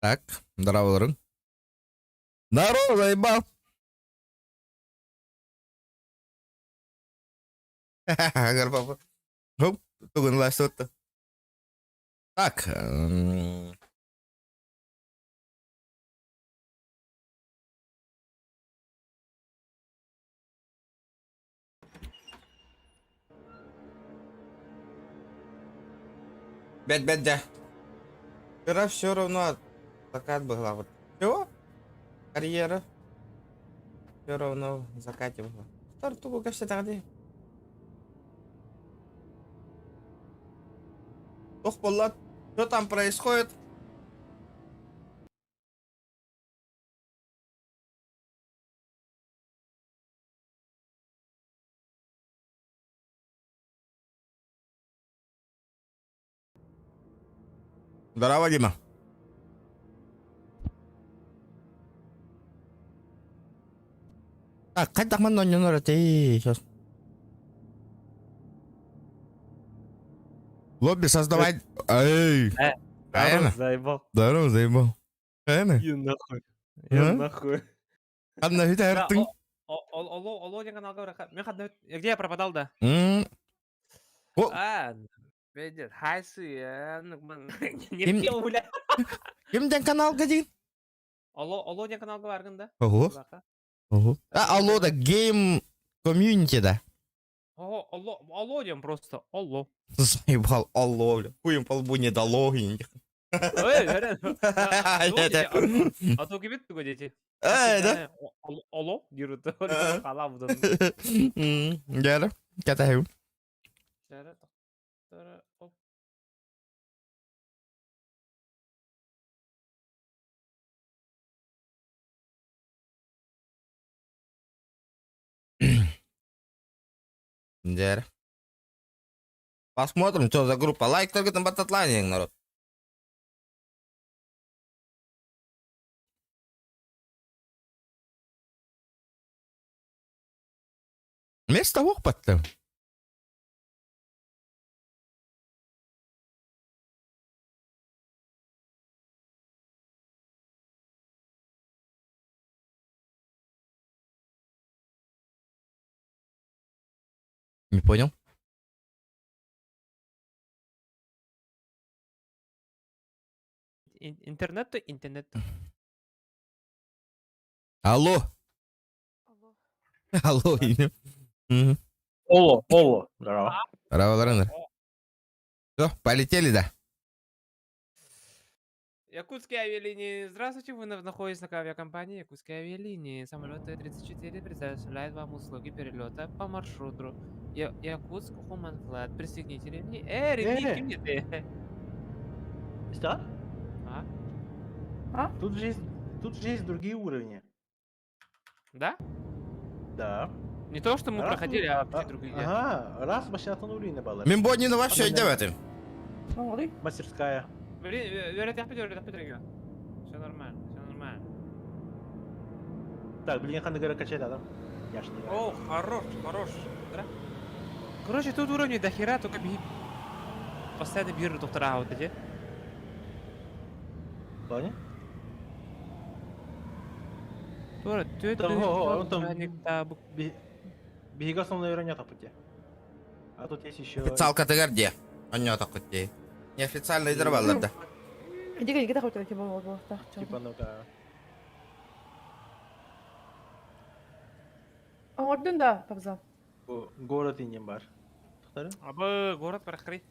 Так, здорово. Здорово, заебал. Agar apa-apa. Hop, tunggu last tuh. Так. Бед да. Вчера все равно закат была. Вот. Чего? Карьера. Все равно в закате была. Тартугу, кажется, тогда. Ох, Поллат, что там происходит? Здорово, Дима. Так, как так много не надо сейчас. Лобби создавать. Эй. Здорово, заебал. Здорово, заебал. Правильно? Иди нахуй. А? Я нахуй. Одна вид Да, артың. Оло деген каналга баракат. Мен кандай где я пропадал да? О, Бедет, хайсы, не Ким- пил, бля. Кімден каналға дейін? Оло деген каналга баргын да. Ого. Ого. Алло да гейм комьюнити да. Оло дем просто. Оло. Заебал, алло, бля. Хуем по лбу не дало. Эй, а то кебет туго дети. Да? Оло дирут. Кала будан. Гәрі, кәтәйім. Гәрі. Посмотрим, что за группа. Лайк только там бататлане, народ. Место опыта. Не понял? Интернет. Алло. Алло. Оло, здорово. Здорово, Лоренер. Все, полетели, да? Якутские авиалинии. Здравствуйте, вы находитесь на авиакомпании Якутские авиалинии. Самолет Т-34 предоставляет вам услуги перелета по маршруту Якутск Хуман Флат. Пристегните ремни. Ремни, кем не ты? Что? А? Тут же есть другие уровни. Да? Да. Не то, что мы Раз проходили, вы- а вообще другие. Ага, раз başlatın uğrayın bağlı. Мен бодни на вообще Понятно. идем этим. Мастерская. Блин, вероятно, я подергаю. Все нормально, все нормально. Так, блин, ханды göre качает адам. Яшный. О, хорош. Да? Короче, тут уровней до хера, только беги. Постоянно биржу доктора вот эти. Понял? Тура, Там Бегасом, наверное, нет пути. А тут есть еще... Официал категория. Он не так вот. Неофициально изорвал да. Иди таху типа вот так. Типа, ну-ка. Орден да, папза. Город инем бар. Туктары? Абы город проходи.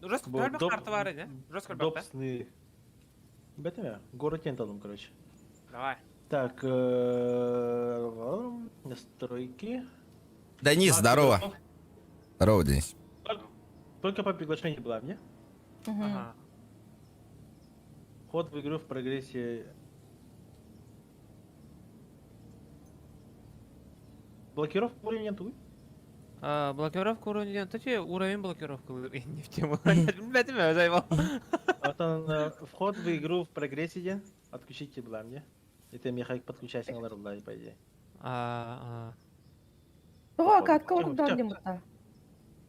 Жестко бөлбек карты бар еді, жестко бөлбек да? Допсны. Бәтіме? Город тенталым, короче. Давай. Так, настройки. Денис, здорово. Здорово, Денис. Только по приглашению была мне. Ага. Вход в игру в прогрессе. Блокировку уровня нету. Блокировка уровня, то уровень блокировки не в тему. Бәтіме, зайбал. Вход в игру в прогрессе ден. Отключите была мне. Это механик подключайся на ларда, по идее. Ого, как орден да.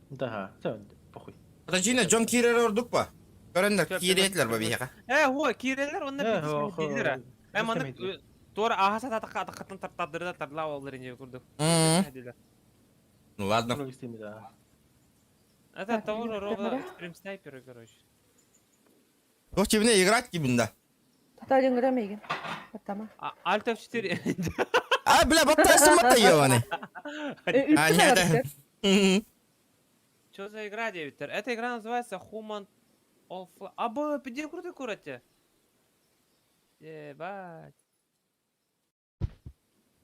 Да, все, похуй. Подожди, Джон Кирер ордук па. Көрендер Köp, киретler köp, bu köp. biyaga. Huwa kireler onlar bildiler ha. Hem onu doğru ahasa ataqatan tartadırda tarla ollarını gördük. Ну ладно. Много стимит, да. Это Так, того идёт ровно камера. экстрим снайперы, короче. Yok cebine играть gibinde. Таталин граммеген. Потама. Alt F4. А, бля, батайсın batta yevani. А, нет. Что за игра, Виктор? Эта игра называется Human Offline. Або, где круто курате? Ебать.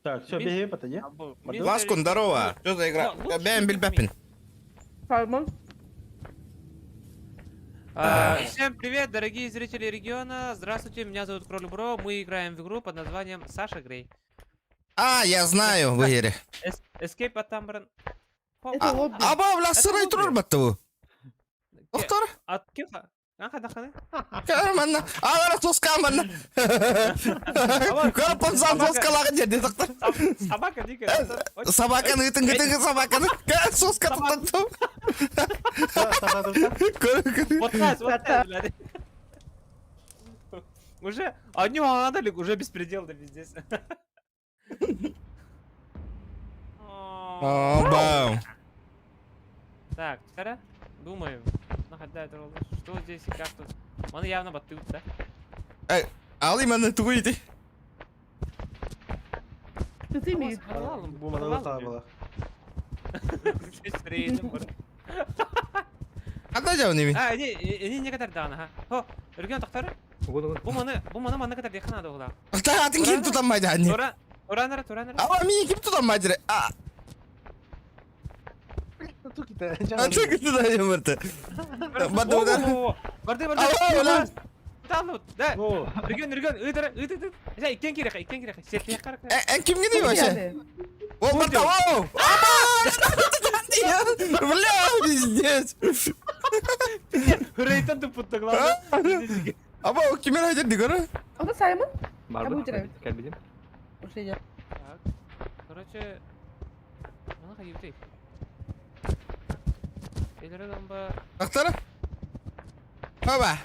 Так, все, бегай, подойди. Ласкун, здорово. Что за игра? Бэм Бильбэппин. Салмон. Всем привет, дорогие зрители региона. Здравствуйте, меня зовут Кроль Бро. Мы играем в игру под названием Саша Грей. А, я знаю в игре. Escape at Tamron. Это лобби. Аба, бля, сырой тур battı bu. Doktor, От кем-то? Ага, даханы. körmanna. Ağlara toskanmanna. Körüp pomsal toskalağı dedi doktor. Собака дикая. Sabakan ıtın gıtın sabakan. Gel soska tuttum. Вот так, блядь. Уже, они надо уже беспредел да пиздец. Бам. Так, теперь думаем. Что здесь и как тут? Он явно батут, да? Alayım ben de tuğuydu. Ты ми. Bu manada sağ была. Hadi acaba ne mi? А, не некоторые да, ага. О, Регион тахтары? Bu mana kadar yakın adı ola. Doktor atın kim tutamaydı anne. Turanlara. Ama mi kim tutamaydı? Aa, Тут kita. atın gitti da yumurta. Bada bada. Bardı. Aa, ulan. Tamam, da. О, Регион, ыдыр. Ya ikken kere. Set yakar. En kim gidiyor başa? O bata o. Бля, пиздец. Рейтан тупутта главное. Ama o kimin hacı gora? Это Саймон? Бар Я ма? буду играть. Кәлбедем. Уже идет. Так, короче, mana kayak gitu. Elere domba. Doktor. Baba.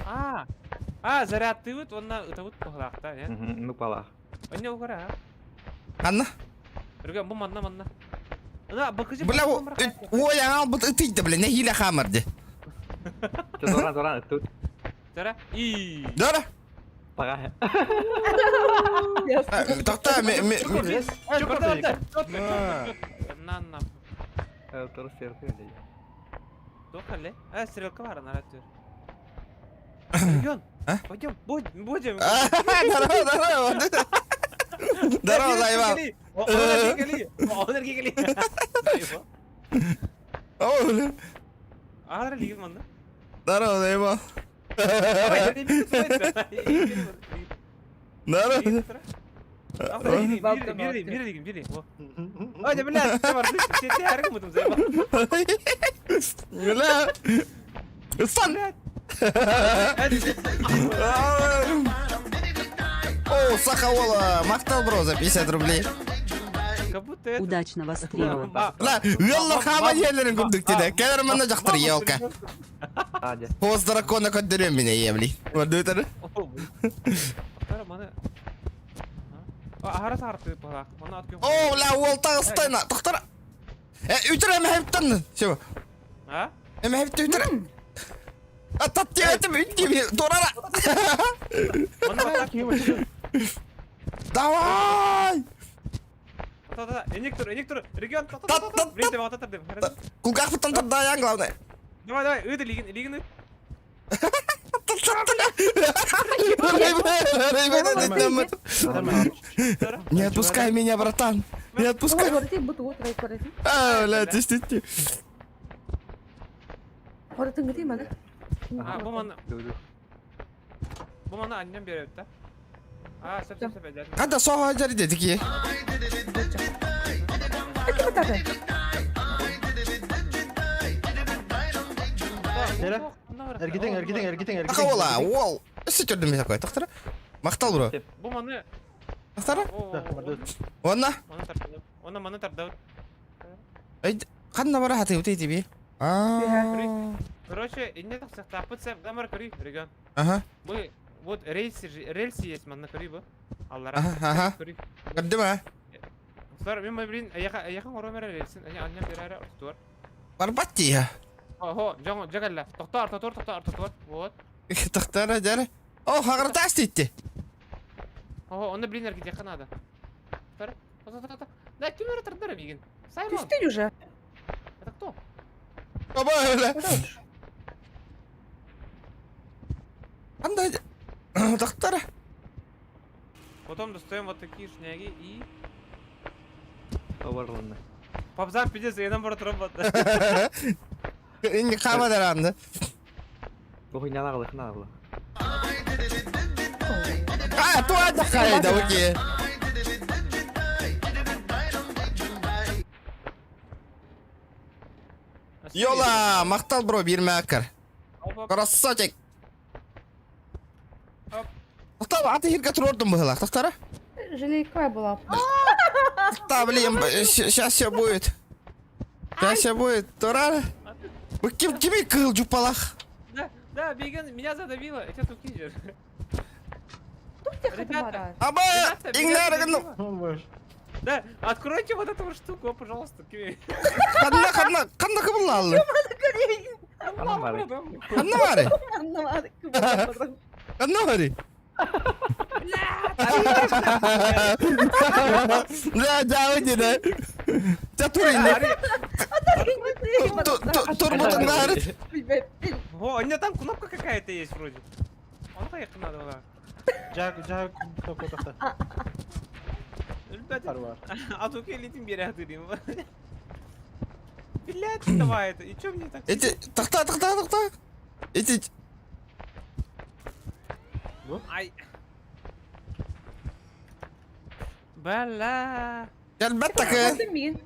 Зарядты вот, он на это вот похлахта, не? Ну пала. Он не угора. Anna. Регион, bu manna. Да, bakıcı. Bля o ya al bu ıtıydı bile ne hile hamardı. Торан тут. Тара. И. Dora. Пага. Doktor Нанна. Торос серфер. Дохали. Стрелка var на ратür. Регион. Пойдем, будем. Здорово, Зайвал. Он гели. Oğlum. Ağır ligin manna. Здорово, Зайвал. Здорово. Бери. Hadi блядь, ты варишь, ты ярко мутом заебал. Бля. Сан. О, Сахавола, мактал бро за 50 рублей. Как будто это... Удачного стрима. La, yallah hava yerlerin güldük dedi. Keler bana jaktır yolka. Аде. Poz drakona kadırım bine yemli. Var döteri. Ақтара мана. Ағара сарты палақ. Мана аткен. О, la, volta ıstayna. Doktora. Ütür eme hepten. Şu. А? Eme hepten ütür. Atat diyetim ütüm. Dorara. Мана атак. Давай. Та. Энектор. Регион. Тат. Блин, ты вот это ты. Kulkak fıtan tadayan главное. Давай. Ыды лигин. Не отпускай меня, братан. Не отпускай. Говорите, буду утро говорите. А, блядь, ты. Orada tıngıtı mı? Bu mana annem берет, да? Söp. Hadi soğa cari dedik ya. Это вот так. Эргитең. Akavola, wall. Sütürdüm bir koy. Doktora. Maktal bro. Bu mana... Doktora. Mana Ona. tardau. Ona mana tardau. Kan da bara hatı uti tibi. Короче, и не так сахта, подсеп, гамар кори, регион. Ага. Мы, вот рельсы есть, man, на кори, ба. Аллах, Ага. кори. Qaddim ha. Сар, мен блин, яхан оромер рельсин, анням берара, туар. Barbatti ya. О, жагalla. Тоқтар. Вот. Тахтара жара. О, хагырта аститти. Он блин, аргит яхан надо. Тоқтар. Да, кемер тардара бигин. Саймон, Ты уже. это кто? Baba öyle. Хорош. Anda тахтара. Потом достаем вот такие шняги и... Overrun'da. Папзан пиздец, я наоборот робот. Inni qamadan anda. Bu hinalar alır, hinalar alır. Ah, tu ada qaida oke. Yola, maqtal bro, berme akar. Красотик. Оп. Тахта, аты хирга турордум была. Тахтара? Жалейка была. Да, блин, сейчас все будет. Сейчас все будет. Тура. Вы кими кыл жупалах? Да, биган, меня задавило, это тут кидер. Кто тебя Ребята. хатамара? Аба, Ребята, меня игнар, задавило. О, боже. Да, откройте вот эту штуку, пожалуйста, Киви. Канда кыбылалы. Anam var. Канда мари? Канда мари? Да, жауди да. Чатурин. Турбутун нары. О, у меня там кнопка какая-то есть вроде. Он поехал надо была. Jack, тоқта. Парвар. А тут я летим берег дырим. Блядь, давай это. И чё мне так? Эти, тахта. Эти, Ай. Бала. әлбәттәке. Yardım mıyım?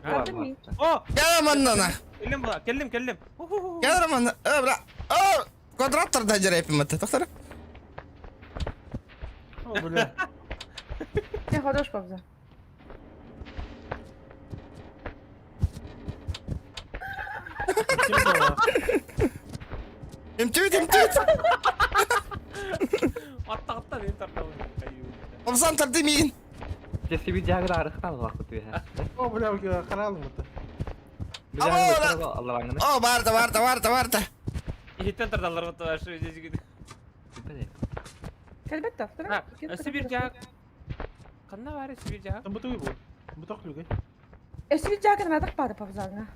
А? Yardım mıyım? О, Gel мандана. келем була, келем. Gel мандана. Бра. О, квадраттарда жарайпым мата. Тахтара. О, бля. Ты хорош, папа. Kim bu? Имтүт. Атта мен тартам. Обсан тартымин. Jesse bir jagda arıqtan vaqt ya. О, бля, қаралым мұты. Bir Ama jagda ola- Allah angını. О, барда. Иттен тарталар вот şu жезгиде. Elbette. Ha, Sibir жак. Кандай бар Сибир жак? Там бұты бұл. Бұты құлығы. Eski jacket nadak pada papazanga.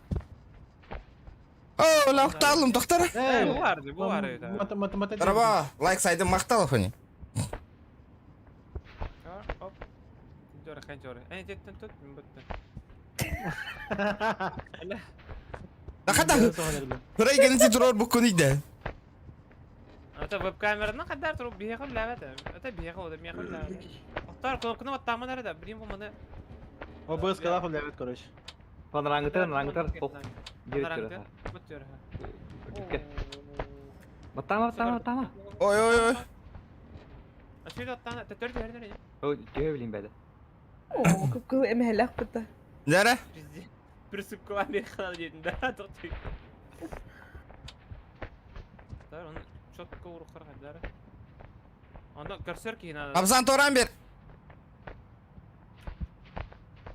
О, лақталым тахтара. Bu var öyle. Мата. Раба, лайк сайдым мақталов они. Оп. Жора хан жора. Теттен тот мен бөттен. Тахада. Хурай генти турор букуниде. Это веб-камераны кадар туруп бияқым ләбәт. Это бияқы ода бияқым ләбәт. Ақтар кнопканы аттаман әрі да. Білем бұманы. О, бұз қала құл ләбет, короче. Rangıtır. Pop. Geri Рангты. tür. Вот жора. Gitke. Matama. Ой. А что это аттан? Это төрт вердер. O göğe bileyim böyle. Oo, kıpkılı emehelak bıda. Жара. Пизде. Присыпка Американы дейтін да. Тоқтай. Дар, оны четко ұрық қырған дары. Onda cursor кейін надо. Абзан торан бер.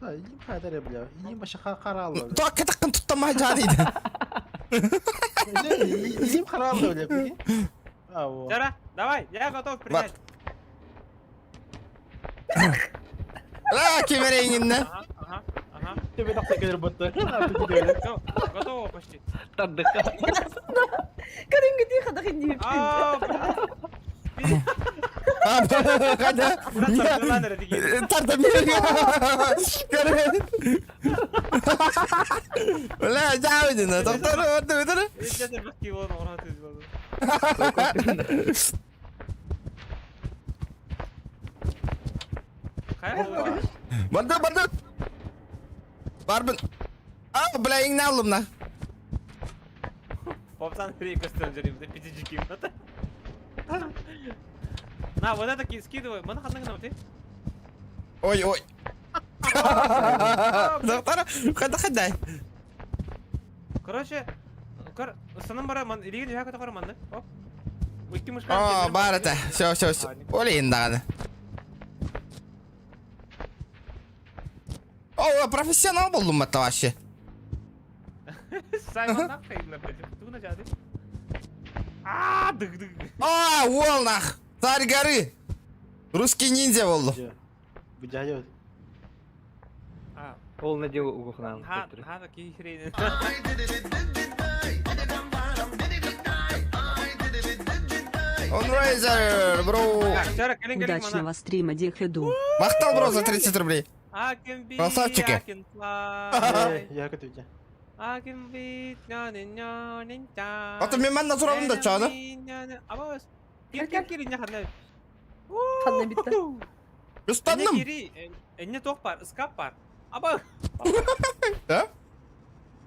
Iyiyim kadar ya, bля. İyiyim başı қаралым. Тоқ кетаққын тұттамай жадыйды. İyiyim қаралым öyle peki. Ау. Жара, давай, я готов принять. Ла, кемерейінімді. Ага. Тебе так gelir bıttı. Artık gidiyorum. Все, готово почти. Tanıdık. Kadın gidiyor kadın gidiyor. Aa, Қада. Брат, жана nerede gidiyor? Тартам берге. Ла, жауыдына. Тоқтар, өтір. Естеде бақки болын орнат өз болын. Қай болын? Барды. Барбын. Ау, бля, иңне алымна. Попсан перекостен жүрейм, да пятички. На, вот это скидывай. Мана қандай ғана өте? Ой. Тоқтар, қандай. Короче, Кар, ысынан бара, ман, илеген үйәк өті қара манды. Оп. Өйкі мұшқан О, бар это. Все. Олейін дағаны. О, профессионал болдым это вообще. Саймоннақ қайдылар деді. Туғына жады. Дық. А, ол нах. Царь горы. Русский ниндзя болду. Бджайот. Ол не дел угухнан. Хада кейхірейді. Он рейзер, бро. Так, чара, кәлін мана. Удачного стрима, Дехеду. Мақтал, бро, за 30 рублей. Красавчики. Я көтөйте. Ото мен манна турабын да чаны. Абас. Кел. Кел, не хадна. Хадна битті. Üstadım. Энне тоқ бар, скап бар. Аба. Да?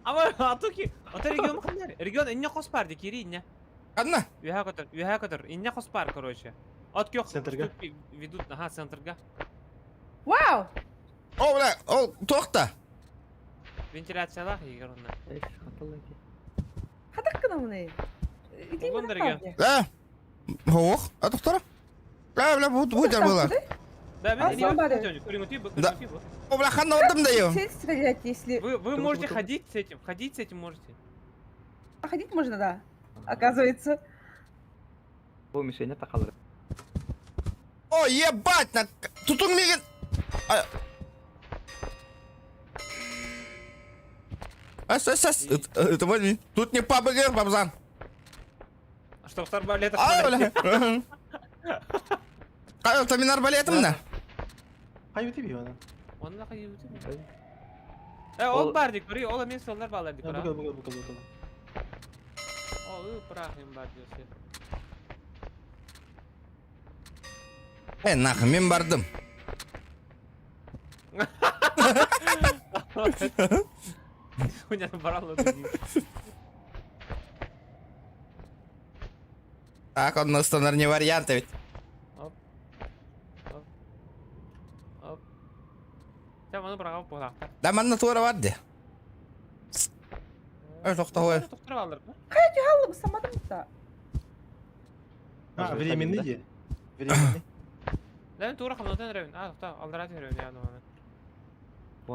Аба, атуки. Ата регион қандай? Регион энне қос бар, декери энне. Қанна? Үйә көтір. Энне қос бар, короче. От кёқ. Центрға? Ведут, ага, центрға. Вау! О, бля, ол тоқта. Вентиляциялақ егер онна. Эш, хаталай ки. Хадақ қына мұны. Болған дәреген. Да. Хоқ, а тоқтара? Бля, будер было. Да, А, мен сам бары. Да. О, бля, ханна ордым да ем. Цель стрелять, если... Вы можете ходить с этим можете. А ходить можно, да. Оказывается. Ол мишене тақалыр. О, ебать, тутун меген. Ас. Это возьми. Тут не ПБГ, бабзан. А что, с арбалетом? А, бля. Это мен арбалетім да? Қай өте бей оны? Оны да қайы өте. Ол бар дек, көрей, ол мен солар балар дек, бұра. Бұқыл. Ол бұрақ мен бар десе. Нахуй, мен бардым. Хуйняны баралы дейм. Так, он стандар не варианты ведь. Оп. Sen onu bırakıp bıraktın. Да, манна тура варди. Тоқта ой. Тоқтырып алдырып, ма? Аллы, самадым да. Временный де. Временный. Ләвен тура қамнатан рәвен. Тоқта, алдыра тәрәвен яғын оны.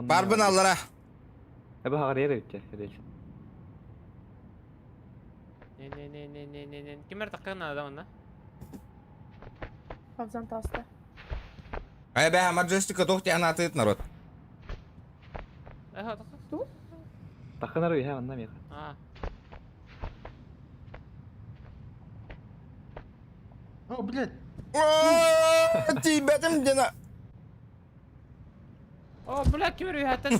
Барбын аллара. Эбі хағыр ері өтте. Не. Кемер таққан адам онда? Павзан таста. Ай, бля, маджестика тоқти ана атыт народ. Таққан? Тақынар өй, онда меха. О, блядь. О, тибетім дена. О, бля, кемер үй хаттан. Не.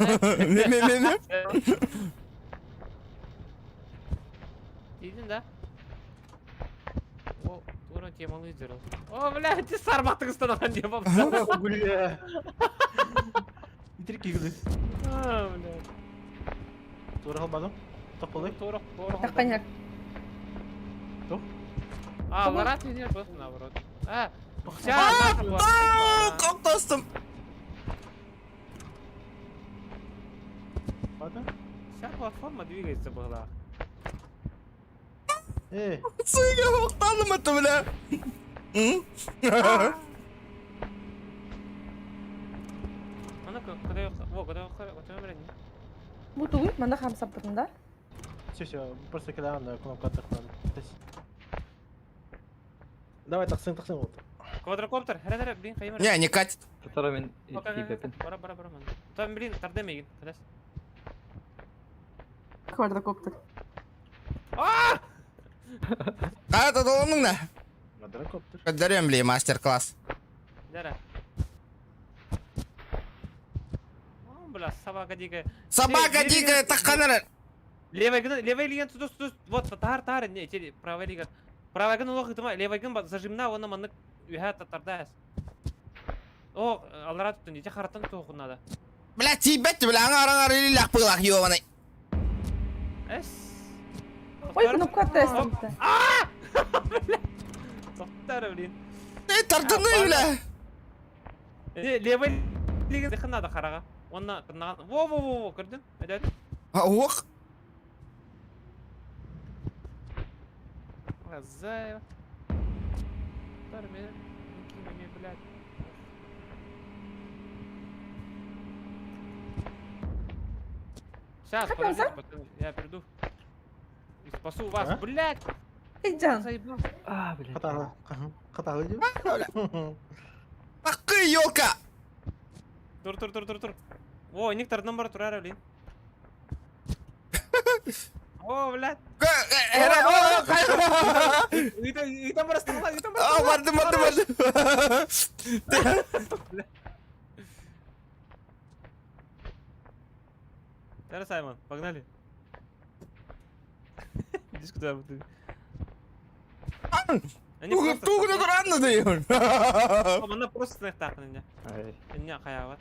Дейдің да? О, тура темалы өздер ол. О, бля, те сарбақтың ұстанаған деп бапты. Бля. Итерек кегілі. Бля. Тура қалмадым. Тоқ болай. Тура. Так понятно. Ларат не просто наоборот. Как достым. Ладно. Вся платформа двигается была. Сыга хоқтаным это, бля. Она когда блядь. Бутуй, мана хам саптығында. Все, просто когда на кнопку таққан. Давай тақсын вот. Квадрокоптер, хәрәдәрі, блин, қайымыр. Не катит. Тұтара мен итпепін. Бара, ман. Там, блин, тардемеген, қадас. Квадрокоптер. Это доломың да? Квадрокоптер. Подарем, бля, мастер-класс. Дәрі. Бля, собака дикая. Собака дикая, таққаныр. Левый леген, тудус. Вот, тар, не, правый леген. Правый леген улық итіма, левый леген зажимна, оны манық үйә тартардайыз. О, аллара тұттын, ете қараттан тоқын надо. Бля, тибетті, бля, аңар илілақ бұйлақ, ебаный. Ой, кнопка тестом. Тоқтары, блин. Тартыны, бля. Левый леген дықын надо қараға. Онна тырнаған. Во, көрдің? Әдәді? Оқ. Газаева. Тормер. Никими, блядь. Сейчас, Как подождите, назад? пацаны, я приду. И спасу вас, А? блядь! Эйджан, Заебал. А, блядь. Қатағы деп? Ах ты, елка! Тур. О, некоторые номер тура блин. О, блядь. И там расстала, и там А, барды. Давай, Саймон, погнали. Иди сюда, вот ты. Они просто... Тугуна дуранны дейін. Мына просто снег тақын, Ай. не қаяға.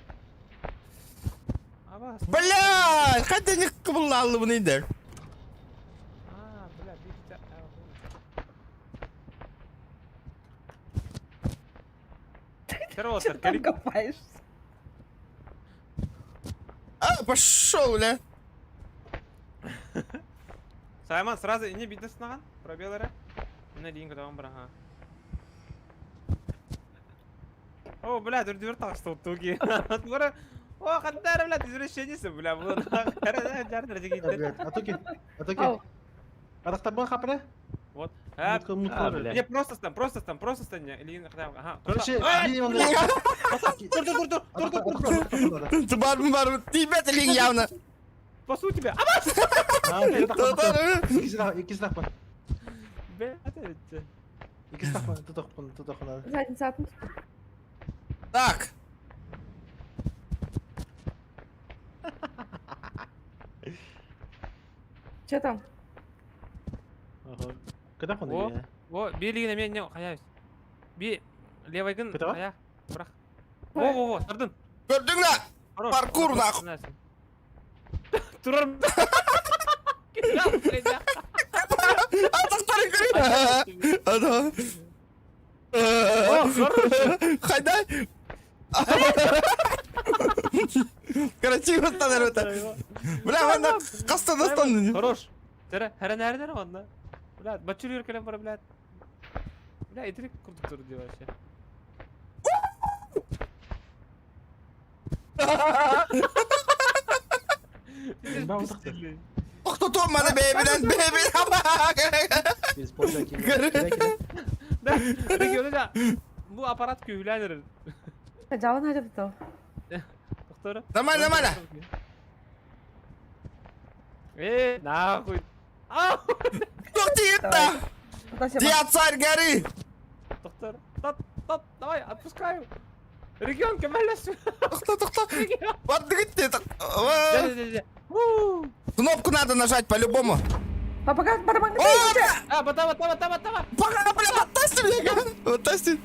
Аба, Блядь, қайда не қыбылалы бұны ендер? бля, бейті. Здорово, что там Карик. копаешься? А, пошел, бля. Саймон, сразу не бейті сынаған, пробелері. Мына дейін күтіған бір, аға. О, бля, дүр тағышты ұттуги. О, қандары, бля, извращенесі, бля, бұл жардың рәдегейді. Атуки. Ау. Арақтабын қапыра? Вот. А, блядь. Не, просто стань, не, или ага. Короче, Ай, бей онды. Тур. Ты бар, тебя тілің явно. Спасу тебя. Екі сынақпын. Бля, это... Екі сынақпын. Тұтақпын. Задница отпуск. Так, Че там? Куда О, қонды? о, билігіне мен не қаяюсь. Би, левый күн Куда? қая. Бірақ. О, тұрдың. көрдің да? Хорош. Паркур, нахуй. Нәрсін. Тұрар. Атақтары көрейін. Ада. Қайда? Короче, останар өті. Бля, манда қастан останды. Хорош. Тәрі, әрін әрінер онда. Бля, бачыр еркелем бар, блядь. Бля, итерек күрдік тұрды деп вообще. Тоқтату маны бейбіден. Да, регионы да. Bu аппарат көйләнер. Жауын айтып тұр. Тоқтары. Нормально. Нахуй. Ау! Тоқти етті. Дия царь гори. Тоқтар. Тот, давай, отпускаю. Регион, көмәләсі. Тоқта. Барды кетті. Да. Кнопку надо нажать по-любому. Папа, как барабан? А, бата. Пока, бля, оттасти.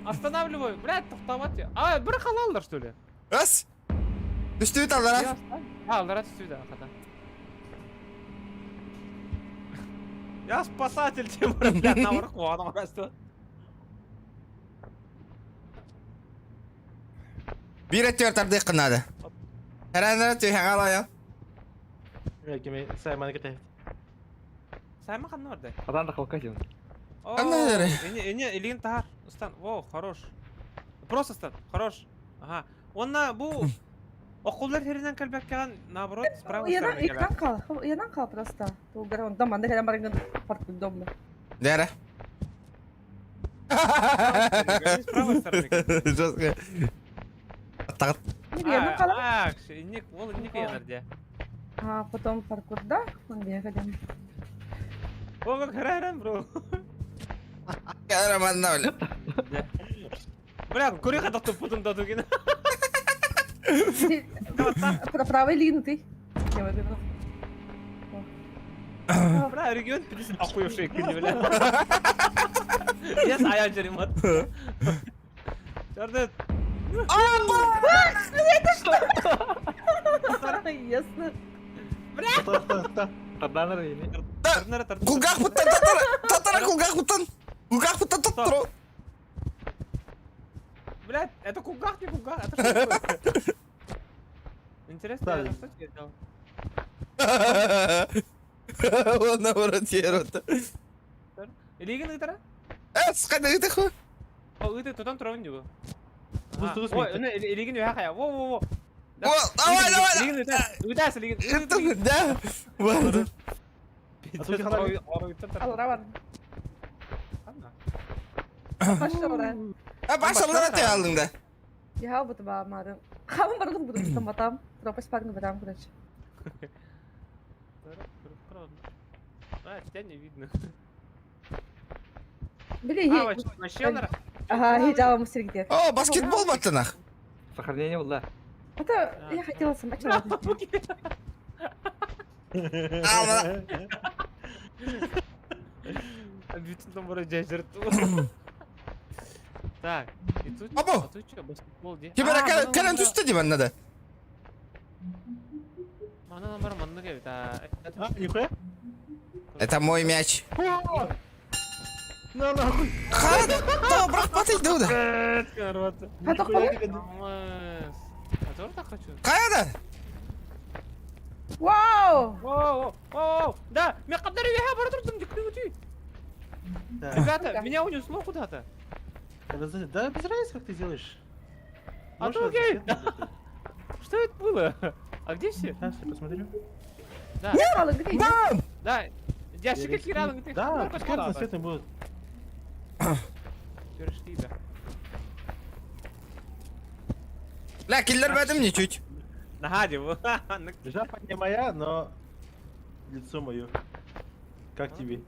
Останавливаю. Блядь, тоқтамат я. А, бір қалалдар, что ли? Раз. Түсті бет алдар. Алдара түсті, ақата. Я спасатель, Тимур, блядь, наверху, она просто. Bir ettörtарды қынады. Әрәнірі түйген алайы. Кеме Сайман кетті. Саймон қанды орда? Адам да қалқа жем. Қандай? Не, Ильин тағар. Стан, о, хорош. Просто стан, хорош. Ага. Онна, бұл... Оқулар жерінен кәлбәк кәған, наоборот, справа стороны кәлбәк. Ядан қал просто. Бұл гаран даманда хәлем барыңын парк удобно. Дәрі. Справа стороны кәлбәк. Жестко. Аттағыт. Не, ядан қала. Ол ник янарде. А потом паркурда он бегали. О, как харайран, бро. Кәрі манда өлі. Бля, көре қадақтып потом дадугені. Про правой линии ты. Я выберу. Бля, регион 50 охуевший күні, бля. Yes, аян жеремат. Жардет. Ясно. Тарданыр ini. Құлғақ бұттан, татара құлғақ бұттан. Құлғақ бұттан тұттыру. Блядь, это кугах, не кугах, это что такое? Интересно, Да. я что тебе делал? Он наоборот ерота. Илигин ытара? Скажи, ты хуй. Ыты тотан турабын жугу. Тус Ой, мен. уна илигин уя кая. Во. О, давай, давай. Илигин ытас илигин. Это, да. Ладно. Атуки халали. Алара бар. Başla oraya. Başımdan atıyor aldın da. Ya bu da bağırmadım. Kamın barılım budur işte matam. Tropas parkın badam kuraç. А, тебя не видно. Bile Вообще он Ага, hiç alamamış seni gidiyor. О, баскетбол баттынах. Сохранение было. Hatta ya хотела сама чего. Bütün numara cacırttı. Так, и тут... Abo! А тут что, баскетбол где? Кибера кален түсті деймін надо. Мана номер манны кебі, та... А, нихуя? Это мой мяч. На нахуй. Хан, то бірақ батый деуді. Короче. Хаток бала. Алмаз. Я тоже так хочу. Қаяда? Вау! Воу! Да, меня кабдары я бара тұрдым, дикли уйти. Да. Ребята, меня унесло куда-то. Да, без разницы, как ты делаешь. А Можешь то окей. разноцветно Что это было? А где все? Сейчас я посмотрю. Да, Мало, где? Бам! да. Ящик хиралың, ты Да, пускай разноцветные будут. Перешли, да. Ля, киллер бәдім не чуть. Нагади, во. Жопа не моя, но лицо мое. Как тебе?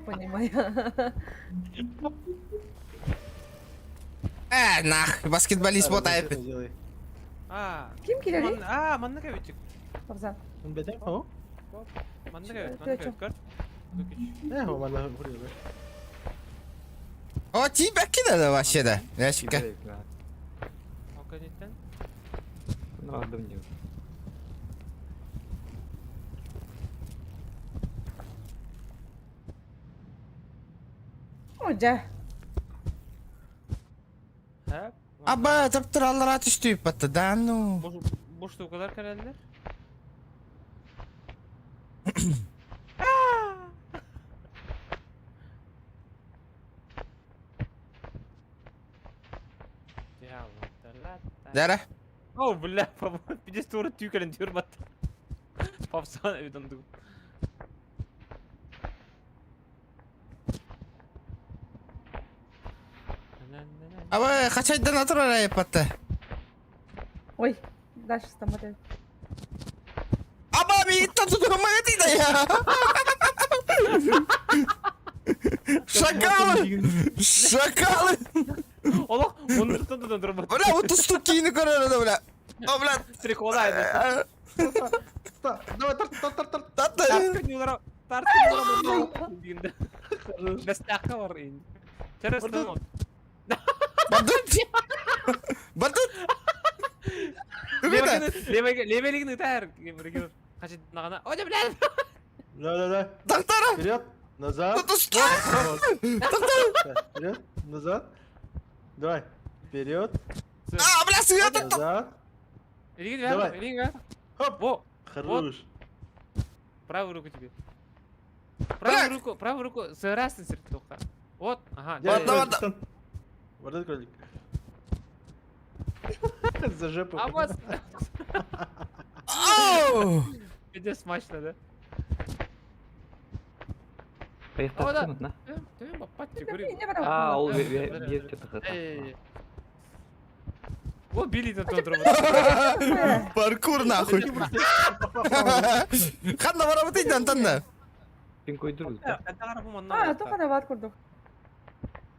Понимаю. Нах, баскетболист Да, бота разноцветно әпі. делай. Kim kireli? Манны кәбетчик. Абзал. Он беден, о? Манны Чё, кәбет, кар. Я его мана вырезал. О, тибәк кидеді вообще да. Яшікка. Алканеттен. Ну, давнее. Hoca. Хәп. Аба, тәптір аллара түстүйіп бәтті, да, ну. Бұл штукалар кәләлілер? Дәрі? О, бля, пидес тура түйкелін түйір батты. Папсан өйдінді. Аба, қачайдан атыр арайып бәтті. Ой. Дальше смотрю. Аба, мен иттен тұтырмаға дейді я. Шакалы! Шакалы! Ола, оны тұтын тұрып батты. Бля, вот тұстық кейіні көреді, бля. О, бля. Приколайды. Давай, тарт. Татты. Дегенде. Бәстәққа бар енді. Терестен ол. Бадут! Бадут! Үбеді? Левелігін ұтар. Қашет нағана. Оде, бля! Да. Тақтары! Вперед, назад. Тұстық! Вперед, назад. Давай. Вперед, А, бля, сүйеді! назад. Давай. Илигин вверх. Хоп. Во, Хорош. правую руку тебе. Блядь. Правую руку с разной только. Вот, ага. Вот. Вот этот кролик. За жопу. А вот, Оу! где смачно, да? Поехал О, да. кинуть, на. Ты попадьте, Не говори. брал. А, ол Да, да, есть да. что-то Эй. О, Билли на тот дробот. Паркур нахуй. Ханна бара бітейді антанна. Пинку и друг, да? А, то kadar var kurduk.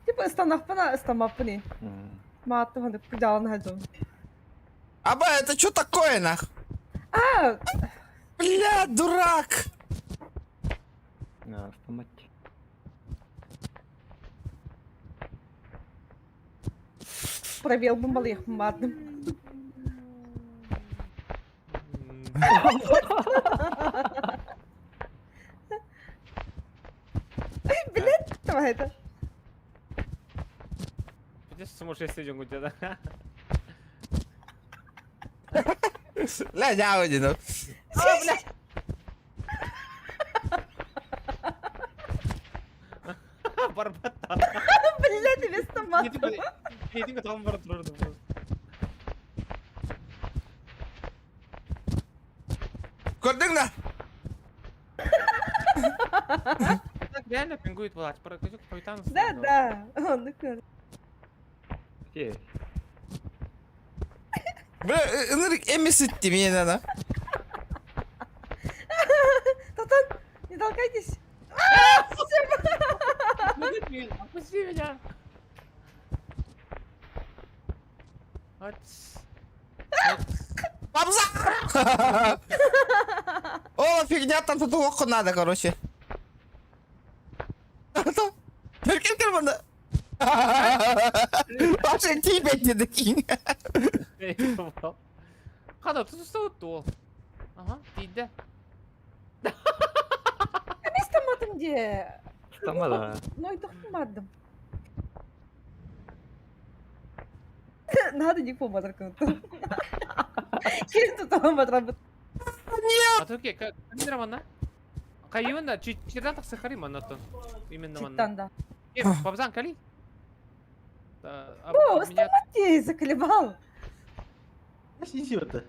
Типа станах пана, стамап не. Мат, то ханды кудалан хадом. Аба, это что такое, нах? А, Бля, дурак! Стамать. пробел бомбалых матным. Блять, давай это. Где сумасшествие идёт у тебя, да? Ля, я один. Барбат. Блядь, тебе стомат. Эдинге тагын барып турду. Gördün mü? Так реально пингует была. Про капитан. Да. Он такой. Где? Bıra ınırık emisitti mi yine lan? Татан, не толкайтесь. Отпусти меня. Бабза! О, фигня там тут окко надо, короче. Перкин bana. Başın tip etti dekin. Қана тұтыстауытты ол. Ага, дейді. Мен стоматым де. Стамада. Нойтықпадым. Надо не помадыр кымты. Кейін тұтамам бадрабыт. А то ке, камера манна? Кайуында чирдан тақсы қари маннаттан. Именно манна. Читтан да. Бабзан кали? О, стоматей заколебал. Сиди вот это.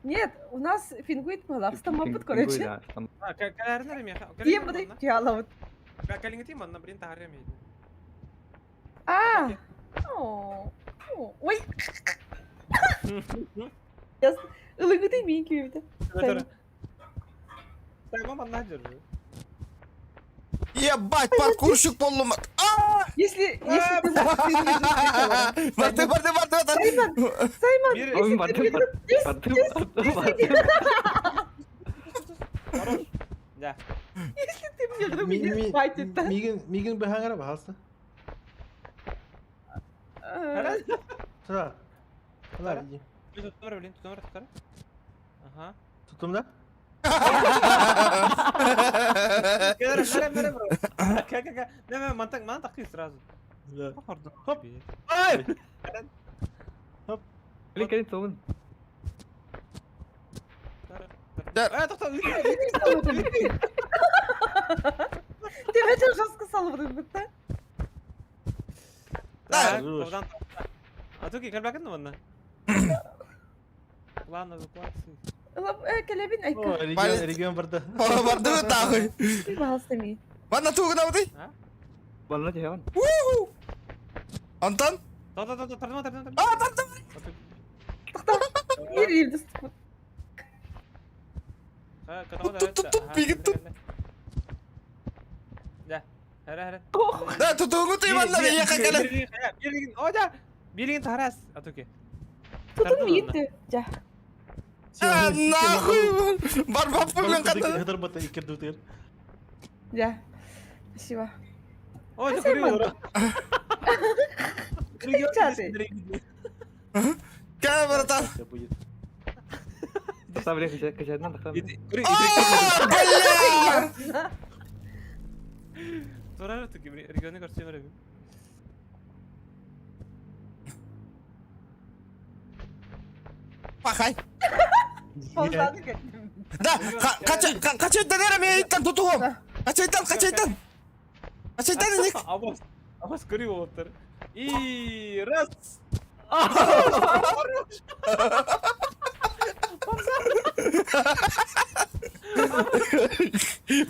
Нет, у нас фингуит была, стомапыт, короче. Каларнар еме. Тем будай тиалавыт. Калингати манна брин тағар еме. А! Ой! Яс, ылыгытай мен күйімді. Тайма манна жүрі. Ебать, паркурщик полума. Если ты Барды. Саймон, Ой, барды. Хорош. Да. если ты мне вдруг не хватит, да? Мигин бахангара бахалса. Туда. Туда иди. Тұтымыр білін, тұтымыр. Ага. Tuttum da. Нәме мана тақи сразу. Да. Хоп. Ай! Келин соғын. Тоқта. Ты хотел жестко салып бітті. А туки кәлбәкін мұнна? Ладно, эвакуации. Кәлебін О, әйкі. регион барды. Барды mı tahı? Пожалуйста, Bana tuğuna mı değil? Бална жеван. Антон? Тардыма. Мир елді сұқпыт. Да, әрі. Да, tutuğunu tuyman da bir yaka gelin. Билигин тарас, атуки. Тұтым етті. Жа. Нахуй. Барбап bugün kadar. Хатар бата икерді өтер. Жа. Спасибо. О, Саймон. курю. Gel bratан. Все будет. Тата блин, качать надо. Бля! Турар атуки, регионы көрсем әрі. Bakay. Паузады Da, kaç etten nereye itten tutuğum? Kaç etten? Inik? Абас көрі болыптыр. И раз.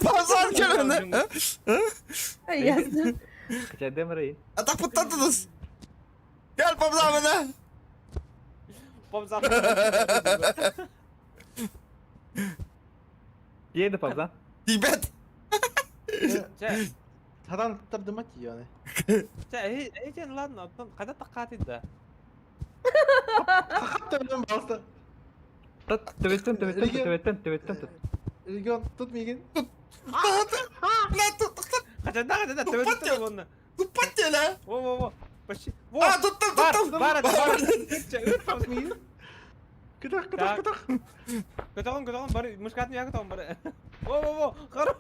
Pazar köründe. Ясно. Качать демрей. Atak pıtladınız. Gel pazarına. Бабзан. Ейді папзан. Tibet. Тадан тардымат яны. Эйден ладно, қайда таққатыды? Хаттардан балса. Төбеттен. Регион тут мигин. Lan tut. Қайда, төбетті оны. Tupat ya lan. Во. Почти. Во. Aa tuttum. Бар. Мигин. Кыдак. Көтоғын, бар, мұшқатын яғы тоғын бар. Во. Қару.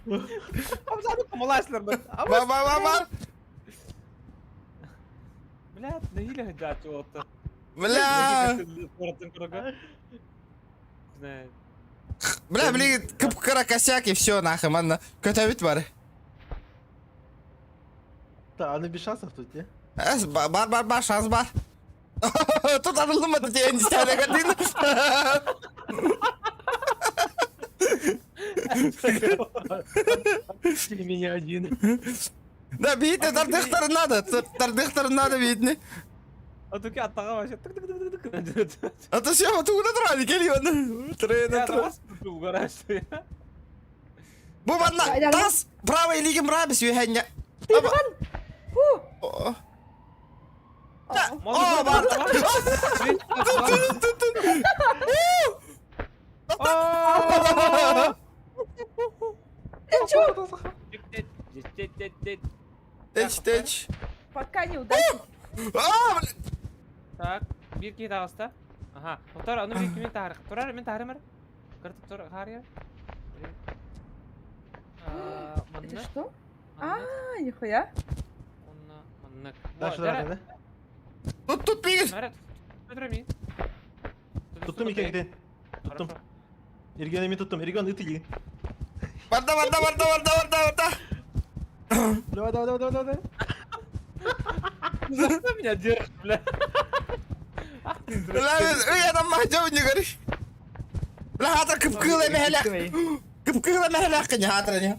Бабзаны қымылайсылар бір. Var. Блядь, нахилі хыджат жоғытты. Bля. Знает. Bля, блин, kıpkıra kosyak и все нахуй. Bana kötü bit var. Да, а на без шансов тут, не? Бар, шанс бар. Тут anılmadı diye endişeyle geldin. Или меня один. Да, видите, тардыхтарын надо, видно. Атуки аттаға башы. Тык тык тык тык тык жүреді. А то все, тугuna тұрады, geliyor. Я Трена. вас в гараж. Bu bana tas правый лигим рабис юхенья. Фу! О, бар. Теч. Пока неудачно. Так, bir kişi daha hasta. Aha, motor onu bir kimin tarih. Turar min tarih mer. Kırtıp tur harya. Это Mannak. что? А, нихуя. Onunla mannak. Да, что надо, да? Tut bir. Meret. Götüremeyim. Tuttum iki gidin. Tuttum. Ergenimi tuttum. Ergen itiyi. Varda. Давай. Zaten меня держишь, бля. Lan uyanam mahcabını görüş. La hatır kıpkığıyla mehelak. Kıpkığıyla mehelak kınya hatırını.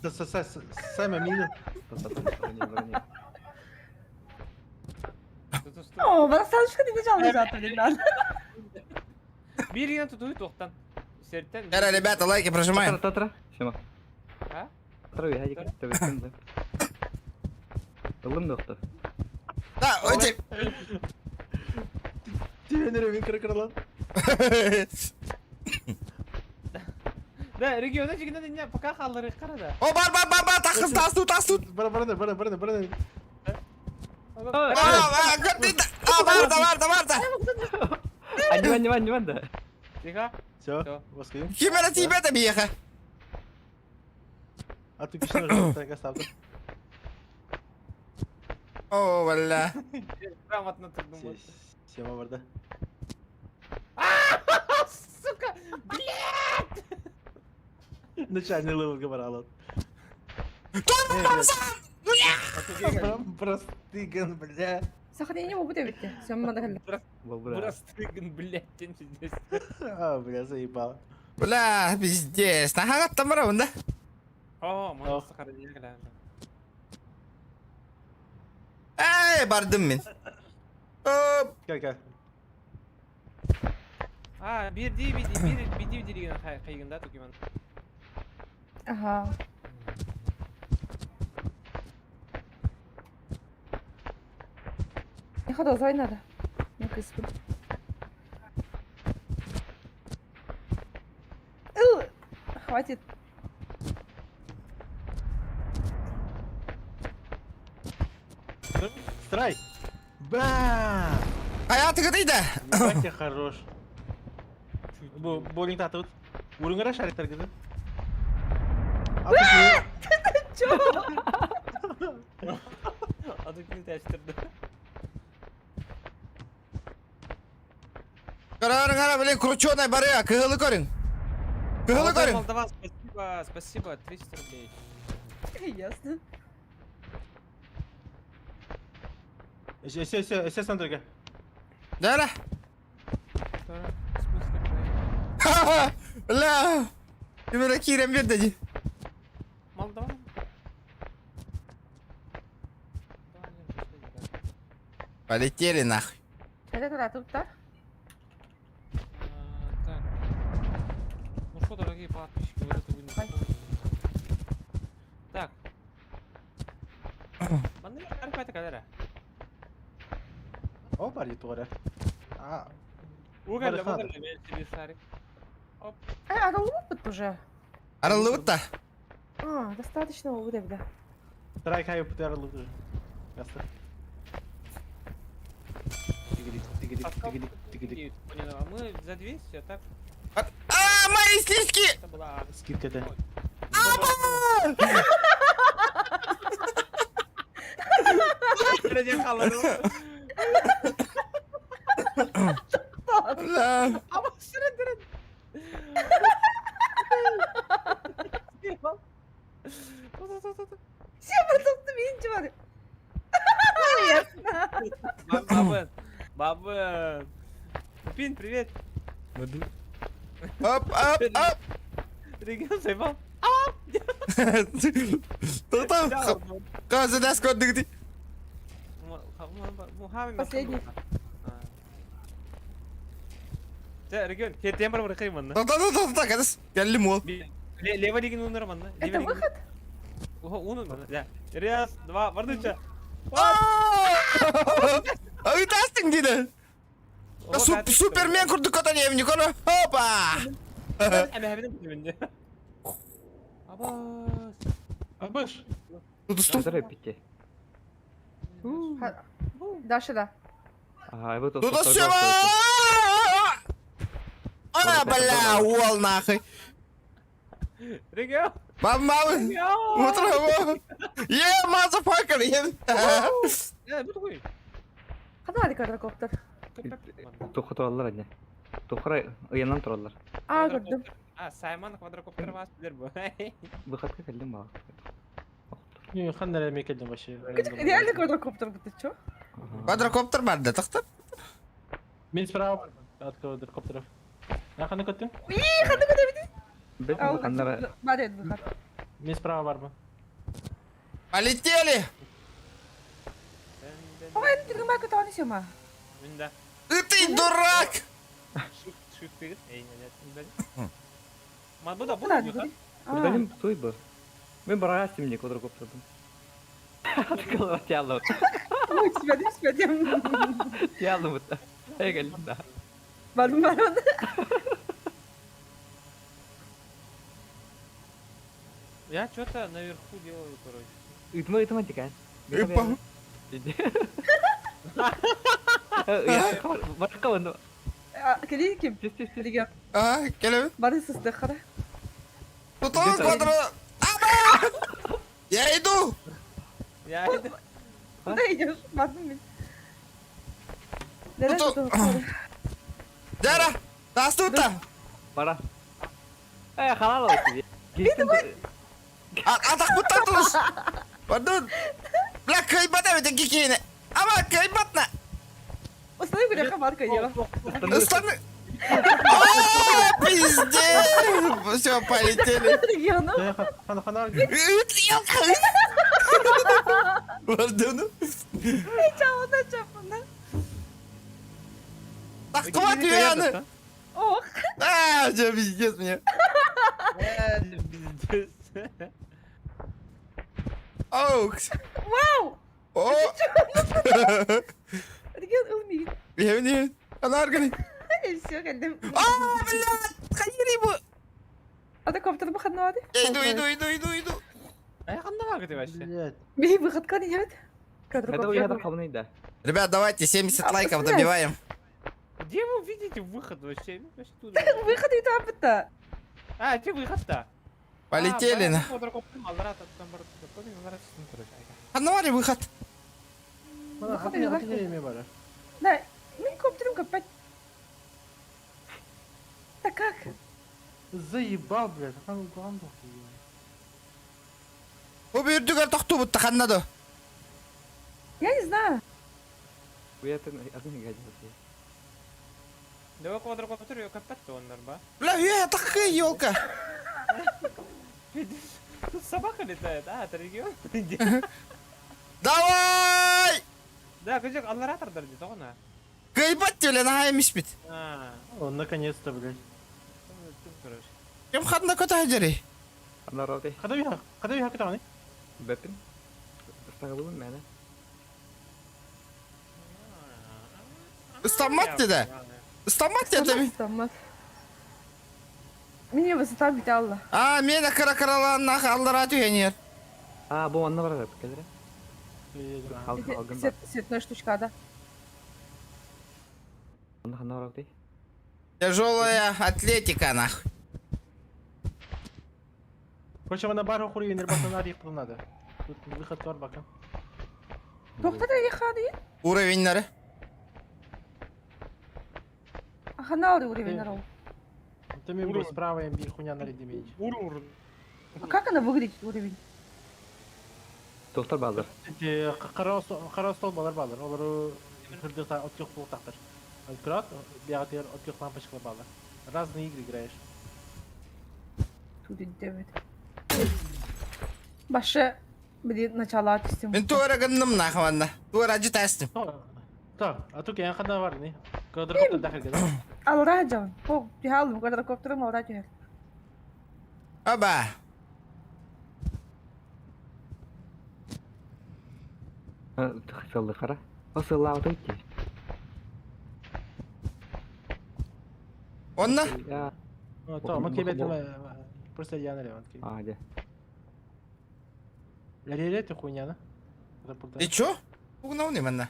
Сами мины. О, бана санышқа неге жалғыз жатыр lan. Bir yine tutuyu toktan. Sertten. Эра, ребята, лайки прожимаем. Татра. Шема. Ha? Татра ви хайди тәбәттем дә. Улым доктор. Да, öyle. Тебе нервин кыркырлан. Da regionda çıkında dinle paka kalları karada. O бар, tas tut. Бара. Varda. Анниван да. Тихо. Все, Всё. воскресим. Кимера тебе de bir yaka. А ты кишь нажал, так оставьте. О, валля. Грамотно тұрдым ғой. Сема барда. Сука! Блядь! Начальный левел говорил. Простыган, бля. Сохранение могу добить. Все, мада калла. Балбура. Бурастыгын, блядь, тен здесь. А, бля, заебал. Бля, пиздец. Нахага тамара бunda. О, манасы қарадия кілі. Ey, bardım ben. Hop. Как? А, bir деген қайғында төкемен. Ага. Не ходу, звать надо. Не кыскун. Хватит. Страйк! Бам! Hayatı gıdıydı. Ебать я хорош. Боулингта тут. Урыңгара шариктер кызы. Чё? Adı kimi təşdirdi. Kararın ara böyle крученый barıya. Kıhılı görün. Kıhılı görün. Молдова, спасибо, 300 рублей. Ясно. Все, Сандерга. Dara. Что? В смысле? Бля. Кимера кирем вердeci. Молдова? Полетели нахуй. Это туда, тут, да? Так. Ну что, дорогие подписчики, вот это вы не Так. Мандай арфайта кадера. О, пари тура. А, Угольно, Барихада. я тебе шарик. Оп. А, это опыт уже. Aralıkta. А, достаточно опыта, бля. Страйк хай птер лут. Ясно. Тигри. Понял, а мы за 200, а так Aa, мои слизки. это была... Скидка да. Ради халару. Bля. Ama süredir. Все, потом ты видите, Бабы! Пин, привет! Оп, оп, оп. Регион заебал. Тоқтам. Қазір дәс көрдік де. Последний. Регион, кетем бар бұрқай мұнда. Тоқта, қазір. Кәлім ол. Лево деген уныр мұнда. Это выход? Уныр мұнда, да. Раз, два, бардынша. Айтасың дейді. Супермен күрдік көтәнем, Никола. Опа! Әмәбінің бүлімінде. Абас. Абаш. Тұтыстым. Здравия, Петя. Дальше, да. Ага, и вы тут... Тұтыстым. Ана, бля, ол нахуй. Регион. Мамы. Утро. Мазафакер. Бұл ғой. Қандай квадрокоптер? Туху туралар әне. Тухрай ыяннан туралар. Көрдім. Сайман квадрокоптер бас білер бұл. Выходка келдім бала. Не, хандар эме келдим вообще. Реально квадрокоптер бұл, ты чё? Квадрокоптер бар да, тоқтап. Мен справа от квадрокоптеров. Я қандай көттің? Қандай көтемеді? Бет қандара... Бар еді выход. Мен справа бар ма? Полетели. Ой, енді түргімай көтауын сема. Мінда. Ты дурак. Шут пегір. Ей, не бұл да Қандай бұл көрді? Курданим той бар. Мен барастым не квадрокоптердым. Открыл тяло. Ой, спәдем. Тяло вот. Эй, келдім да. Бардым. Я что-то наверху делаю, короче. Итма тикай. Ыпа. Башка оны. Келейін кем? Тез. Регион. Келем. Бары сызды, қара. Тутон квадро. Ама! Я иду. Я иду. Куда идешь? Бардым мен. Нерede Tutu- tutu? Жара. Настута. Пара. Халал olsun. Geçtim. Атақ бұттан тұлыс. Пардон. Бля, кайбат әмеді кекені. Ама, кайбатна. Осылай көрек бар кайыға. Станы. О, пиздец. Все, полетели. Региону. Хана. Пардон. Чауына чапына. Так, хватит Яны. Ох. Все, пиздец мне. Оу. Вау. О. Регион ылмейін. Бевне. Она органи. Все, келдім. Блядь, хайри bu. Ада коптер бұқадын оады? Иду. Аяқында бар кете вообще. Блядь. Бей бұқадқа не еді? Это уяда кабыны да. Ребят, давайте 70 лайков добиваем. Где вы видите выход вообще? Ну, вообще тут. Выход үй табытта. А, где выход-то? Полетели на. Анвари выход. Хана эме бар. Да, мен коптерім көппәт. Да как? Заебал, блядь. Хан гландох. Bu büyürdüler taktı bu tıkanladı. Я не знаю. Уяда один гадит. Давай квадрокоптер ее копать-то он норма. Бля, я такая елка. Тут собака летает, а, это регион? Давай! Да, көжек алларатор дейді ona. Кайбат тебе на аймиш бит. Он наконец-то, блядь. Короче. Кем хатна кота жери? Ана роты. Kada bir hakikaten ne? Бепин. Стагылын мәне. Istanmat dedi. Istanmat dedi. Tamam. Мне высота бит алла. А, мен кара караланна аллар ату янер. А, bu anna var kadar. Алгын. Цветная штучка, да? Анна хана роты. Тяжелая атлетика нахуй. Короче, она бар хуй инер басана арыктым надо. Тут выход бар бакан. Тоқтада ехады. Уровеньлері. Ахана алды уровень нарол. Ты мне был справа им бир хуйня наряди меч. Ур. А как она выглядит, уровень? Тоқтар базар. Эти кара стол балар балар. Олар Кырдыктан от жок болтактыр. Открот, биятер от жок лампочка бала. Разные игры играешь. Тут evet. Başı bir начало atıştım. Мен туара гынным нахаванна. Туара acı testim. А тут я хана var ne? Квадрокоптер дахыр гада. Alra can. Bu cihalım kadar kopturum alra can. Оба. Сылды қара. О сыллау тойти. Онна? Я. То, мы тебе просто я налево. А, де. Лереле ты хуйня, да? И чё? Угнал не манна.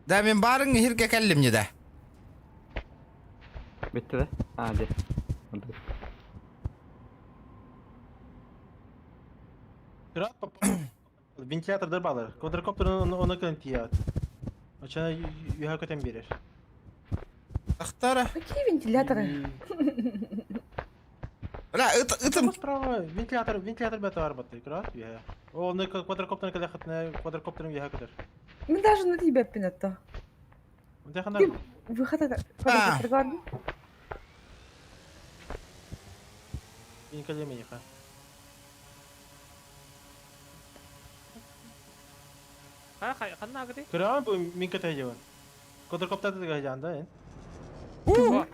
Да мен барын хирге келдим не да. Bitti de. Ha, de. Ondan. Кырат вентилятордар балар. Квадрокоптерин оны кылын тият. Очана юха көтен берер. Ахтара. Какие вентиляторы? Бля, ытым. Справа вентилятор бета бар батты. Кырат юха. Оны квадрокоптерин кыда хатна квадрокоптерин юха көтер. Мы даже на тебя пинетто. Онда хана Выход это. А. ин калеме юха. Қанна ағыды? Кырат бу мин көтен жеван. Квадрокоптерді гажанда, ен. Бұл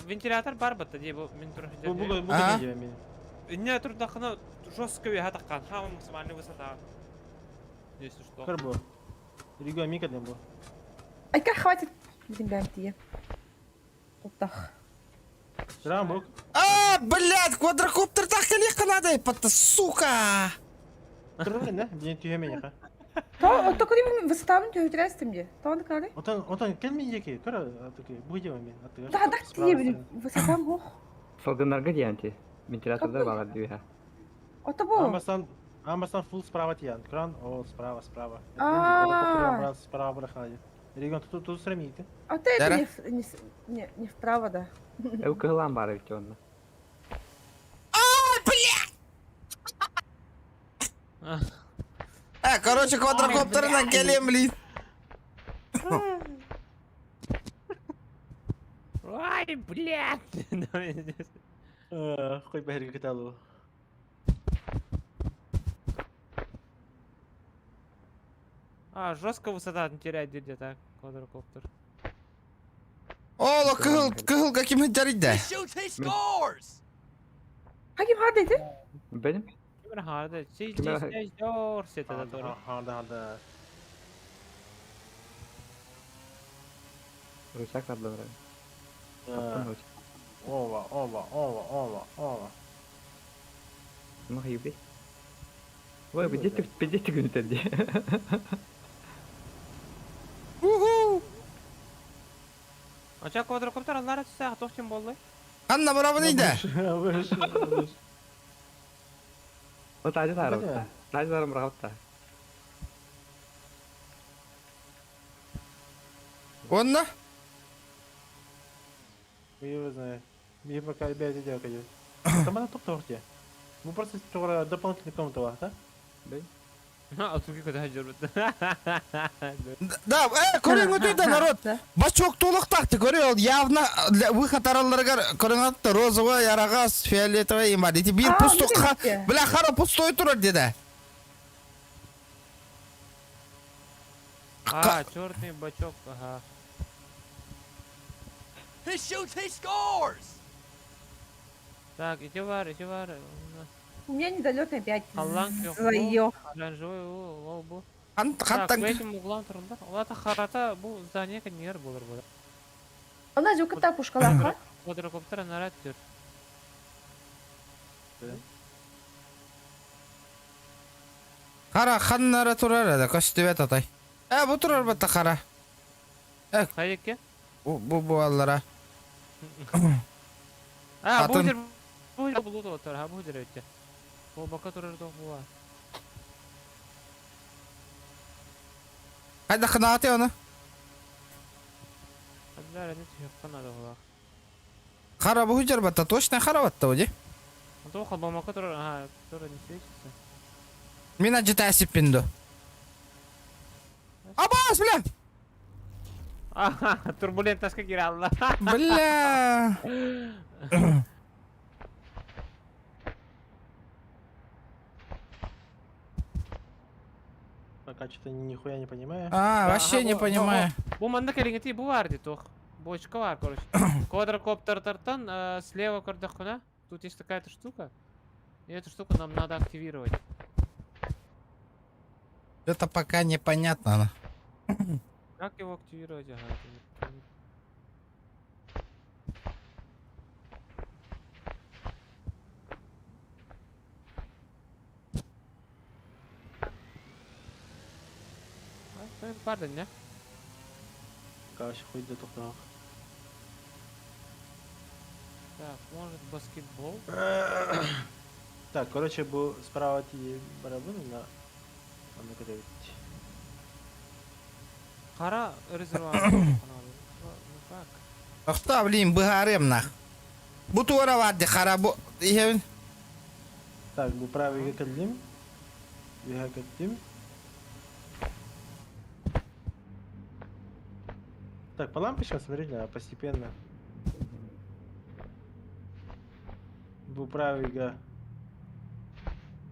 вентилятор бар бұтты дей, бұл мен тұрып Бу жүрді. көтен жеван мен. Үнне тұрдақыны жестко веға таққан, хамы максимальный высота. Если что. Кыр бу. Риго мин көтен бу. Ай, как хватит. Будем бэмтие. Утах. Кырат бу. А, блядь, квадрокоптер так легко надо, пата, сука. Кырат не? Ден түйеме юха. То, только не выставим, ты утрястым где. То он кали. Отан келмен еке. Кырат атыки. Бу жеван мен. Да, да, тебе высотам ох. Сылгынларға диянти. Вентилятордар бағар дейі. Ото bu. Амбастан full справа тиян. Кран, о, справа. А. Справа брахали. Регион тут срамите. А ты Дара? это не вправо, да. Эу кығылан бар өте онна. Короче, квадрокоптерна келем, блин. Ай, блядь! Хоть бы Гарри каталу. Жестко высота теряет где-то квадрокоптер. Ола, кыгыл каким жарить да. Hakim hadi dedi. Benim? Kimler harda? Kimler- Zor setede doğru. Harda. Rıçak abla var. Ова. Ну, хиби. Ой, пидетик үнітелді. Уху. Açak kvadrakopter anlara tüse tohçun boldu. Анна бұрабы дейді. О, тажы тарым. Тажы тарым рағатта. Онна? Я знаю. Мне пока опять идет. Там она топ-топ. Мы просто дополнительный комнату, да? Atılgı kadar jürüt. Да, көрің өтейді народ. Бачок толық тақты, көрі ол явно выход араларға көрің атты розовый, ярағас, фиолетовый има дейді. Bir пустой, бля, қара пустой тұрыр деді. Черный бачок, ага. His shoots, he scores! Так, иди var. У меня недолетный опять. Аллах yok. Заё. Оранжевый, ол bu. Так, Қаттан. этим углам тұрыңдар. Олата қарата бұл здание кәнер болыр бұл. Она же ката пушкалаха. Квадрокоптер нарад жүр. Қара, қаннары тұрар еді, көстебет атай. Бұл тұрар бәтті қара. Қай екен? Бұл аллара. Бұл жер бұл отыр, бұл жер өтті. Бұл бақа тұрар доқ бұла. Haydi kınaatı onu. Adlar ne tüyük kanadı ola. Kara bu hücer batta. Точно kara batta oji. Антон халбама который, ага, который не светится. Mina citasi pindu. Abbas bля! Ага, турбулентность как гиралла. Бля! Пока что-то нихуя не понимаю. Вообще не понимаю. Bu manda kelingeti bu vardı toch. Бочка var, короче. Квадрокоптер тартан, слева кардахуна. Тут есть такая-то штука. И эту штуку нам надо активировать. Это пока непонятно. Как его активировать? Ага, это не- Pardon, не? Короче, хуй до тухтах. Так, может баскетбол? Так, короче, был справа ті барабани на... Ну-ка, дивіться. Қара резервуар. Ну как? Охта, блин, быгарем нах. Бутура вадди харабу. Так, bu правый кадлим. Вига кадлим. Так, по лампочкам смотрите, надо постепенно. Bu правый га.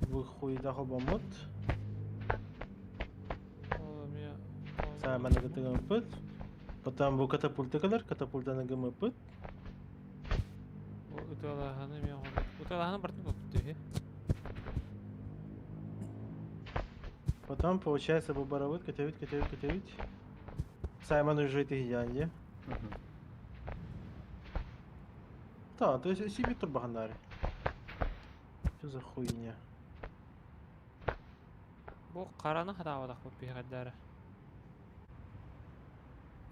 Bu хуйда хобамот. Самая наготовим пыт. Потом bu катапульта калар, катапульта нагамы пыт. Уталағаны мен ғаны. Уталағаны бұртын көпті. Потом получается bu баравыт, катавит. Саймон уже это гиянье. Да, то есть себе турбаганари. Что за хуйня? Бұл қараны қадауадақ болып бейғаддары.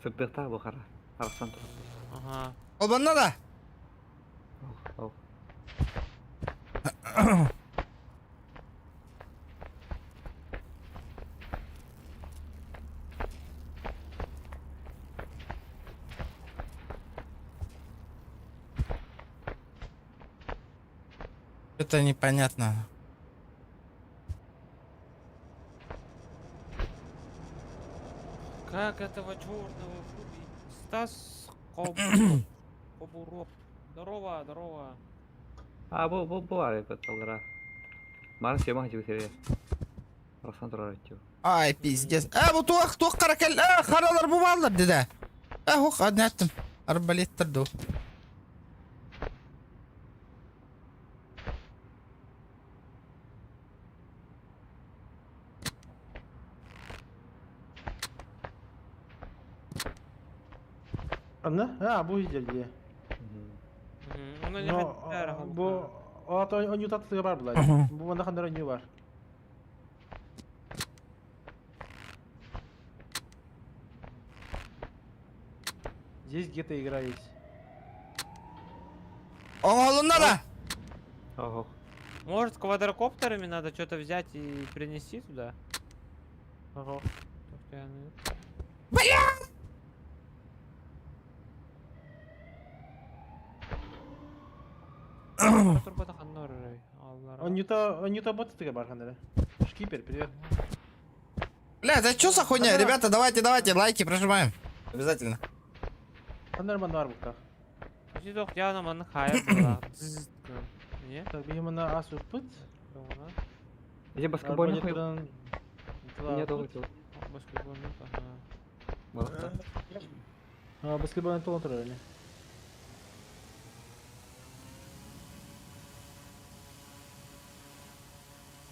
Сыппықтағы бұл қара. Арыстан тұр. Ага. Ол банда да. Ал. Это непонятно. Как этого черного убить? Стас Кобуров. Здорово. Бұл ары бәтталғыра. Марс емақ жібі серия. Арыстан тұр араттю. Ай, пиздец. Bu tuğ karakal. Karalar bu varlar dede. Hoq adnattım. Arbalettir du. Anne? Ha bu hicreliye. Onu ne No, kadar bu o at oyun tatlısı var bunlar. Bu bana kadar oyunu var. Здесь где-то игра есть. Oğlunda da. Ого. Может, квадрокоптерами надо что-то взять и принести туда? Ага. Турбата ханнор аллар. Он не то боты бар хандere. Шкипер, привет. Бля, это что за хуйня? Ребята, давайте, лайки прожимаем. Обязательно. Хандер бар букта. Жидок явно маны хайр была. Не? Так, бегем на асу пыт. Где баскетбольный хуй? Арбалеттерден Не два пыт. долго. Баскетбольный, ага. Молодца. Баскетбольный толон турали.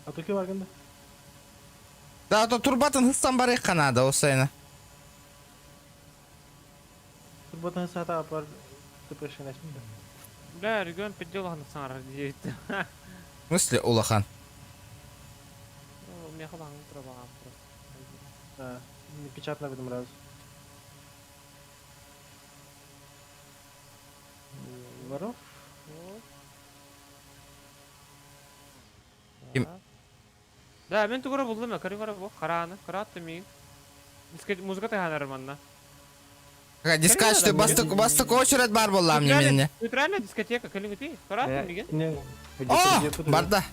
А то ки барганда? Да, то турбатын hızsan bari kanada o sayına. Турботан сата апар. Ты пришли на снег. Бля, регион подделал на сар девять. В смысле, Улахан? У меня хабан пробовал просто. Да, непечатно в этом раз. Воров? Ким? Да, мен тугура булдым, кыры кара бу, караны, каратты мен. Музыка тыганар манна. Дискачты басты очередь бар болам немене. Нейтральная дискотека, калингути. Карат миге? Не, О, барда.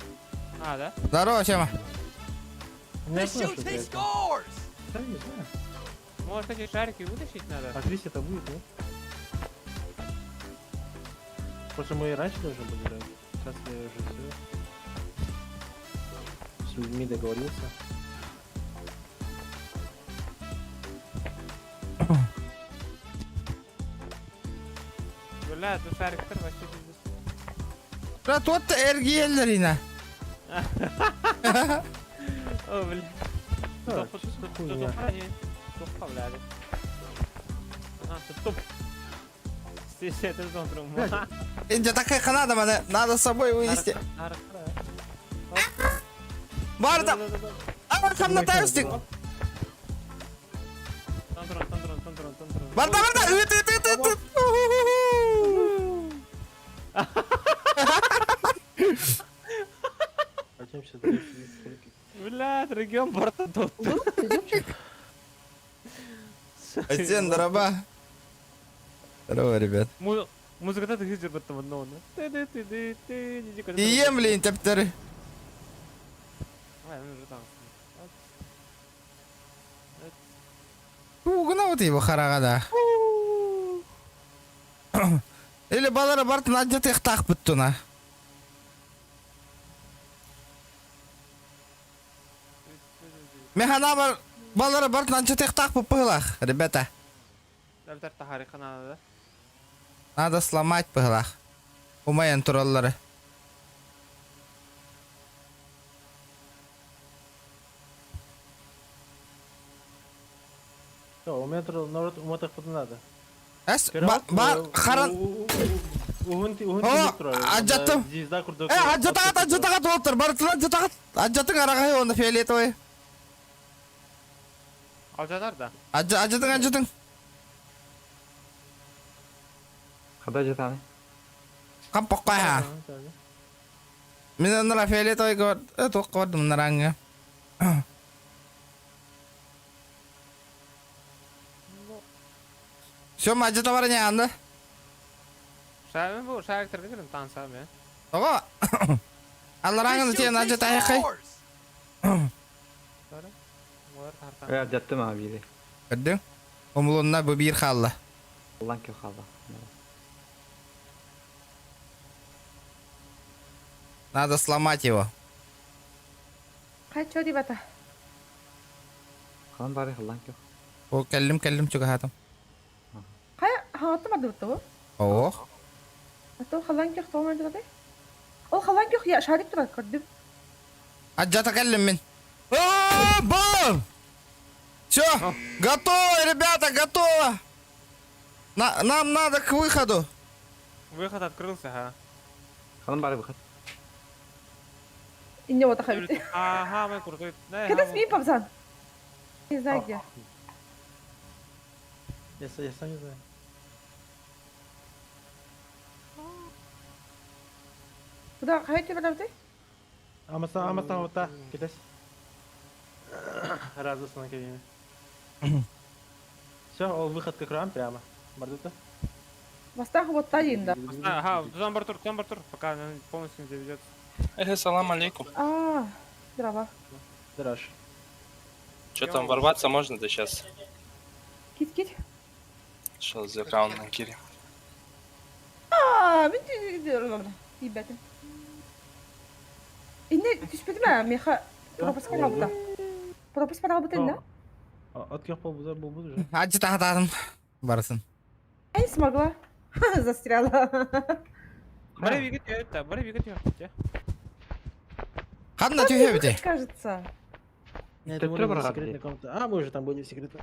А, да? Здорово, Сема. не They знаю, shoot, что he это. scores! Да, не знаю. Может, эти шарики вытащить надо? А здесь это будет, нет? Просто мы и раньше должны были играть. Сейчас я уже все. С людьми договорился. Бля, тут шарик-то вообще пиздец. Брат, вот эргиеллерина. О, бля. А, Тут что за тут хуйня? Тупо, блядь. А, тут туп. Здесь это зонтрум. Инде такая надо, мане. Надо с собой вынести. Барда. А вот там на тайстик. Тонтрон. Барда. Хотим сейчас Бля, регион борта тут. Атен, дроба. Здорово, ребят. Музыка-то ты где потом одного, да? Ием, блин, тептеры. Ой, ну же там. Угна вот его харагада. Или балары бартын аджаты их так буттуна. Механа балары бартын аджаты их так пыгылах, ребята. Дәлтәр тахарика надо, да? Надо сломать пыгылах. Умаян тураллары. Что, у меня народ умотах под надо. Эс, харан. О, аджаттым. Звезда курдук. Аджатагат отыр, бартын аджатагат. Аджатын арагай оны фиолетовый. Алжанар да. Аджатын. Когда жетаны? Кампок кая. Мен нара фиолетовый год. Это кодым наранга. Все, аджата бар не анда. Шаймен bu şarkıları gelin tansa mı? Ого. Аллараңын They тен shoot, he аджата аяқай. scores! Sonra. Var tartan. Жаттым абиде. Көрдің? Омлонна bu bir қалды. Аллан кеп қалды. Надо сломать его. Қайт чөри бата. Қалан бары аллан кеп. О, кәлім чуга хатым. Қай хаңаты мады бұтты бұл? О, Ато халан кех тоғын тұрады? Ол халан кех я шарик тұрады көрдім. аджата кәлім мен. О, бом! Все, готово, ребята, готово. Нам надо к выходу. Выход открылся, ха. Қалан бары бұқыт. Инне ота қайбет. Ага, мы крутой. Когда смей папсан? Не знаю где. Я сам не знаю. Куда қайт тебе бата? Амастан вот так, кидайся. Радостно, конечно. Все, выход как рам прямо. Мордута. Бастағы ботта дейін Ага, тузан бар тур, пока полностью не доведется. Салам алейкум. Здраво. Драж. Что там, ворваться можно-то сейчас? Кит. Что за аккаунт на Кире? Мен түйдері. Ибәтім. Инне түспеді ме? Меха пропуск пара бұта. Пропуск пара бұта инне? От кех пол буду же. Аджата хатадым. Барсын. Я не смогла. Застряла. Бары бегать я. Ханна тюге бите. Кажется. Нет, Ты это прям были в рад, секретной где? комнате. А, мы уже там были в секретной.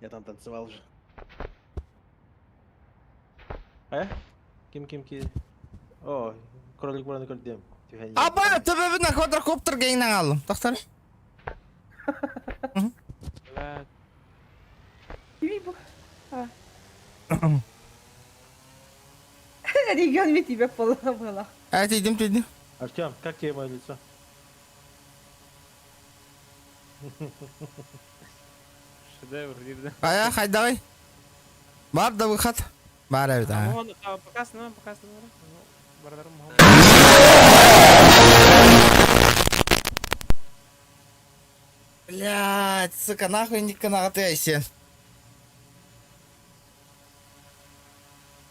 Я там танцевал уже. Ким. О, кролик можно көрдем. Аба, төбөбүнө квадрокоптер кейинен алдым. Токтор. Бля, Тиви бұл. Регион ведь тебя было. Тидим. Артем, как тебе мое лицо? Шедевр, видно. Ая, хай давай. Бар да выход. Бар evet ha. Покасны. Бардарым. Блядь, сука, нахуй не канатайся.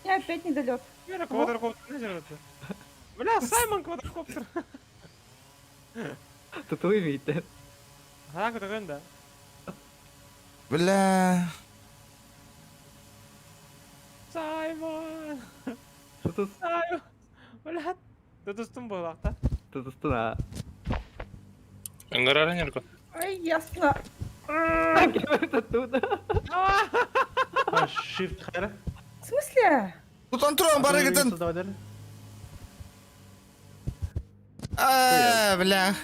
Я опять недолет. Бля, квадрокоптер не жрет. Бля, Саймон квадрокоптер. Тут вы видите. Ага, куда да. Бля. Саймон. Тут Саймон. Бля. Ты достум был, да? тут устана. Ыңгырары нерко. Ай, ясно. Тут. Shift хайра. В смысле? Тут он трон бары гытын. Давай. Бля.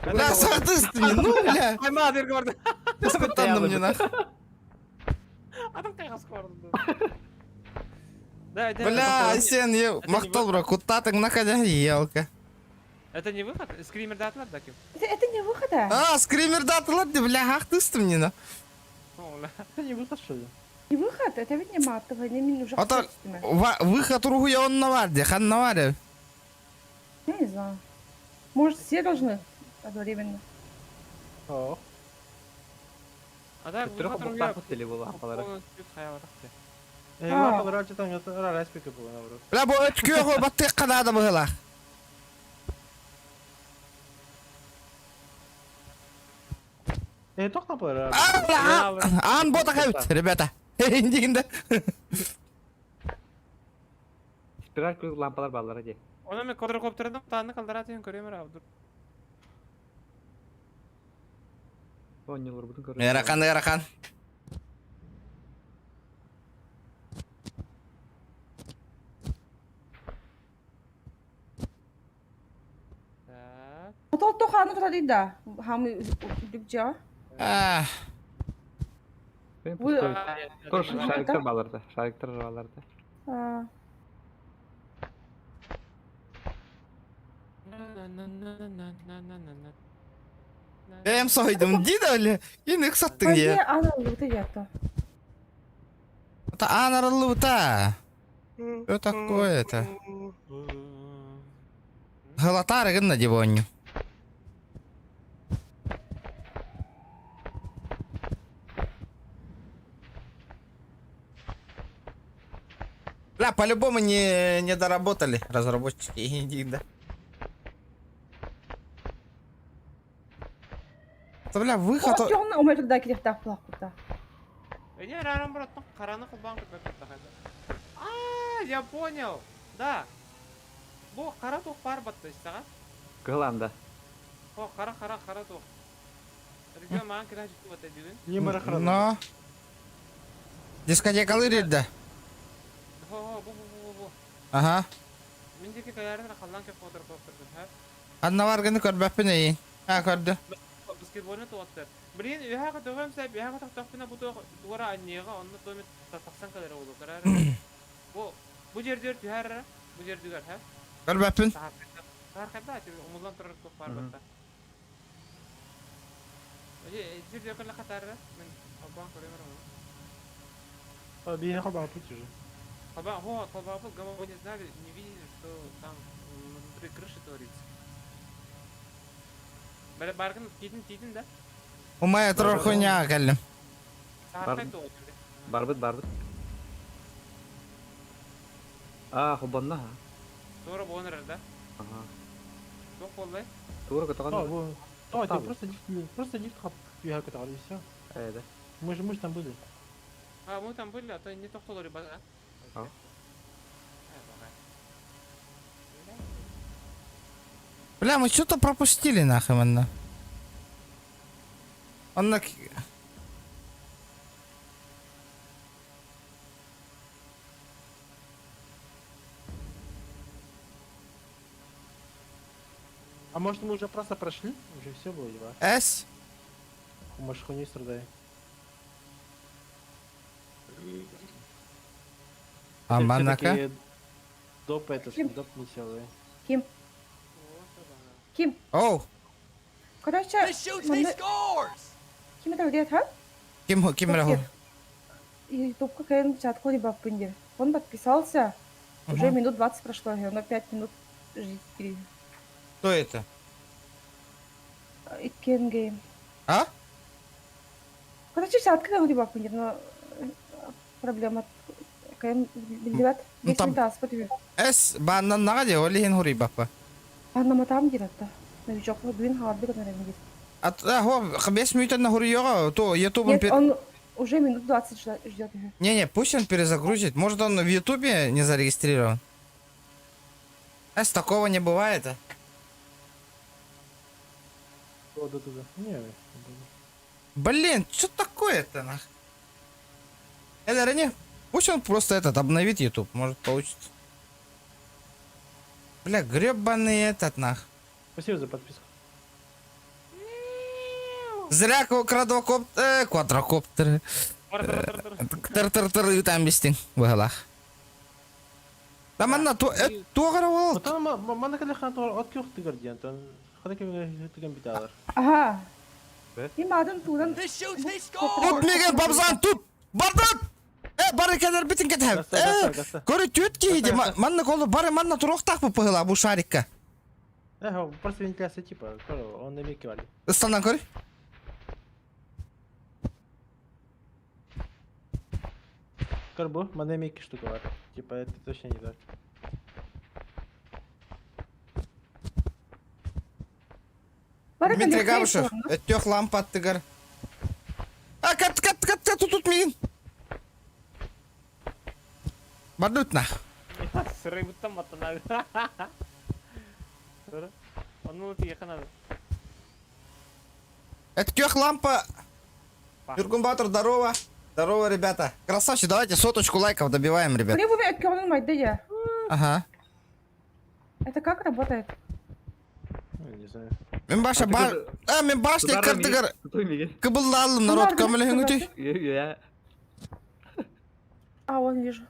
Бля, соответственно, ну, бля. Аймал дер gördüm. Скотанdım мне нахуй. Adam kaygas gördüm. Да, Бля, сен, я мақтал, бро, кутатың находя, елка. Это не выход? Скример да atlat bakayım. Это не выхода. Скример да атылады, бля, хақтыстым мне, на. Это не выход, что ли? Не выход, это ведь не матово, не минус. Ата, выход ругуя он наварде, хан наваре. Я не знаю. Может, все должны одновременно. О, А так, Трёх бахнут или было апалары. я подобрал, что там это распика было, наоборот. Бля, бо өткөе ғой, баттық қанады бұғыла. Тоқна пора. Бля, ан бота қайбыт, ребята. Индигінде. Спираль круг лампалар баллар аде. Оны мен квадрокоптерден тааны калдыратын көремін абдур. Он не лурбутун көрүнүп. Ярақан, ярақан. Так. Отол тоқаны тұрады да. Хамы дүкжа. Кош шариктер балларда. Шариктер балларда. Эм сойдым, дейді өлі. Ені қысаттың Пойди, е. аналог ты я-то. Это анарылы бұта. Что такое-то? Галатары гынна дебоню. Бля, по-любому не доработали разработчики. Иди, да. Это, бля, выход... Вот он умеет туда кидать так плохо-то. Не, рарам братан, қараны қылбан көпек көптағайды. Я понял. Да. Бұл қара тоқ бар батты істіға. Гланда. О, қара тоқ. Ребен маған кіра жүкті бата дейін. Лимара храна. Но... Дискотекалы рейді. Бұл. Ага. Мендеке каярын қалдан кеп қотыр көптірді. Аннаварганы көрбәппін әйін. Көрді. Баскетболны туаттыр. Блин, үһәгә төгәм сәп, үһәгә тактакпына бу тугара аннега, онны томет тактаксан кадәр булды. Карар. Бу җирдә түһәр, бу җирдә гәр, һә? Көрбәппін. Саркада, умулдан торыр топ бар бата. Җирдә кала хатар, мен абан күрәм. Бия хаба пути же. Хаба, бу гамма не знали, не видели, что там внутри крыши творится. Баргын тидин да? Умая тұрыр хуйняға кәлім. Саркай туат. Барбыт. Хубанна. Тора бонер да? Ага. Ток болдай. Тура катаган. Ты просто лифт хап, я как-то и все. Да. Мы же там были. Мы там были, а то не то кто база. Бля, мы что-то пропустили нахуй, манна. Он на... А может мы уже просто прошли? Уже все было, да? Эс? Может хуйней страдай. А манака? Доп этот, доп не целый. Ким? Оу! Короче, The shoot, he scores! ким это где то? Ким раху? Ютубка кайын чат коли баппиндер. Он подписался. Уже минут 20 прошло, и на 5 минут жить впереди. Кто это? Иккен гейм. А? Короче, чат коли баппиндер, но проблема кайын билбет. Ну, 5 там- минут аспатываю. Эс баннан нага де олиген хури баппа. Анна там директа. Новичок двин харды который не Хо 5 минут на хури йога, то ютубом Нет, он уже минут 20 ждет. Не, пусть он перезагрузит. Может, он в Ютубе не зарегистрирован. Эс, такого не бывает. Да. Не, Блин, что такое-то, нах? Это не. Пусть он просто обновит YouTube, может получится. Бля, гребаный этот нах. спасибо за подписку. Зря квадрокоптеры. Тыр там бестин выгалах. Да манна тугара Но бол. там мана кале хан тор от кюх тигер диен тан хада кем биталар. Ага. Да? И мадан тудан. The shoot, he Тут scores! меген бабзан тут. Бардат. Бары кедер битин кетеп. Гаста. Көрі түйет кейде. Манна колы бары манна туроқтақ бұл пығыла бұл шарикка. Просто вентиляция типа, он на меке вали. Ыстандан көрі. Карбо, мана меке штука var. Типа это точно не так. Дмитрий Габышев. Өттеқ лампа аттығыр. Кат, тут меген. Бардут на. Сырыбыттан матанады. Сыры. Onu тиехан ады. Өттеқ лампа. Юргун Батыр, здорово. Здорово, ребята. Красавчик, давайте 100 лайков добиваем, ребят. Мне бы откёрнул мать, да я. Ага. Это как работает? Ну, не знаю. Мен баша бар. Мен башне кырдыгыр. Туй миген. Кыбылдалым народ камылын үтей. Я. А, вон вижу.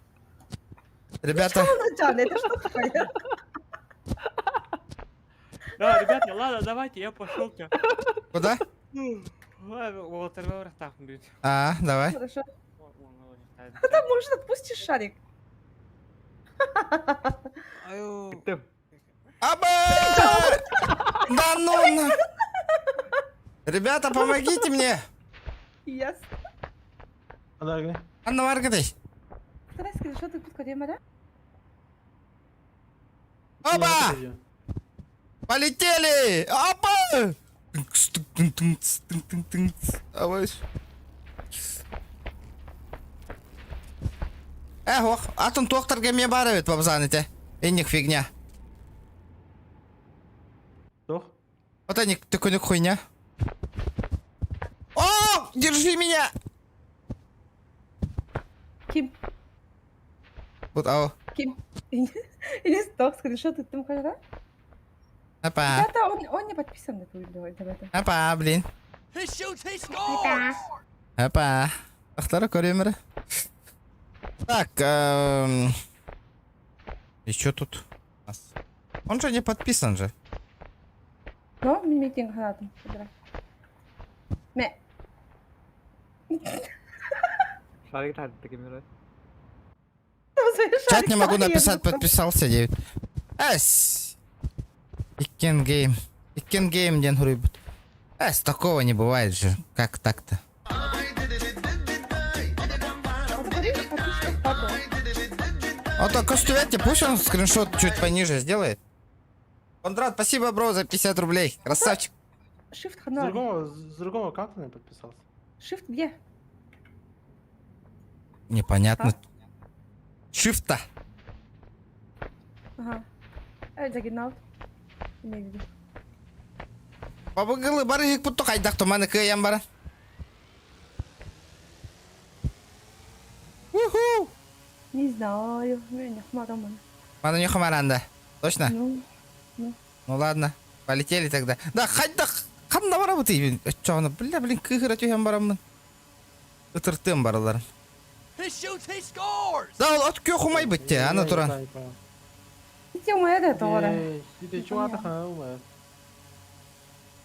Ребята, Джан, это что такое? Да, ребята, ладно, давайте, я пошел-ка. куда? Вот, тервер так, блин. А, давай. Хорошо. Да, может, отпустишь шарик? Аю. Тем. Аба! Да ну на. Ребята, помогите мне. Yes. Анаргни. Анна Маргатой. Старай скриншот и тут да? Оба! Полетели! Опа! Давай. Ох, атын тоқтарға ме бар өт, бабзан еті. Энник фигня. Тох? Вот они, ты конюк хуйня. О, держи меня! Ким? Вот, ау. Ким? Или сток, скриншот и там да? Опа. Это он не подписан на твой давай. Опа, блин. The shoot, he scores! Опа. Ақтары көремірі. Так, и что тут? Он же не подписан же. Но мимикинг ханатым. Мэ. Шарик так такими раз. Чат не могу написать, подписался 9. Эс. Иккен гейм ден хурибут. Эс, такого не бывает же. Как так-то? А то костювете, пусть он скриншот чуть пониже сделает. Кондрат, спасибо, бро, за 50 рублей. Красавчик. Shift С ханат. другого аккаунта не подписался. Shift где? Непонятно. Шифта. Ага. Загинал. Не видел. Бабыгылы бары ек путто қайдақ туманы кыям бара. Уху! Не знаю. Не хмараман. Мана не хамаранда. Точно? Ну, Ну ладно. Полетели тогда. Да, қайдақ. Қанда бара бұты? Чоғына, блин, кыгыра түйен барамын. Үтірттен баралар. The shoot, he scores! Да, ол от күйе құмай бітте, ана тұра. где моя да тора? Иди чуата хан ума.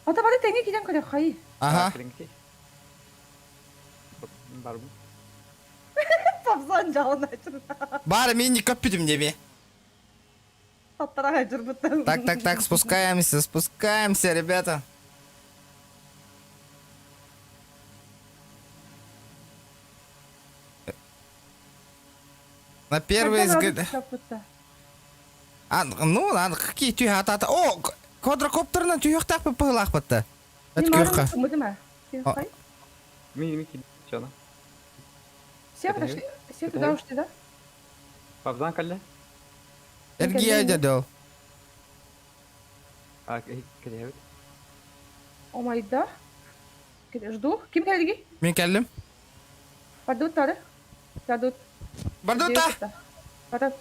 Ата бары теңе киден көрек хайы. Ага. Кіріңки. Бар бұл. Папсан жалын айтыр. Бар, мен не көппедім деме. Таттара айтыр бұттан. Так, спускаемся, ребята. На первый взгляд... Ну, ладно, какие түйі ата. О, квадрокоптерна түйіқтақ пі пығылақ бұтты. Өткіққа. Мені киді. Чона. Все прошли. Все туда ушли, да? Папзан кәлі? Сергей дедел. Кәлі. Омайда. Жду. Ким келді? Мен келдім. Падут тары. Падут. Бардута! Падут.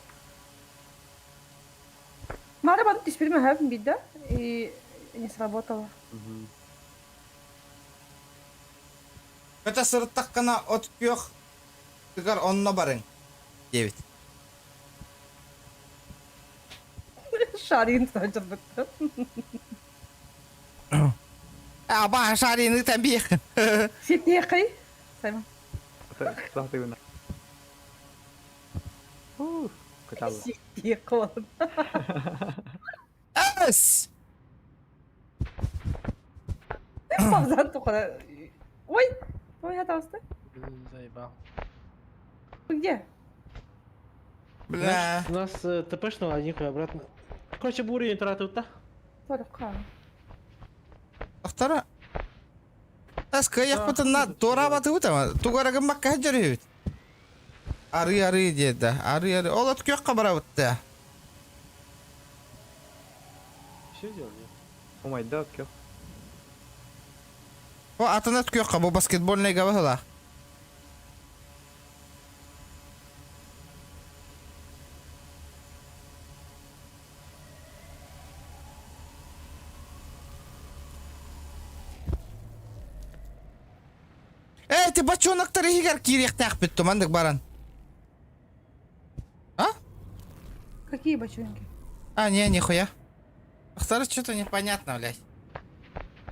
Мара падут теперь мы have бит, да? И не сработало. Көті сырыттақ қана өткіқ. Тігар онына барың. 9. Шарин тажыр бұтты. Ба, шарины тәмбек. Сет не қай? Саймон. Сақты күні. Көталы. Сет не қылын. Әс! Папзан тұқыра. Ой! Ой, оталысты. Заебал. Вы где? Бля. У нас ТПшного, а нихуя обратно. Короче, буры интернет та. Торы қаны. Ақтара. Әскі аяқ бұтынна тора баты өтіма. Туғарағын баққа жүрі өт. Ары деді. Ары. Ол өткіққа бара өтті. Все сделали. Омайда өткі. О, атын өткіққа бұл баскетбольный гавы ғыла. Ти бачонақтар егер керек тақ бітті мандық баран. А? Какие бочонки? А, нихуя. Ақтары что-то непонятно, блядь.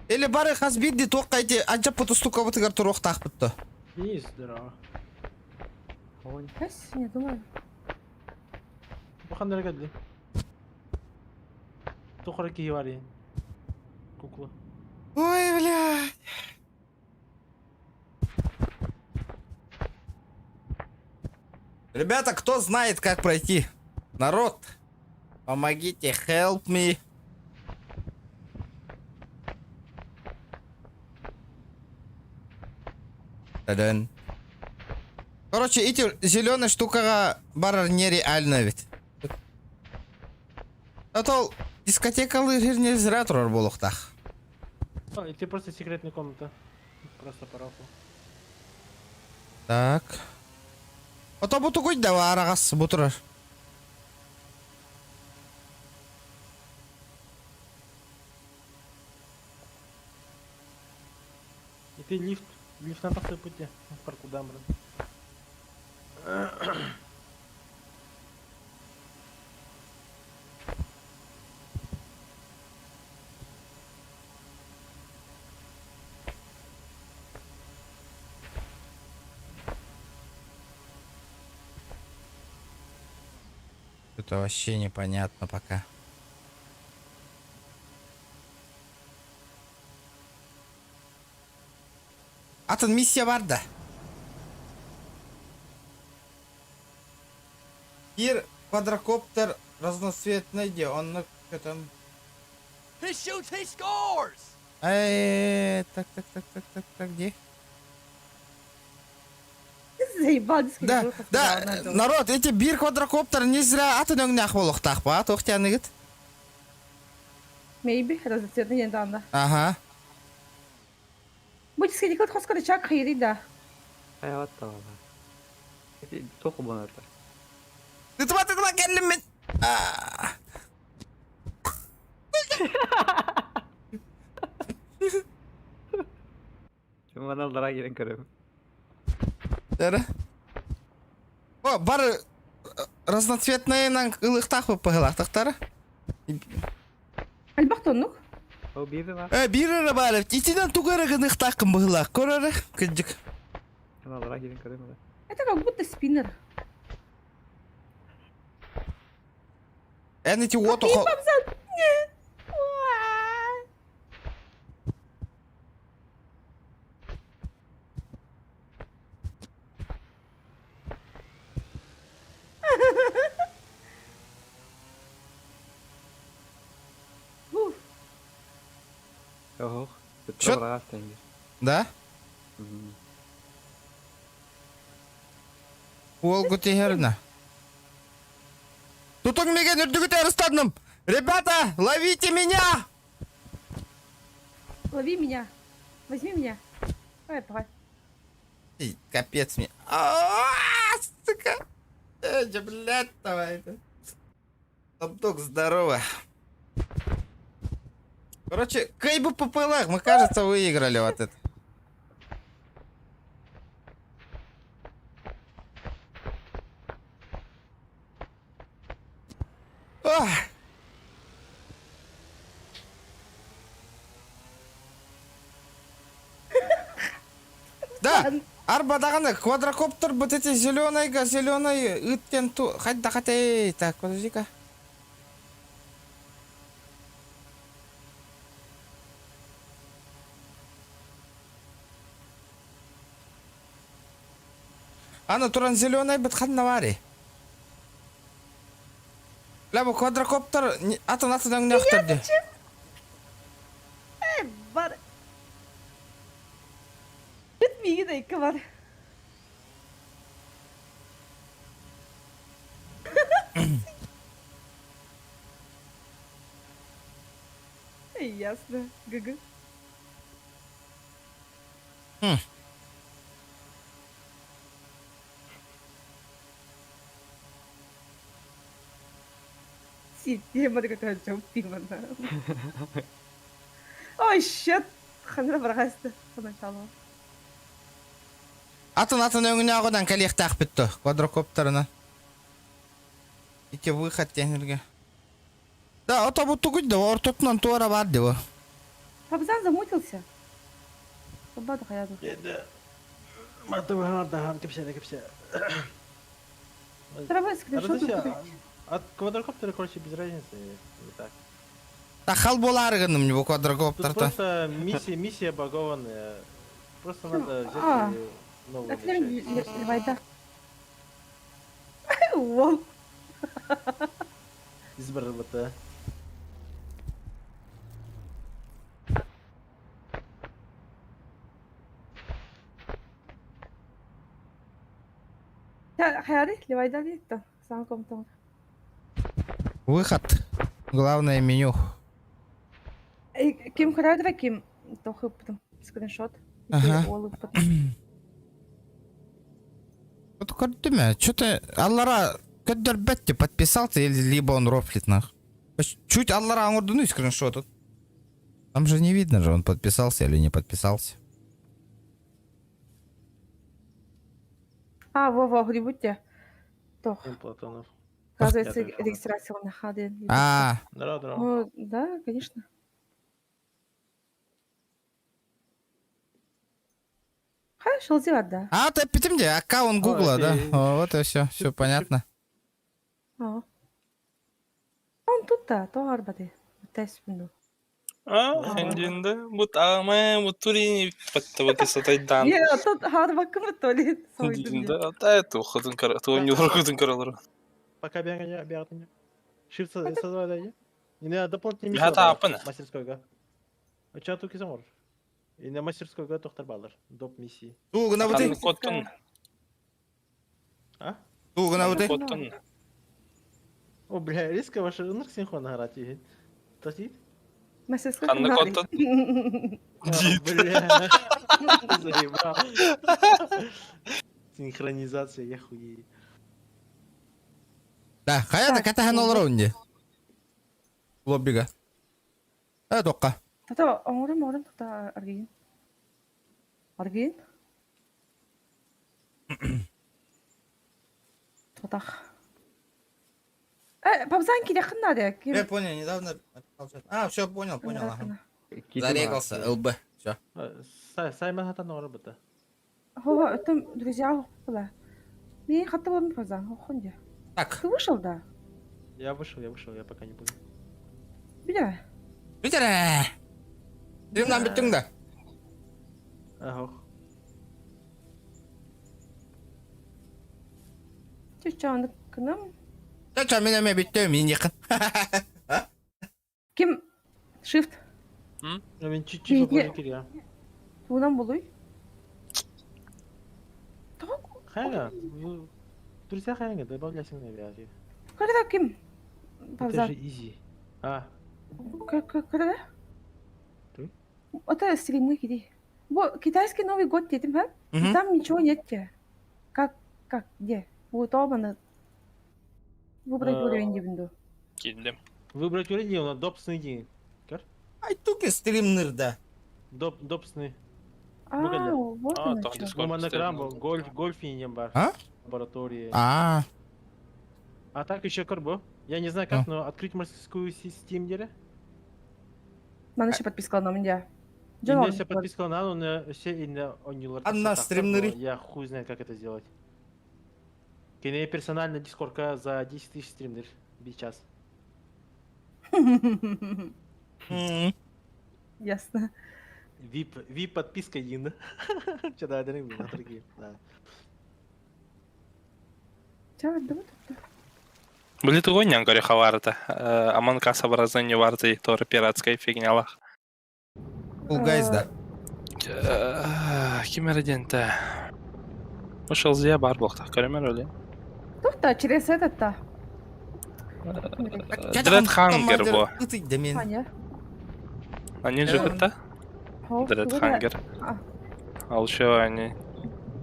Или бары хазбидді тоққайды ажап бұтыстуқа бұтығар тұруқ тақ бітті. И здорово. Кась? Не думаю. Бухандыр кәдді. Тұқыры кейі бар ең. Кукла. Ой, блядь. Ребята, кто знает, как пройти? Народ, помогите, help me. Та-дан. Короче, эти зеленые штука бар нереально ведь. А то дискотекалы нельзя тұрар болуқтақ. А, и ты просто секретная комната. Просто по рафу. Так. Ото бұты көйді дәуі арағас бұтырар. И ты лифт. Лифт на такой пути. В парку Дамбран. Это вообще непонятно пока. Атын миссия бар да. Бір квадрокоптер разноцветный де, он там... He shoots, he scores! Так, где? Заебал, Да, народ, эти бір квадрокоптер не зря атын өңнақ болуқтақ ба, тоқтяны гід? Maybe, разноцветный енді анда. Ага. Будь сходить от хоскары чак хайри, да. Hayat da var. Toku bana da. Tıtıma geldim ben. Cuma bana giren karım. Дәрі. О, бар разноцветный нан ылықтақ болып пығылақтықтары. Альбахтон, ну? О, бири бар. Бирі бар. Итинен тугары гынық тақым бұғыла. Көрәрі, күнжік. Аналара келин көрем эле. Это как будто спиннер. Әні те ото қол. Папсан, нет. Уа. Уф. Ого. Чё? Петро раз тенге. Да? Олгу тегерна. Тутуң меген үрдігіт арыстаным. Ребята, ловите меня! Лови меня. Возьми меня. Давай, давай. Эй, капец мне. Сука. Блядь, давай. Топ-дог, здорово. Короче, кейбу по пылах, мы, кажется, выиграли вот это. Ох. Да, арбадағаны квадрокоптер, вот эти зеленый, үткен ту. Хотя, так, подожди-ка. Ана туран зеленый бит ханнавари. Лабо квадрокоптер атын не ақтырды. Бар. Bitmeyi de iki var. Ясно. Гг. Система такая джампинг. Ой, щет. Ханра барғасты. Поначалу. Атын өңіне ағыдан кәлек тақ бітті. Квадрокоптерына. Ике выход теңірге. Да, ото бұтты күдді. Ортотынан туара бар деу. Папзан замутился. Побаду хаяду. Енді матывағардаған кепсе. Давай скриншот. От квадрокоптера, короче, без разницы. Не так. Тахал боларыгыным не бұл Тут квадрокоптерді. просто миссия багованная. Просто надо А. взять новую Это решать. Левайда. Вау. Избор РБТ. Хаяды, Левайда değil de. Сам комтон. Выход. Главное меню. Ким Харядра, Ким тохы потом скриншот. Ага. Олы потом. Вот көрдіме, что-то Аллара көддер бәтте подписался, или либо он рофлит нах. Чуть Аллара аңырдыны скриншот. Там же не видно же, он подписался или не подписался. А, во, грибутте. Тох. Платонов. Оказывается, Я тоже. регистрация на хады. Здорово. Ну, да, конечно. Хорошо, сделать, да. А, ты где? Аккаунт Гугла, да? окей. О, вот и все понятно. А. Он тут, да, то арбады. Тест минут. Endinde bu tamamen bu turini batta bakısataydan. Не, тут арбакы мы то ли. Endinde ata это ходун кара, то не ходун каралар. Пока бегать. Shift создавай, да? И на дополнительные Я миссии. тапана. Мастерскойга. А чё тут можешь? И на мастерскойга тохтар балдар. Доп миссии. Туғына бұты? Kanlı kottun. А? Туғына бұты? Kottun. О, бля, резко ваши рынок синхронно играть. Тосит? Мастерская. Kanlı kottun. Бля. Заебал. Синхронизация, я хуею. Да, қаяда кәтәхан олар өңде. Лоббиға. Тоққа. Тата, орын, тата аргин. Аргин? Татах. Папзан киде хынна де. Я понял, недавно... А, все, понял, Ага. ага. Зарегался, ЛБ. Все. Саймон хатан оры бұты. Хо, это друзья была. Мне хата он поза, хонде. Так, Ты вышел, да? Я вышел, я пока не буду. Бля. Питере! Стримнан биттің да. Ага. Чучанды кынам. Чача, мен битті, мен якын. Ким? Shift. Мен чуть-чуть Неге? попозже киря. Туынан болуй. Хайга, друзья хайга, добавляйся на вязи. Когда ким? Это Павза. же изи. А, Когда? Ты? Это стримы киди. Вот китайский Новый год детям, а? Мгм. Там ничего нет. Как, где? Вот оба выбрать А. уровень дивинду. Келдім. выбрать уровень, он допсный день. Ай, туке стримнырда. Допсный. А, Выгодно. вот А, оно там чё. Discord. Ну, монограмма, гольф и бар. А? Лаборатории. А, А так еще карбо. Я не знаю как, но открыть морскую систему дере. Мана еще подписка на меня. Инде все подписка на, но все инде онилар. Анна стримнери. Я хуй знает как это сделать. Кене персонально дискорка за 10 тысяч стримнер час. Ясно. VIP подписка ин. Что-то один на другие. Да. Чего думать? Были ты гоннян гореха варта. Аманка соображение варты, тоже пиратская фигнялах. Full Guys да. Кимерден-то. Ушел зия бар блокта, көрөмөр өле. Туфта, через этот-то. Дредхангер бу. Ытый да мен. Аня. Они жигытта? Хо, Дредхангер. А. Ал шо они.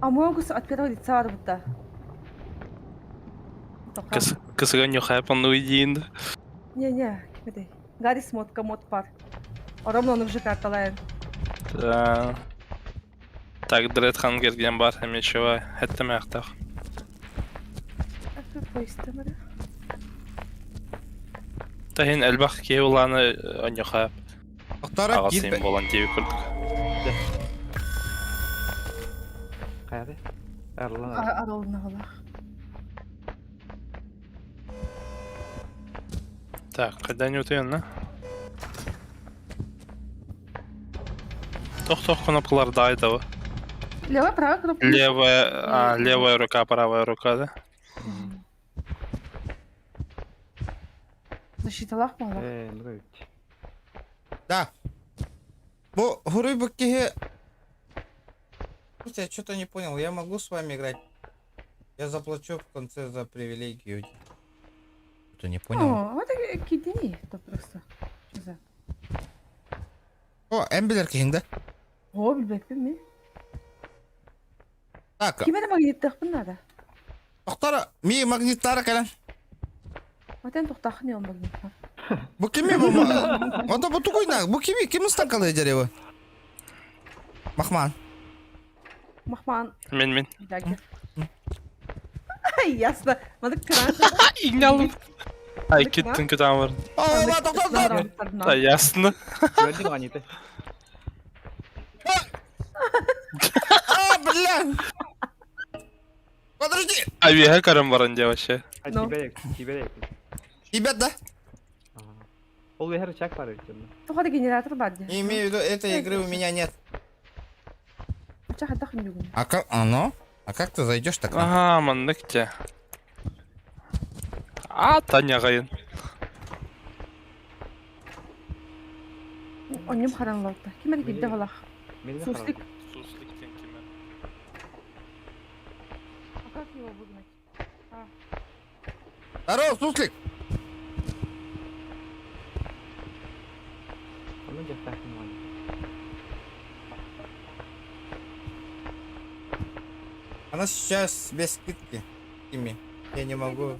А могус от первого лица арбута. Кысыган юхайп он уйдиин. Не, кимедей. Гарри смотка мод пар. Оромно он уже карталайн. Так, Дредхангер ген бар, эми чего? Хетте мактах. А ты поистемере? Тахин элбах ке уланы он юхайп. Ақтара Агасыйм кит. болан деби күрдік. Қаяды? Әрлан. Аралына қалақ. Так, когда не утуен, на? Тох кнопкалар дайдавы. Левая, правая кнопка. Левая рука, правая рука, да? Защиталақ мала. Нұрыйт. Да. Бо, гуры баккеге... Слушайте, я что-то не понял. Я могу с вами играть? Я заплачу в конце за привилегию. Что-то не понял. О, это кидни. Это просто. Что за? О, Эмбелер Кинг, да? О, білбекпін мен. Так, Кемені магниттықпын надо. Ақтара, ми магниттары кәлін. Матен тоқтақын ел магниттар. Бұл кеме бұл? Ода бұл тұғойна. Бұл кеме? Кемін стақалы едер Махман. Махман. Мен. Дагер. Ай, ясно. Мадық кран. Игналым. Ай, кеттің күтам бар. Ала, тоқтар. Да, ясно. Көрді маған еті. А, бля. Подожди. Авиа карам баран де вообще. Ну. Киберек. Ребят, да? Ол бәрі чак бар өйткені. Тоқады генератор бар де. Имею в виду, этой игры у меня нет. Ача хаттақын жүгін. А как, ну? А как ты зайдешь так? Ага, мандык те. Таня қайын. Оннем қаранлауды. Кемені келді қалақ. Мені Суслик. Суслик тен кеме. А как его выгнать? Здорово, суслик. Оны жақтақын маған. Она сейчас без скидки. Ими. Я не могу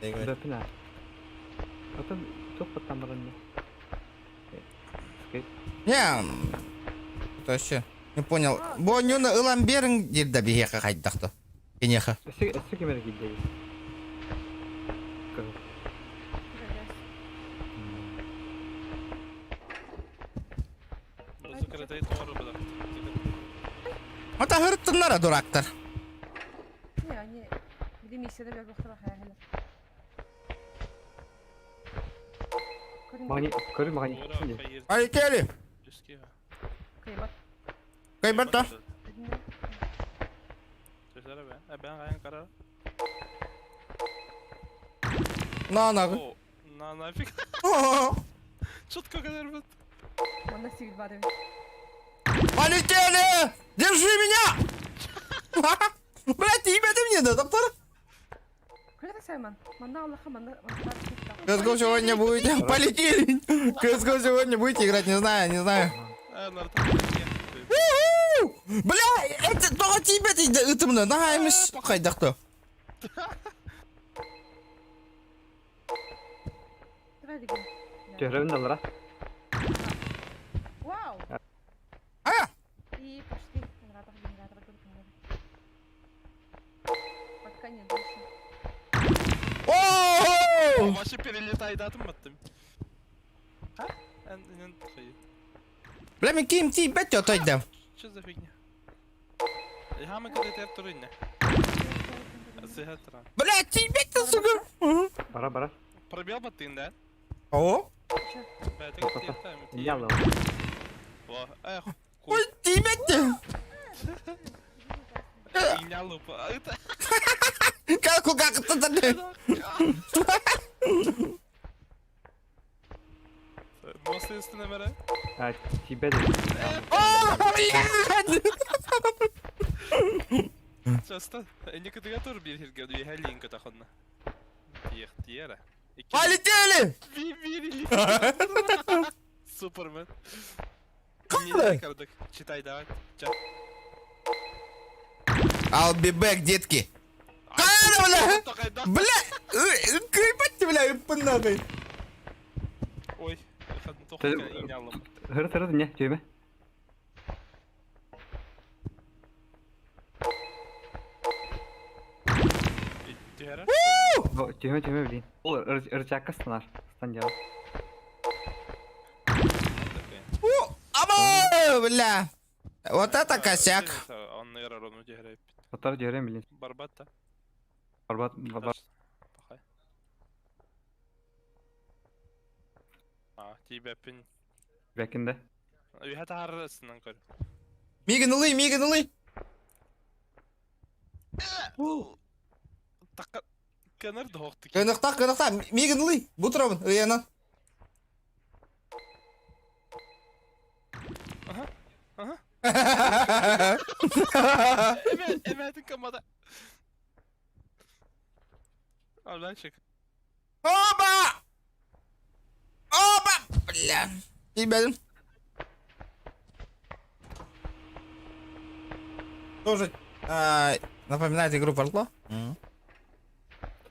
играть. Дөпін әр. Отын тоқ бұттан бұрын не? Скейт. Не, это вообще не понял. Бонюна Иламберин дирда бихеха хайдахту. Кенеха. Өсі кемері келдегі. Ата hırttınlar duraktır. يعني دي ميسيدا بيبقى اختراع هلا Магни, көрі магни. Ура, hayır. Полетели. Düzki. كيبات Kıymetli. Sözlere be. Ben kayan karar. Nana. О, нафиг. Четко kadar вот. وانا سيد بعدين Полетели! Держи меня! Блять, ты имя мне да, доктор? كل سايمون منا والله خمن CSGO сегодня будете... Полетели! CSGO сегодня будете играть, не знаю, не знаю. Бля, это только тебе ты ытымны, нағаймыз қайдақты. Чөһрәбен алыра. واو А? и пошли генератор пока не дальше Ооо! Başı перелетает atmadım. Ha? Ben hayır. Бля, мен киім тиіп отойдым. Что за фигня? Я мы когда ты турин не. Сыгатра. Бля, тиіп сука. Бара. Пробел ботин да? О? Бәтик типтайм. Ялла. Во, эх. Ой, тиіп Инялу. Это. Как ты? Мост üstüne mere. А, тебе де. О, блядь! Часто. Indikatör bir hirgad vi helin kata xonna. Tiyera. Полетели! Супермен. Как? Кардык. Читай давай. I'll be back, детки. Бля! Кайпать, бля, нахуй. Ой. Тоққа инялым. Хыры не, түйме. Тiyera. Түйме білейін. Ол ырчаққа станар. Стан жауап. Аба, бля. Вот это косяк. Он наверное ровно тiyera. Отар жөрен білейін. Барбата. Барбат. Пахай. Тебе пин. Бәкінде. Vi hade harrasından kör. Миган улый. Такка канар да хоқты. Кынықта. Миган улый. Бутырабын, ыянан. Aha. Evet kamada. Al lan çık. Оба! Бля. Ребята. Тоже напоминает игру Портло.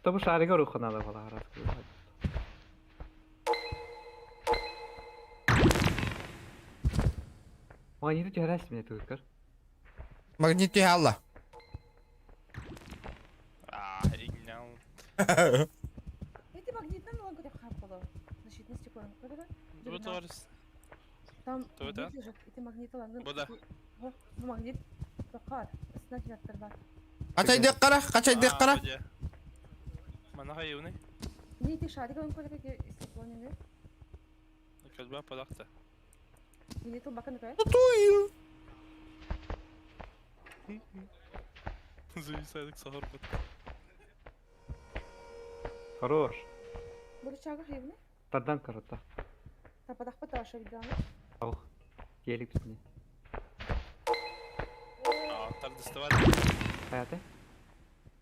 Та bu şariga ruhu надо было раз. Магниты түйәрәсі мене түгікір. Магнитный Алла. Игнял. эти магнитные налогы как хапало защитный стекло Bu doğrusu. там Кто это? магнит лежит эти магниты лагын Bu da. bu магнит тоқар астына кинаттар бар Қачайдық қара. Mana hayuni. не эти шарик он көлөк стекло не Kalba palakta. магнит бакан кая Зависайдык сахар бут. Хорош. бурчага хевне Тардан карата. тападах паташа виданы Аух. Елік түсіне. Tar доставай. Hayatı.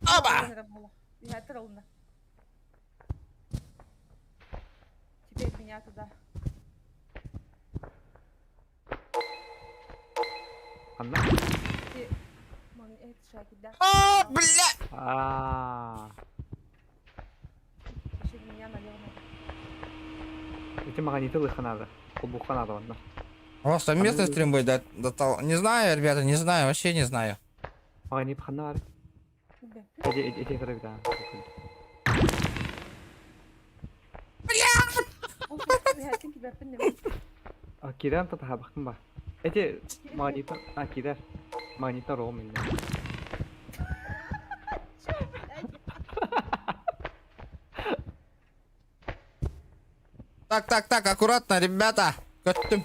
Оба! я троллна теперь меня туда Anla. и магнит шарик да О, бля! Ааа. еще меня налево Эти магниты лыханады. Кулбуханады onlar. У вас там местный стрим будет до того. Не знаю, ребята, не знаю, вообще не знаю. Магнит ханна var. Эти тарafı daha. Kiran tata bakın bak. Эти магниты. Kider. Магнитный ром или. Так, аккуратно, ребята. Көттім.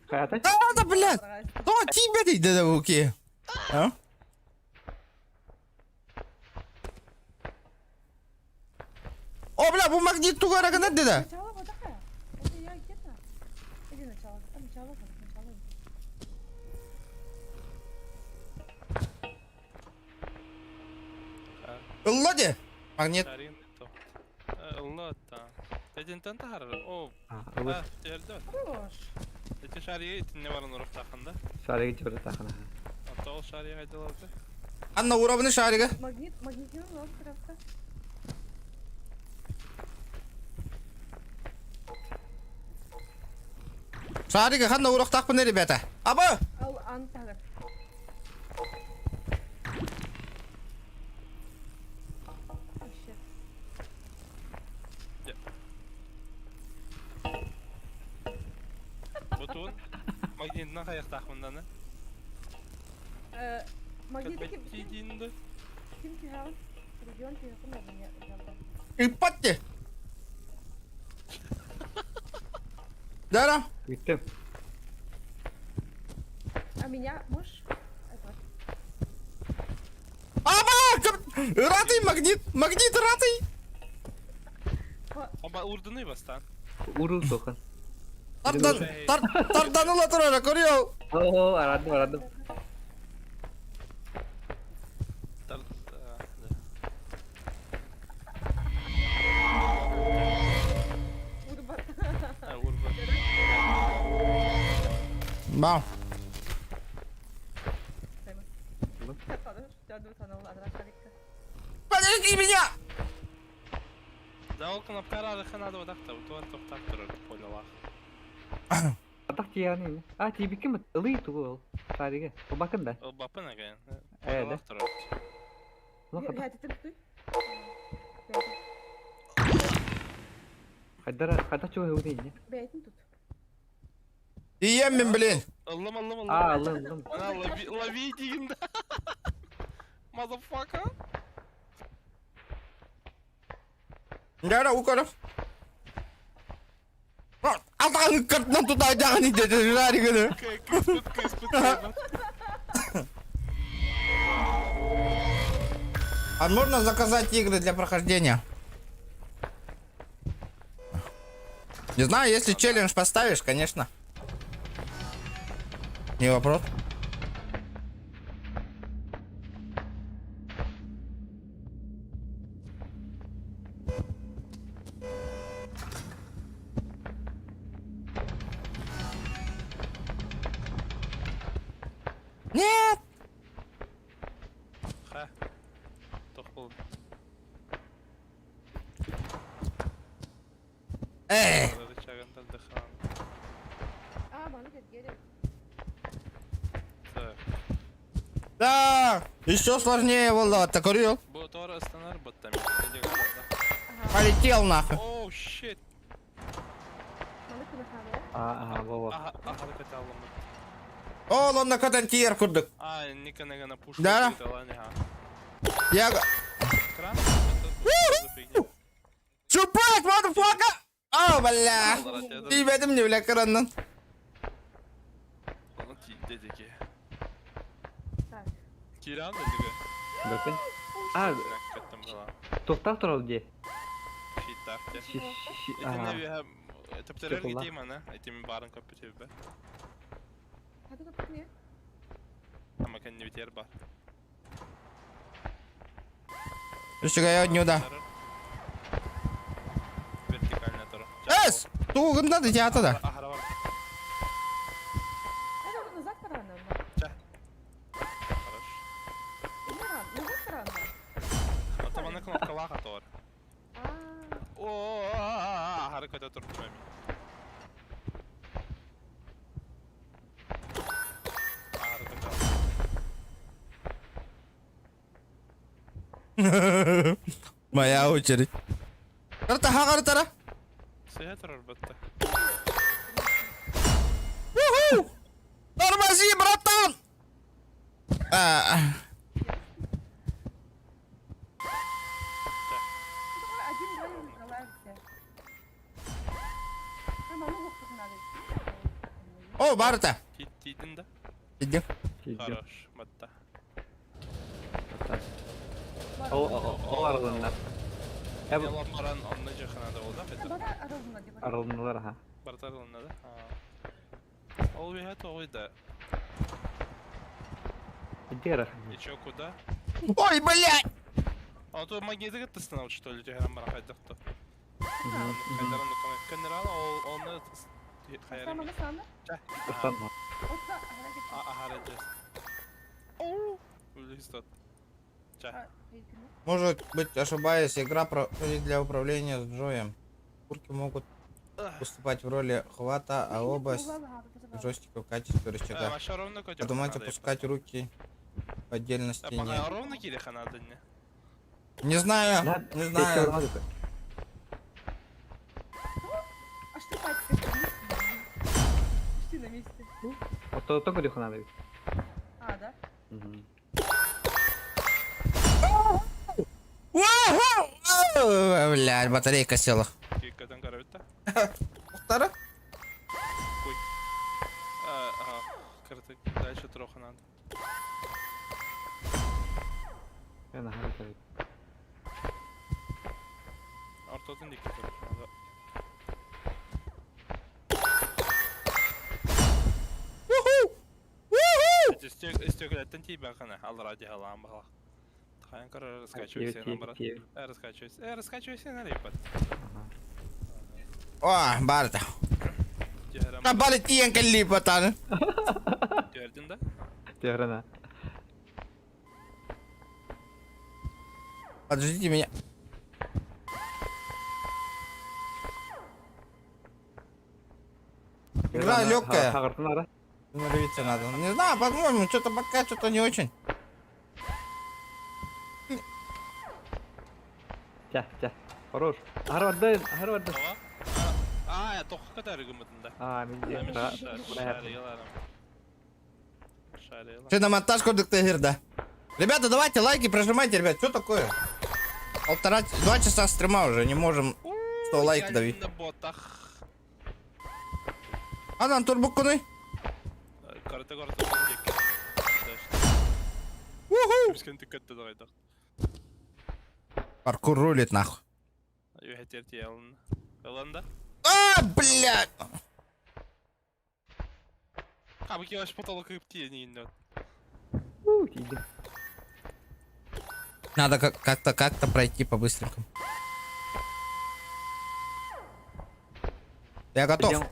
Каятай? Да ладно, блядь. Ну, тебе дейді да буки. А? О, бля, bu магнит тугара гана dedi. Начало вот такая. Это я где-то. Иди начало. А начало вот, начало. Ыллади. Магнит. Шарин то. Лота. Эдин тантар. О. Ылы. Тердо. Хорош. Эти шари не var нурук тахында. Шарик жібірді тақына. Ата ол шари айдалады. Анна уровны шарика. Магнитный нож крafta. Шарика ханна урок тақпын, ребята. Аба! Ал антагар. Вообще. Бутун. Магнитна хаяк тахмынданы. Магнитный Тидинді. Kim ki ha? Регион телефона меня забрал. İpatti. Дара. Биттім. А меня можешь? Это. Аба! Ратый магнит ратый. Ama urdunu bastan. Урыл тоқын. Тарданыла тұрара, көріау. О, арадым. Урба. Urba. Бау. Jangan sana ulah adrasarika. Подожди меня! Да ол кнопкар арқанады одақта. Туар тоқтап тұрыр. Пойлалақ. Атақ тияны не? А, тебе кім ылый туғы ол. Шариге. Ол бақын да. Ол бапын әген. Әді. Тұрыр. Я тебе туй. Қайда чуға өудейін не? Бәйтін тут. Иеммен, блин. Ылым. А, лым. Лови дегенді. Motherfucker. Дара, укоров. Алтағын қыртынан тұтай жағын идеді, жаригіні. Кыспыт. А можно заказать игры для прохождения? Не знаю, если челлендж поставишь, конечно. Не вопрос. Нет! Ха. Тоқыл. Рычагында дыхан. А, молодец, Герик. Так. Да! Еще сложнее, Влад, ты курил? Bu doğru ıslanır bıttım. Полетел нахуй. Oh shit. Молодец, Михаил. Aha, baba. Aha hareket aldım. О, он на катантиер курдук. Ника на пуш. Да? Я... Кран? Чупать, мадфака! О, бля! Ты бедім не, бля, краннан. Onu dedi ki. Так. Kiran dedi ki. Bakın. А, Kattım falan. тоқтақ тұр ол де. Shit tartı. А, Etine hem tepteler Çok gideyim ana. Etimin barın kapıtı be. Hadi kapı ne? Ama kendine biter bar. Üstüge не да. Вертикально тұры. Эс! Туғында да тияты да. Ахара бар. Это назад рано. Ча. Хорош. Назад рано. Атамана кнопкалар атор. А, Oo, harekete tuttum emin. Harekete Моя очередь. Картаха картара. Seyahat elbette. О, Барта! Тийтин да. Иди. Кейді. Хорош. Батта. Ол арылынна. Я ламаран онна жаханада ол да. Бара аралына деп атады. Арылыналар, ага. Бартарылында да. Ол вихат ойда. Иди рах. Еще куда? Ой, блядь! А то магнитик тыстынан что ли тегерам бара хайдакты. Кайдаран документ. Генерал оны хайрам. Саманы саны? Ыстанма. Отта харакет. Ахараджес. Улистат. Ча. Белгілі. Может быть, ошибаюсь, игра проходит для управления с Джоем. Курки могут выступать в роли хвата, а оба джойстика в качестве рычага. Маша ровно котик. Подумать, опускать руки по отдельности не. Пока ровно кириха надо не. Не знаю, не знаю. А что пальцы? Почти на месте. То горіху надо. А, да? Блядь, батарейка села. Кикадан каравита. Вторая? Куй. Ага. Картик. Дальше трохи надо. Я на гарі. Ортотun dikkat et. Стеклеттен тебе кана. Ал ради халам бала. Тхаян кара раскачивайся на брат. Раскачивайся. Раскачивайся на репот. О, Барта. Тегерам. Набали тиенка липотан. Gördün de. Тіграна. Подождите меня. Игра легкая. Хагартынара. Становиться надо. Не знаю, по-моему, что-то пока что-то не очень. Тя. Хорош. Агар варды. Aa ya toka kadar gümütünde. Мен Что на монтаж кодекта Гирда? Ребята, давайте лайки, прожимайте, ребят. Что такое? 2 часа стрима уже, не можем 100 лайк давить. На ботах. Анан турбукуны. Karate. Кимскен тикетті дағайдақ. Паркур рулит нахуй. Юхетерти ялын. Яланда? А, блядь! Abi ki yaş patalı kıyıp diye neyin Тиді. Надо как-то пройти по-быстренькому. Я готов.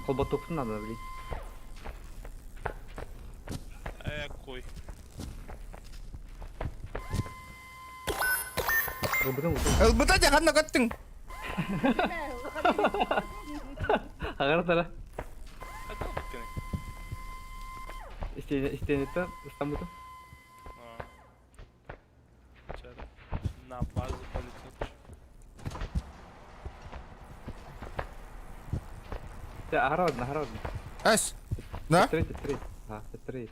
Колботоптун надо влить. Koy. Рубрын. ЛБТ ханна каттың. Агартара. Hadi al bitkeni. İstenetler İstanbul'da. İçeri. Na bazı politik. Ya Harvard'ın. Ась. Да? Стрейт. Ha, стрейт.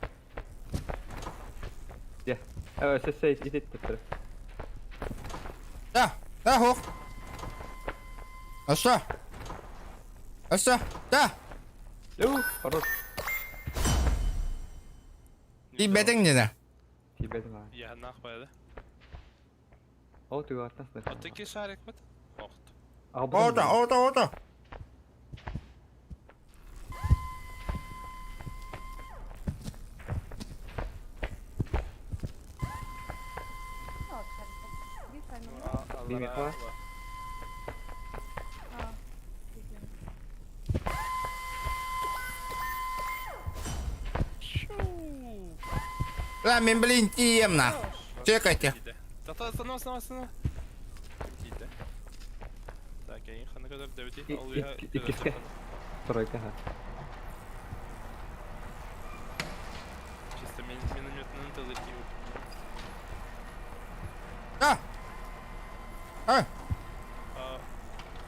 Ya. Evet, ses İtettir. Да, хоп. А что? Да. Хорош. И беден не да. Тибет'in ha. Ya nak böyle. O tüy atlasın. Öteki şarek mi? Okt. Ото. Bilmiyorum falan. Да, мен, блин, тем на. Чекайте. Останова. Gitti. Sakin. Ne kadar devleti İkisi. alıyor. Тройка, ha. Чисто минометный талаки. Да. А,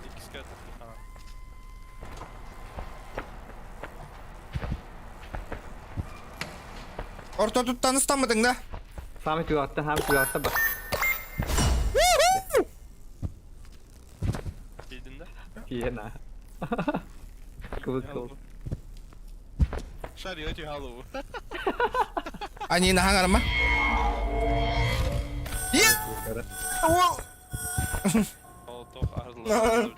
İkisi kadar falan. орто тут таныстамыдың да? Sami tüy attı, hem tüy attı bak. Giydin de. Yena. Kıvız. Şarıyor tüy halı. Ani nahangar mah? Ya! Oh! Ол тоқ арылы.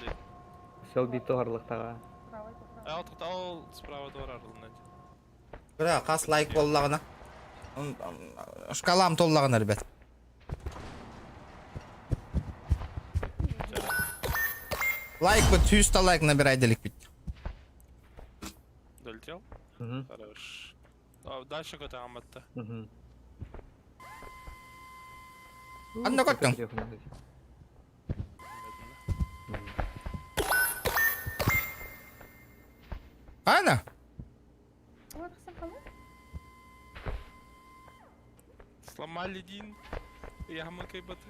Сол битті оғырлықтаға. Правой поправой. Ал тұқта ол справа doğru арылын. Бля, қас лайк боллағына. Шкалам толлағына, ребят. Лайк бы 100 лайк набирай делик бит. Долетел? Угу. Хорош. Дальше көте аматты. Угу. Анда көттің. Қайна? Ой, қысым қалай? Сломали Дин. Я хамакай баты.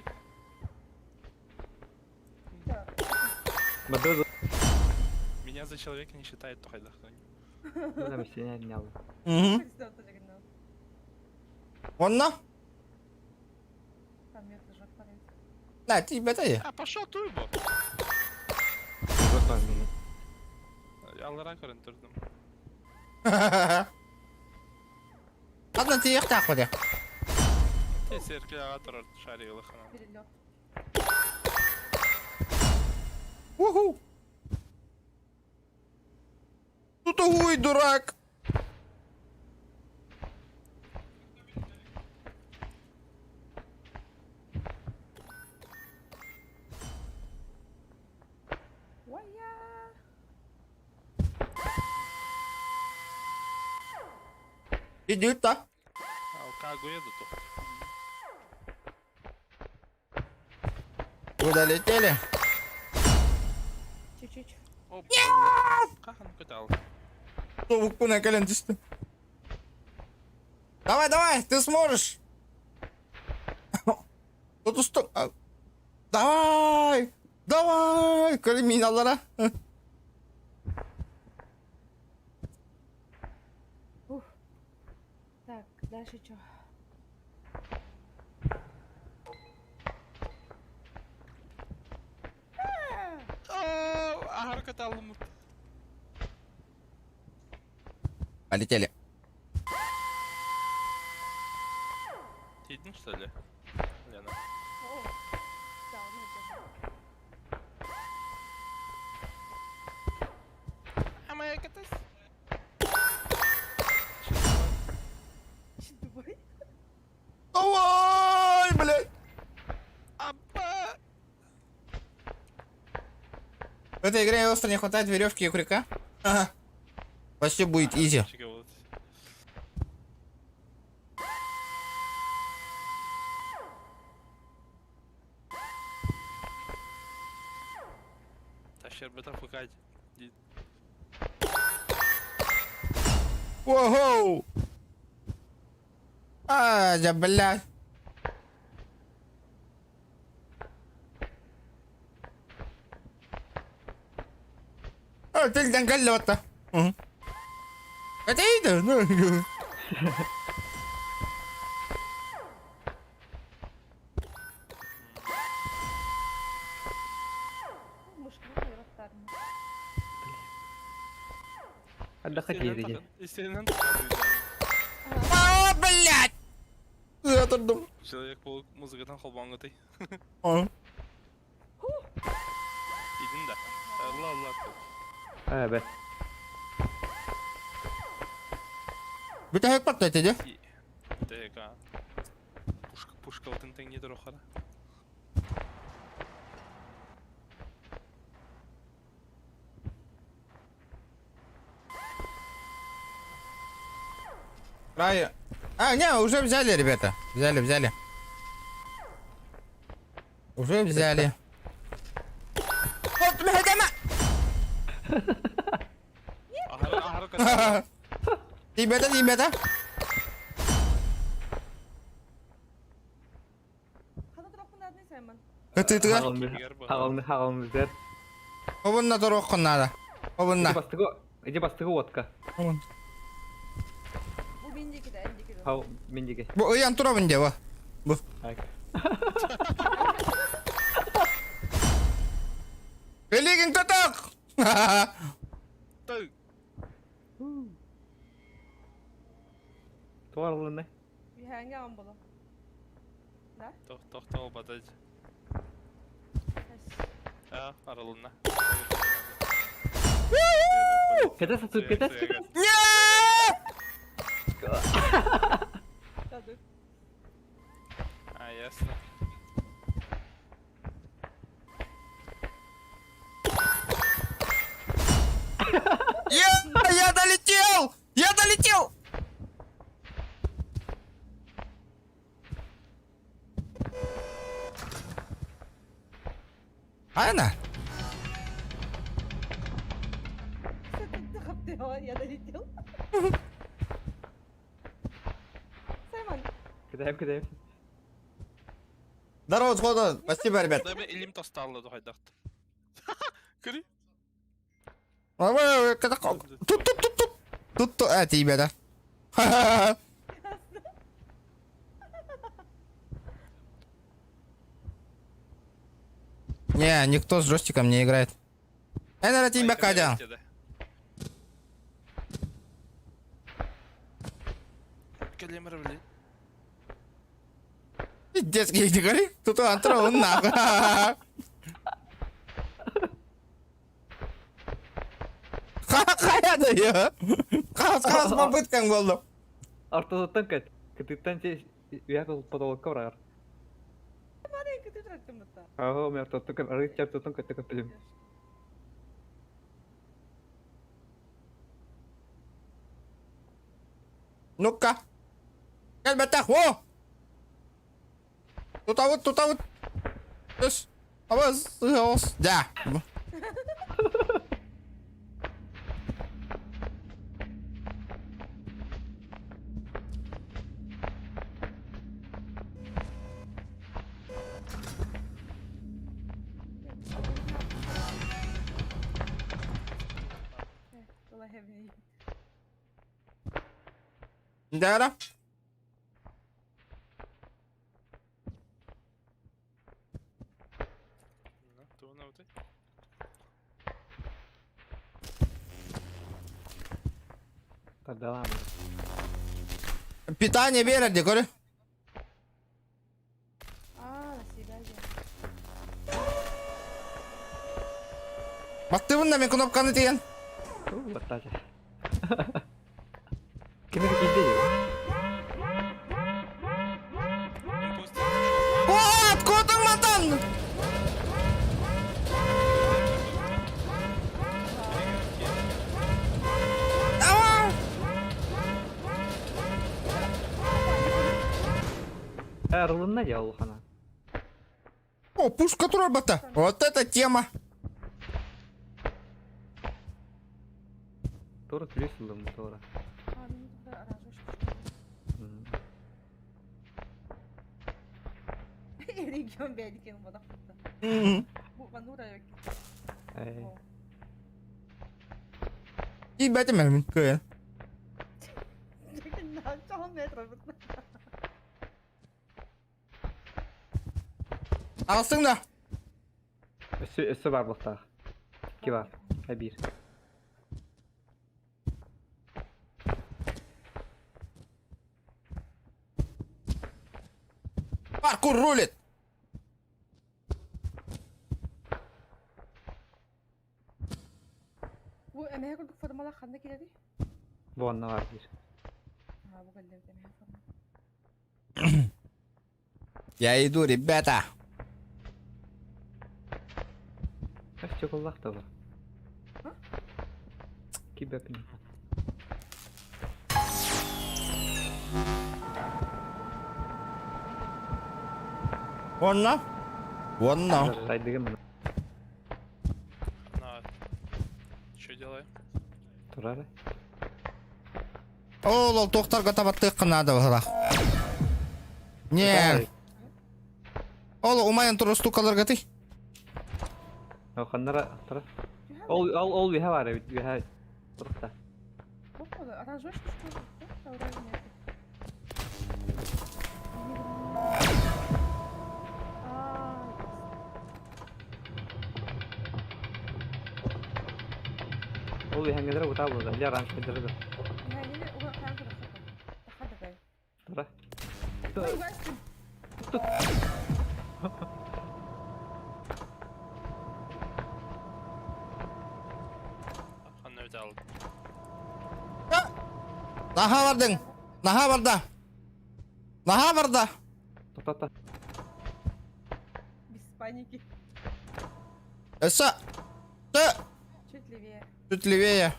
Бадыр Меня за человека не считает, то хайда. там сене нял. Угу. Онна? Там нет уже парень. Да, тебе да я. А, пошел туйбо. Жопа мені. Аллара көрін тұрдым. Ладно, ты их так вот. Те серкілі аға тұрар шаригылы қанан. Перелет. Уху! Ну тугуй, дурак! Ой-я! Иди-то. А у Кагу еду то. Куда летели? Чуть-чуть. Оп. Қахан көтал. Товук на колен düştü. Давай, давай, ты сможешь. Тут устал. Давай, давай, криминалlara. Ух. Так, дальше что? Ахар көталым. Полетели. Тидің, что ли? Лена. О, да, ну это. А моя катась? Давай. Давай, блядь. Апа! В этой игре остро не хватает веревки и крюка. Ага. Почти будет изи. Тащер бы там фукать. Воу! Да, блядь. Ты там колёта. Это иду, ну. Мышка ротарный. Отдохать едете. Естественно, А, блядь! Я тұрдым. Человек-паук музыкадан қолбан көтей. А. Идің да. Алла. Бе. Біті хек паттайды, де? Тека. Пушка отын теңге тұр оқара. Край. А, не, уже взяли, ребята. Взяли. Уже взяли. Вот, мехедема! Ахар көтал. Ребята. Қана тұрақпын адны Саймон. Кытытыға. Хағалымды зер. Обынна тұрыққын надо. Обынна. Иди бастығы отқа. Бұл мендекі да, әндекі да. Хау мендеге. Бұл ұян тұрабын де, ба. Бұл. Великин каток! Тøy. Туарлыны. Hänge an bolo. Tohta ol badaj. Ja, aralına. Кете сатып кетесиз? Hadi. А, ясно. Я долетел! Я долетел! Айна? Я долетел. Саймон, Кетем. Здорово, сходу. Спасибо, ребят. Да, илим тосталlı da haydakt. Кри. Тут, эти ребята. Ха-ха-ха. Не, никто с джойстиком не играет. Это тебя Кадя. Келемер блин. Детский не говори. Тут антron нахуй. Қаяды я. Қағаз попыткаң болды. Артадаттан кет. Кетиттен же уяққа потолокка барар. маленький ты трактор мыта. Ага, мен артадаттан кет. Арғы чаптаттан кетті кепілім. Ну-ка. Кел бәтәк, о! Тут. Түс. Абыз, ұйыз. Да. Была хевни. Да. Туна вот. Тогда ладно. Питание береді, көрі. На свидание. Бақтыбында мен кнопканы деген. Баттаже. Кемеге кейде? От, котың матан! Рулынна я улхана. О, пушка робота. Вот это тема. Тура плюсылым, тура. Минутта регион бәдікен бодақпытта. Бұл манура өккен. И бәтімен мен көйен. Çoğun metro bıtta. Алсың да. Üssü var бұлта. Ки бар. Бір. Паркур рулит. Bu emeğe kurduk formalar kanda kiledi. Bu anna var bir. Bu geldi emeğe forma. Я иду, ребята. Kaç çikolata da var. Ки бәпін. Онна? Онна. Сайдыгын мұны. На. Что делаем? Турары. Ол тоқтарға табатты қынады бұлақ. Не. Ол умайын тұры стукаларға ты. Қандара. Ол виха var evet. Виха. Тұрықта. Попало, аранжуешь что ли? Ол виха ngedere bu tabu da. Jaran ngedere da. Yani ulan kanka da sakın. Hadi be. Ой, Вася, Хан өте алды. Наха бардың. Наха барда. Наха барда. Тоқтата. без паники. Эсса. Да. Чуть левее. Чуть левее.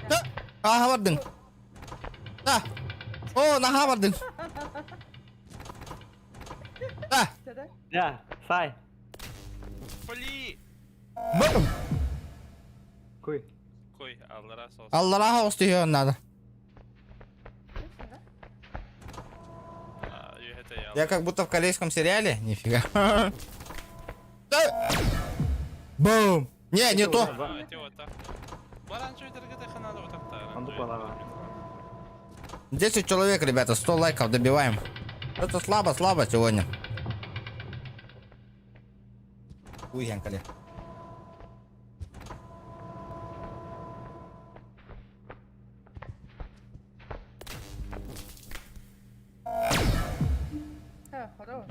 Да. Наха бардың. Да. О, наха бардың. Да. Да-да. Я, сай. Поли! Бум. Куй. Кой, аллара соос. Аллаха устıyor надо. Точно, да? Это я. Я как будто в корейском сериале. Нифига. Да. Бум. Не то. Эти вот так. Баран что это где-то ханада вот так. Анду палава. 10 человек, ребята, 100 лайков добиваем. Это слабо сегодня. Уехали. Хорош.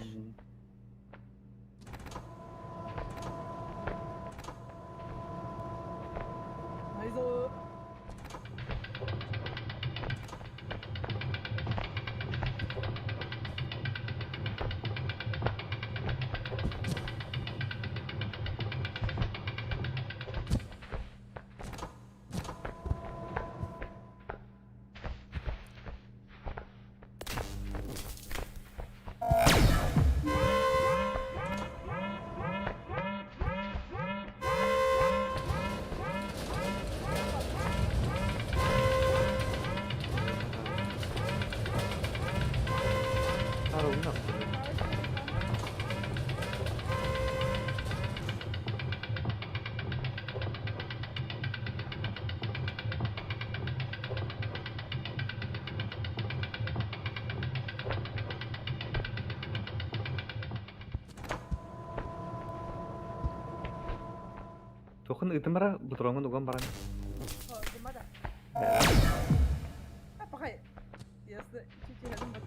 Найзу. 따로 있나? Тухын ытымара бутурамын уган баран. Гумада. Пахай. Ясно. Чуть-чуть рядом баку.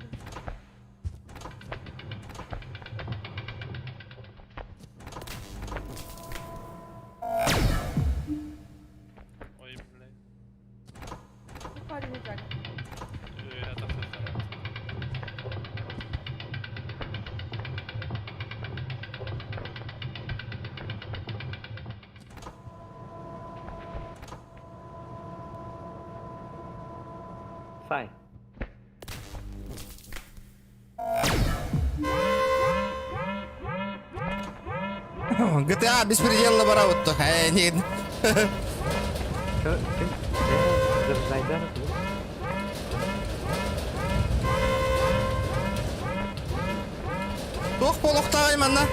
Ой, блядь. Парень не так. Я так ханада. Сай. GTA беспределно бараутто. Не. Ким? Заржайдар. Тох полуқтағайман на.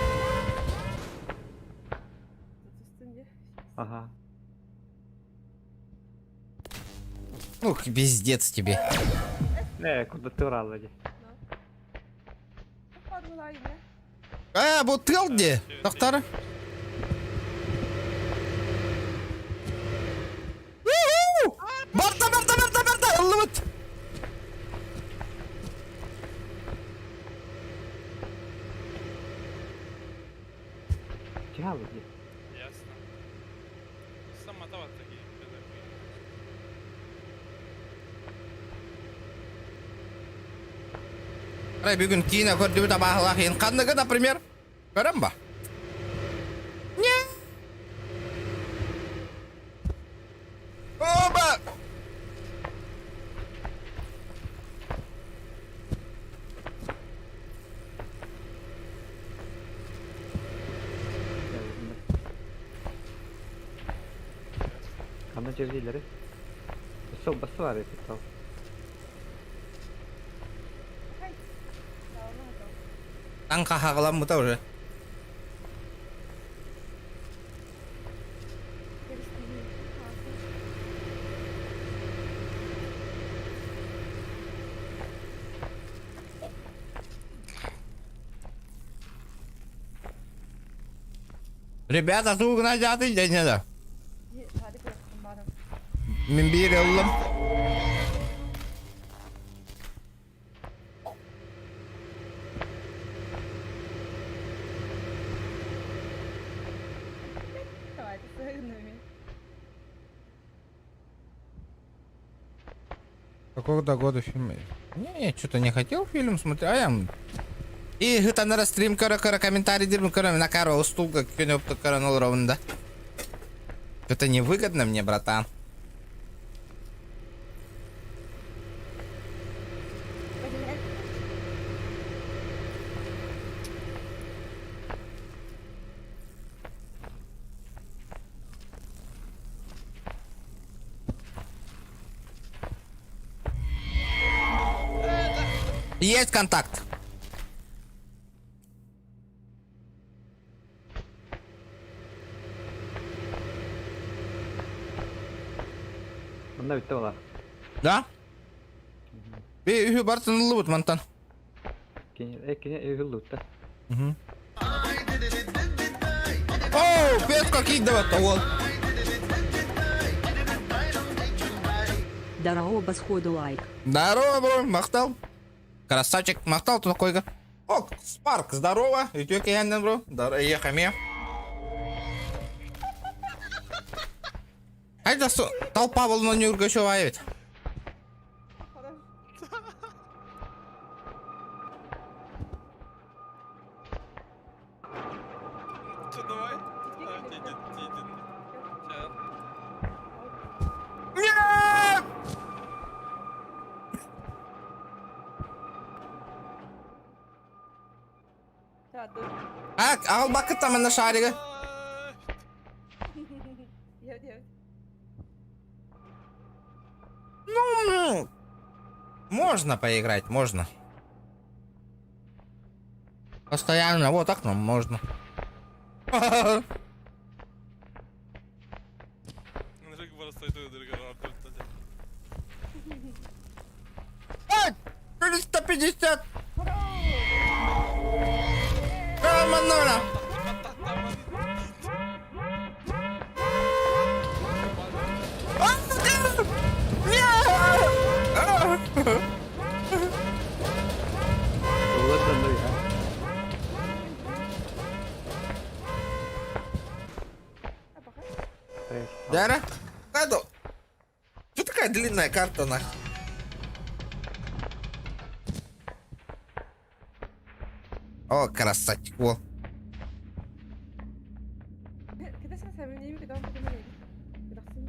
Üstünde. Ага. Ух, пиздец тебе. Куда ты врал вроде? Подвела yine. Bu тыл де. Тоқтар. Барда. Ыллыбыт. Чего вроде? Ясно. Самотоват такие. Қарай бүгін кейіні көрдібі табағыла кейін қандығы, например. Көрім ба? Не. Оба! Қандай жердейлері? Басы бар еді тау. Таң қағылам бұта уже. Ребята, сук надятый, да не да. Hadi bıraktım bana. Мен бері ұлым. Ценами. Какого-то года фильм? Не, что-то не хотел фильм смотреть, а я... И гэта на стрим кара комментарий дербим кара на кара устулка көнөптү кара нол ровно. Это невыгодно мне, братан. Есть контакт. Мында бітті олар. Да? Үйі бартын ұлы бұд, мантан. Кене үйгілді өтті. Оу, петка киді бәтті ол. Здорово, басходу лайк. Здорово, бро, мақтал. Красавчик, мақтал тут койга. О, Спарк, здорово. Ütök енден, бро. Здорово, ехаме. Айда, толпа был, но не Ургачева ведь. Что, давай? Иди. Сейчас. Нет! Да, dur. Al bakıt da bende şariga. Evet. Ну, можно поиграть, можно. Постоянно, вот так, ну, можно. Рык просто иду, дырга, Ай! 350! Романовна! Олар дәмді я. Дара? Кадо? Что такая длинная карта, нах? О, красавчик, во. Kita selesai menyanyi, kita mau pergi mana? Kita kesini.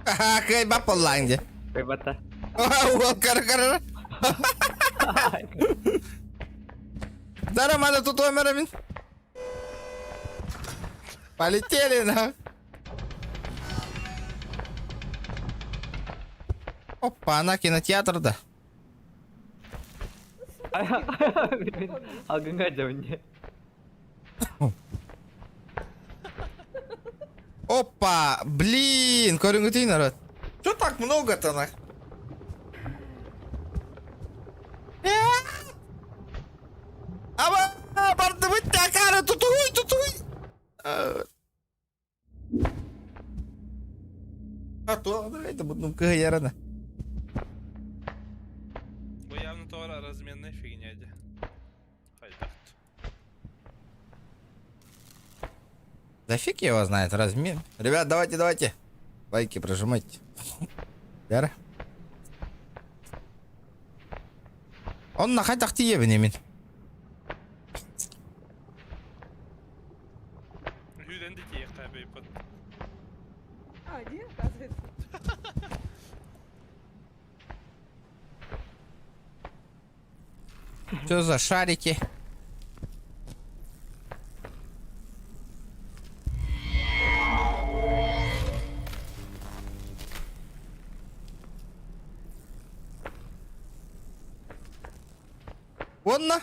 Ха-ха, кай бапа ланде. Бата. О, кара. Дара, надо тут умерами. Полетели, на. Опа, она кинотеатр, да. Agak nggak jauhnya. Опа, блин, корюнгутый народ. Чё так много-то, нах? Аба, барды быть такара, тутуй. А то, это будет ну-ка ярана. Bu явно тоже разменная фигня, де. Хайдахт. Да фиг его знает, размер. Ребят, давайте. Лайки прожимайте. Яра. Он на хайтах тие бенемин. Hüden dikey tabi pat. А, нет, оказывается. Что за шарики? Вон на.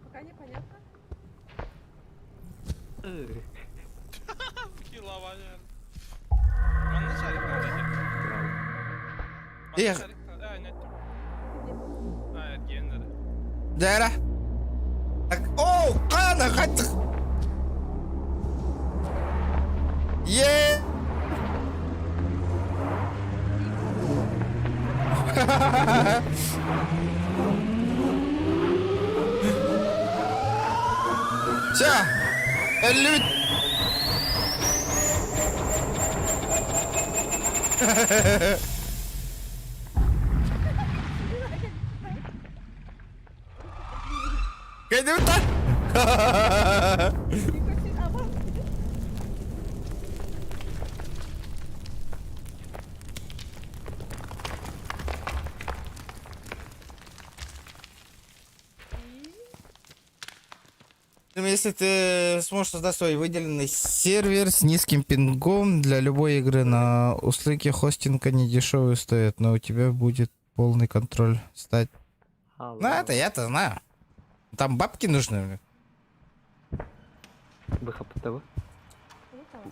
Пока непонятно. Kilava yani. Manna şarik nerede? İyi. Aynen. Hayır, genleri. Дара. О, кана хайтах. Е. Все. 50 бит. Kaydı mı lan? Dikkatin ama. Если ты сможешь создать свой выделенный сервер с низким пингом для любой игры на услуги хостинга не дешевые стоят, но у тебя будет полный контроль стать. Ну, это я-то знаю. Там бабки нужны. Выход от того.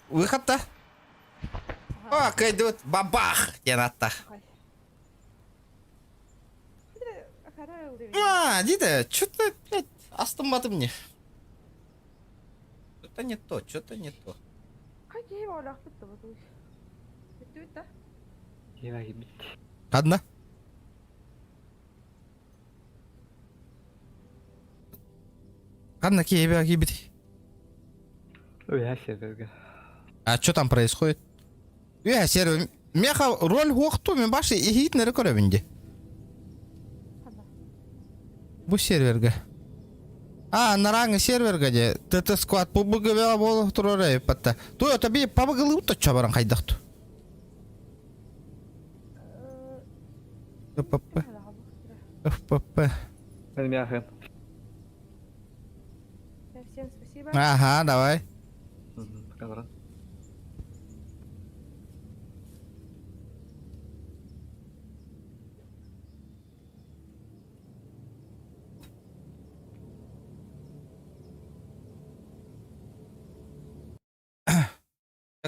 Выход-то? О, идут. Бабах! Яната. А, Дида, что-то, блядь, астоматы мне. Что-то не то, что-то не то. Какие валяк бітті бұл? Бітті бітті. Я ебать. Одна. Одна киебя гибит. Я серверга. А что там происходит? Я сервер. Меха роль гохту мебаши и гит на рекординге. Бу серверга. А, на ранге серверга де. Ты сквад побыгывала болу турорей патта. Той таби побыгылы утта чабаран кайдакту. ФПП. ФПП. Мяхен. Всем спасибо. Ага, давай. Камера.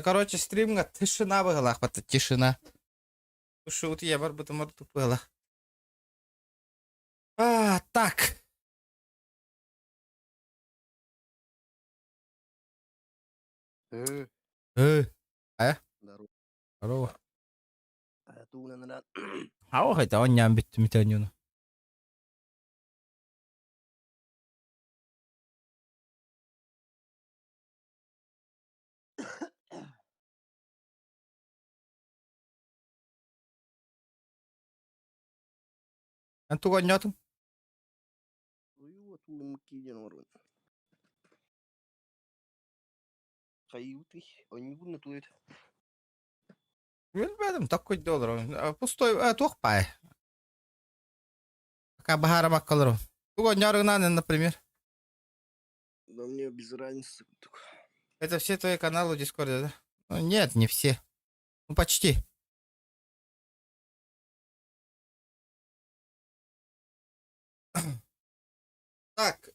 Короче, стрімга тишина вигала, хвата тишина. Шут я бар бути морду пила. А, так. Здорово. Здорово. Tuulen Ау, хайта он ням бит митанюна. Анту гонятым. tuulen mukkiin orun. Kayuti, onjunna tuet. Рядом такой доллар. Пустой, тухпай. Пока бахара маккалру. Туго няргнаны, например. Да мне без разницы. Это все твои каналы в Дискорде, да? Ну, нет, не все. Ну, почти. Так.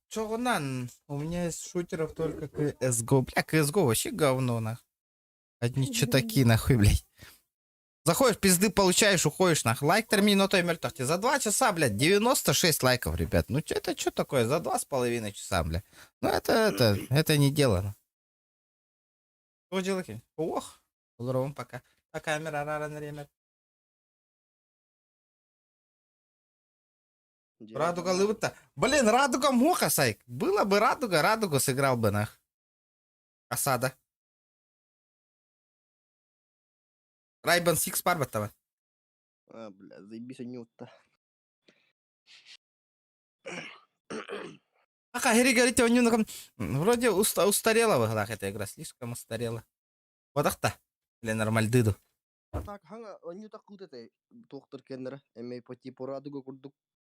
Чего нан? У меня из шутеров только CSGO. Бля, CSGO вообще говно, нах. Одни читаки, нахуй, блядь. Заходишь, пизды получаешь, уходишь, нахуй. Лайк термин, но той мертвых. За 2 часа, блядь, 96 лайков, ребят. Ну, это что такое? За 2,5 часа, блядь. Ну, это не дело. Ну. Что делать? Ох, здорово, пока. А камера, рара, время. Радуга лыбыта. Блин, Радуга муха, сайк. Было бы Радуга, Радугу сыграл бы, нах. Осада. Райбан Сикс Парбатова. А, бля, заебись анюта. Аха, Хери говорите, у него вроде устарела в играх эта игра, слишком устарела. Вот ахта. Или нормальдыду. Так, ханга, анюта кутете. Доктор Кеннер, эмей по типу радуга курдук.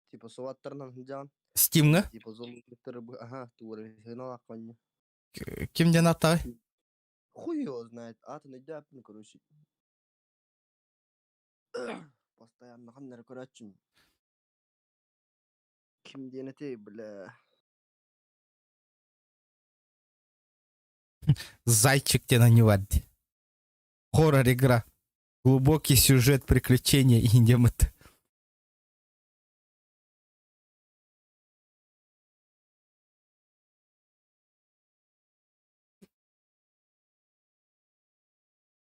Типа суваттарнан жан. Стимна? Типа золотыр, ага, тур, генала коння. Кем где натай? Хуй его знает, а ты найдяпин, короче. Постоянно ханнер, короче. Ким денете, бля. Зайчик тебе на неваде. Хоррор игра. Глубокий сюжет, приключения и немыт.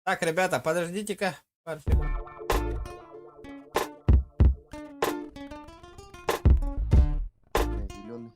Так, ребята, подождите-ка. Зеленый.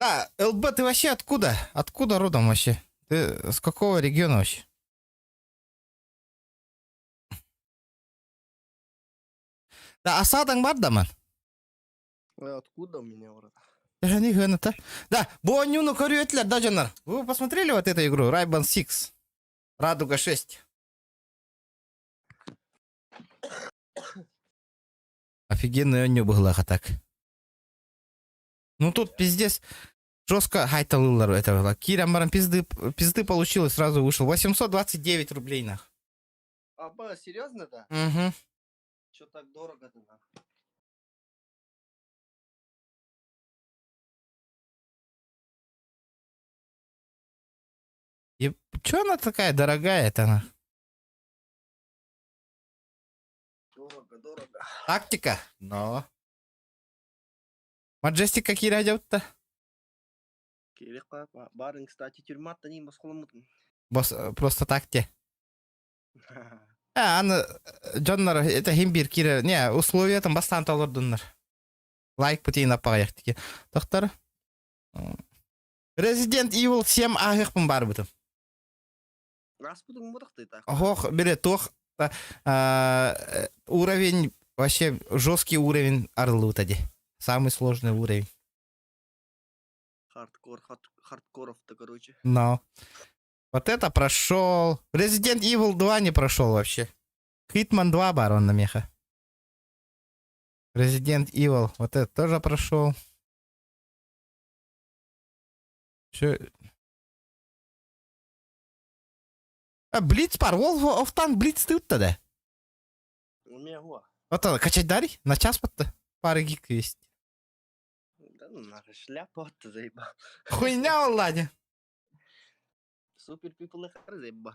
Да, ЛБ, ты вообще откуда? Откуда родом вообще? Ты с какого региона вообще? Да, осадың бар да, ман? Откуда у меня врата? Да, Бонюну көрүөтлөр да, жанар. Вы посмотрели вот эту игру? Райбан 6. Радуга 6. Офигенный оню была так. Ну тут пиздец жестко хайталылар этого. Кира Маран пизды получил и сразу вышел. 829 рублей нах. Аба, серьезно, да? Угу. Чё так дорого-то, нахуй? И чё она такая дорогая-то она? Дорого. Тактика? Но. Маджестик какие радио-то? Керек қой, барын, кстати, тюрьма-то не басқыламытын. Просто так те. Аны Джоннар это химбир кире. Не, условия там бастан толордуннар. Лайк путейн аппагаяк тики. Доктор. Resident Evil 7 агықпын бар бітім. Распутың мұдықты так. Ох, бере тох. Уровень, вообще жесткий уровень орлы тади. Самый сложный уровень. Хардкоров-то, короче. Но. Вот это прошел. Resident Evil 2 не прошел вообще. Hitman 2 барон на меха. Resident Evil. Вот это тоже прошел. Все. Блиц пар. Ол офтан Блиц ты тогда. У меня го. Вот он, качать дари? На час под пары гик есть. Да ну нахуй, шляпа-то заебал. Хуйня, Влади. Супер пипл хар заебал.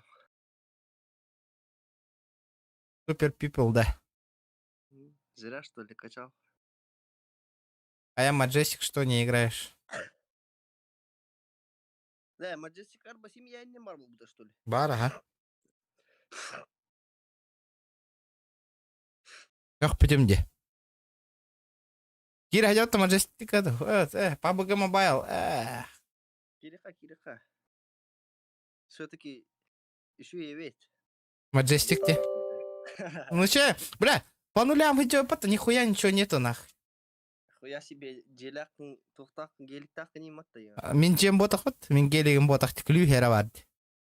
Супер People, да. Зря, что ли, качал. А я Маджестик что не играешь? Да, Majestic Arba семья не марбл будто, что ли? Бар, ага. Как пойдем где? Кира идет на Маджестик. PUBG Mobile. Кириха. Все-таки еще и ведь. Маджестик те. Ну че, бля, по нулям идет, потом нихуя ничего нету нах. Хуя себе желяктың, тоқтақтың, геліктақтың ематты я. Мен жем ботақ вот, мен келеген ботақ тіклю хера барды.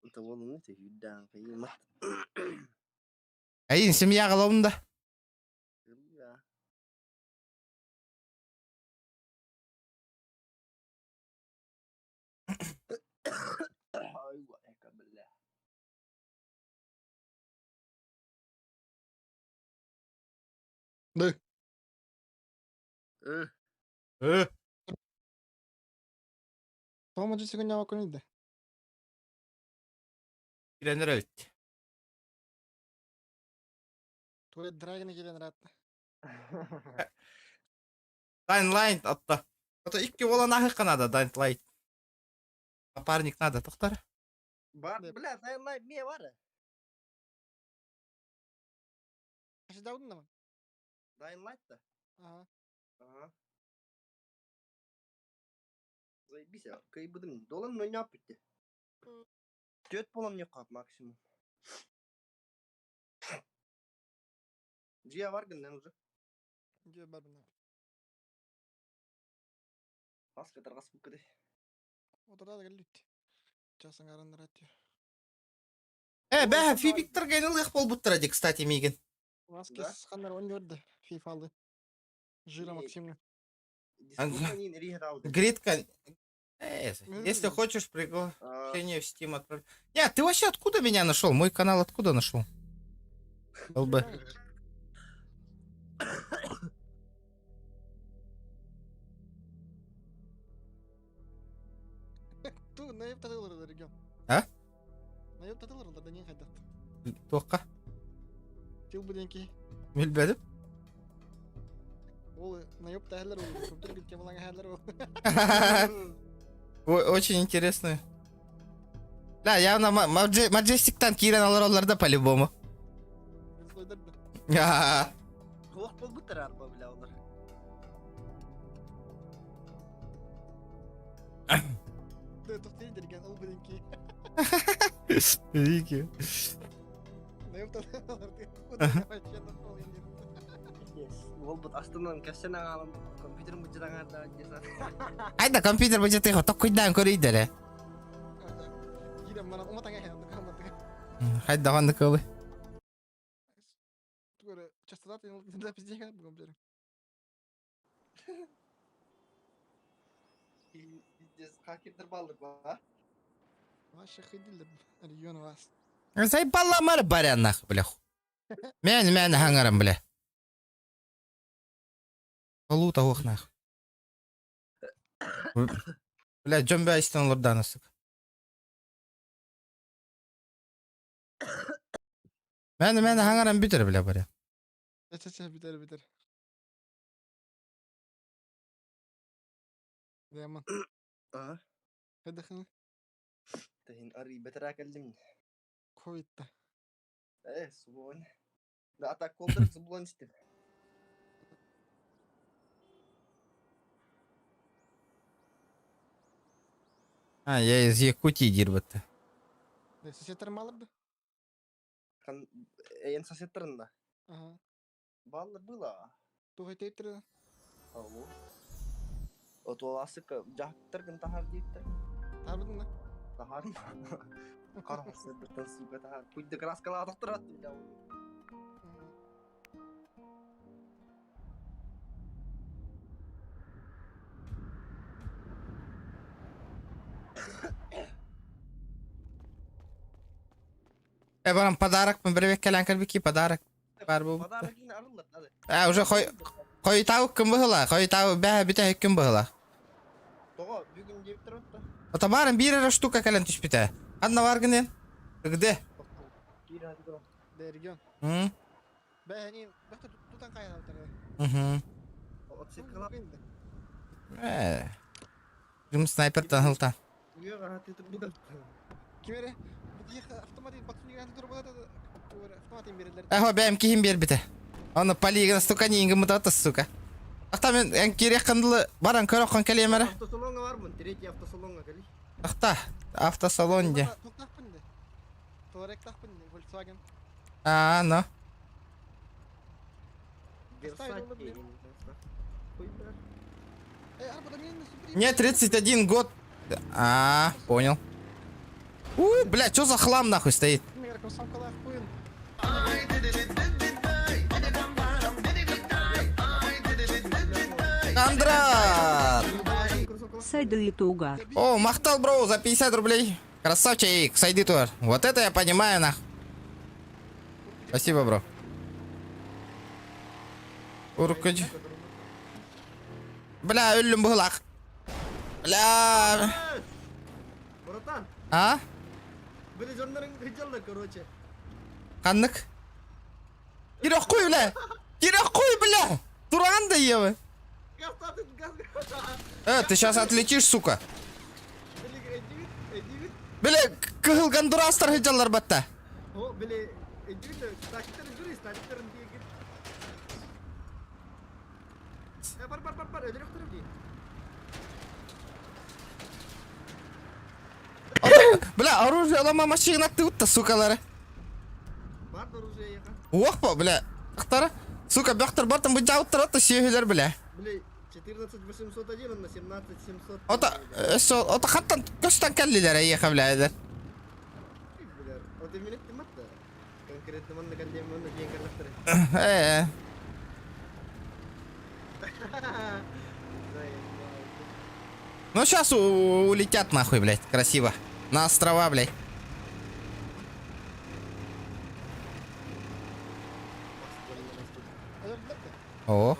Это оның өте үйден емат. Әйін семья қалауында. Айва, эка, бля. Да. Тома Джессика няма кониде. Киренер өлт. Туалет драгина келен ратта. Dying Light атта. Это икки olan ахы қанада Dying Light. Напарник надо, тоқтар. Бар, бля, Дайнлайт не бар. Каши даудың да ма? Дайнлайт-то? Ага. Заебись, а кайбыдың. Долан но не апытты. Төт болам не қап максимум. Жия баргын, уже. Где барбына? Басқа тарғас бұл кіде. Отырда келдит. Часын арандар аттыр. Бәхі Фибиктер гайныл иқ бол бұттыра де, кстати, мейген. Васкес хандар он көрді. FIFA алды. Жира Максимна. Дискуссионин рихет алды. Гритка. Если хочешь, приглашение в Steam отправь. Нет, ты вообще откуда меня нашел? Мой канал откуда нашел? ЛБ. Ту, наеб татылыр регион. А? Наеб татылыр да не хайдат. Тоққа. Тил буденки. Білбедім. Ол наеб тахлар ол. Көптір кетке болаңа хәллар ол. Очень интересно. Да, явно Маджестиктан Кирен алар оларда по-любому. Қуақ бол бұттыр арба, бля, олар. Да, тут ты дерген, улбринки. Вики. Да, ёпта, куда я вообще нашел, я не Ол бұт астынан кәсен ағалым компьютерін бұджыдан ағарда десен. Айда компьютер бюджеты хо токуйдан көрейдер. Гидем, мана уматаңа хәм, каматыга. Хайда ханды кылы. Тугары, частота тен да пиздега bu компьютер. Дес хакердер балдық ба? Ваша ходили, регион вас. Зай балламар барянах, бля. Мен хангарам, бля. Лута охнах. Бля, джомбе айстан лорданасык. Мен хангарам битер, бля, баря. Ча, битер. Дайman. Aa, Hadi xın. tahin ari beter akallim. Covid'da. Subon. Da atak koldur subon istim. Я из Якутии, дирбатты. Да, соседтерім алırdı. Kan en sasetterinde. Aha. Ballar была. Tuğay teyittirdi. Alo. O asık jahtır kan tahar deyipti. Tarbıdın da. Tahar mı? Karası bir tane suga tahar. Kuyda kras kala ataktır attı ya. Барам подарок, мы бревек калян карбики подарок. Барбу. Pazar yine arırlar hadi. Уже хой тау кым быгыла, хой тау бә бите кым быгыла. Toğa bugün deyiptir attı. Ата барын бир штука калян түшпите. Адна варгынен. Где? Gir hadi duralım. Da, rегион. Ben hani, bakta tutan kayan avtarı. O set kala. Jum снайпер танылта. Uyuyor hadi durdu. Kimere? Yık avtomatik patron yiyen tutur bana da. Avtomatik verirler. Хо бәм кихим бер бите. Аны полигон стуканинга мутатас, сука. Ахта мен эн керек кындылы баран көрөккөн келемере. Автосалонga var mı? Direkt автосалонga gel. Ахта автосалон де. Toktak bindi. Torek tak bindi. Volkswagen. Но. Versace. Koy biraz. Arabada benim de Supreme. Мне 31 год. Понял. Бля, что за хлам нахуй стоит? Мер, косамкалах пын. Кондрат! Сайды туга. О, махтал, бро, за 50 рублей. Красавчик, сойди тур. Вот это я понимаю, нах. Спасибо, бро. Уркач. Бля, өлüm бұғылақ. Бля. Bratан, böyle canların hıcalı короче. Қанық? Керек қой, бля. Керек қой, бля. Тұрған да ебі. Gaz tatın gaz. Ты сейчас отлетишь, сука. Edivit. Бля, кығылған дұрастар хыжалар батта. O böyle edivit de takiplerin duruyor, takiplerin diye git. Par, ödülük duruyor diye. Бля, оружие алама машина атты сукалары. Var da oraya yakın. Уақпа, бля. Ақтары. Сука, бяқтар бартын бұл жауыт тұрады сүйелер, бля. Böyle 14801 на 17700. Ота қаттан көстен кәлілер әйеқа, бля, әдер. Bilir. O demin ettim hatta. Konkretno manna kalliye manna diyen karnaktare. Ну, сейчас улетят нахуй, блядь, красиво. На острова, блядь. О.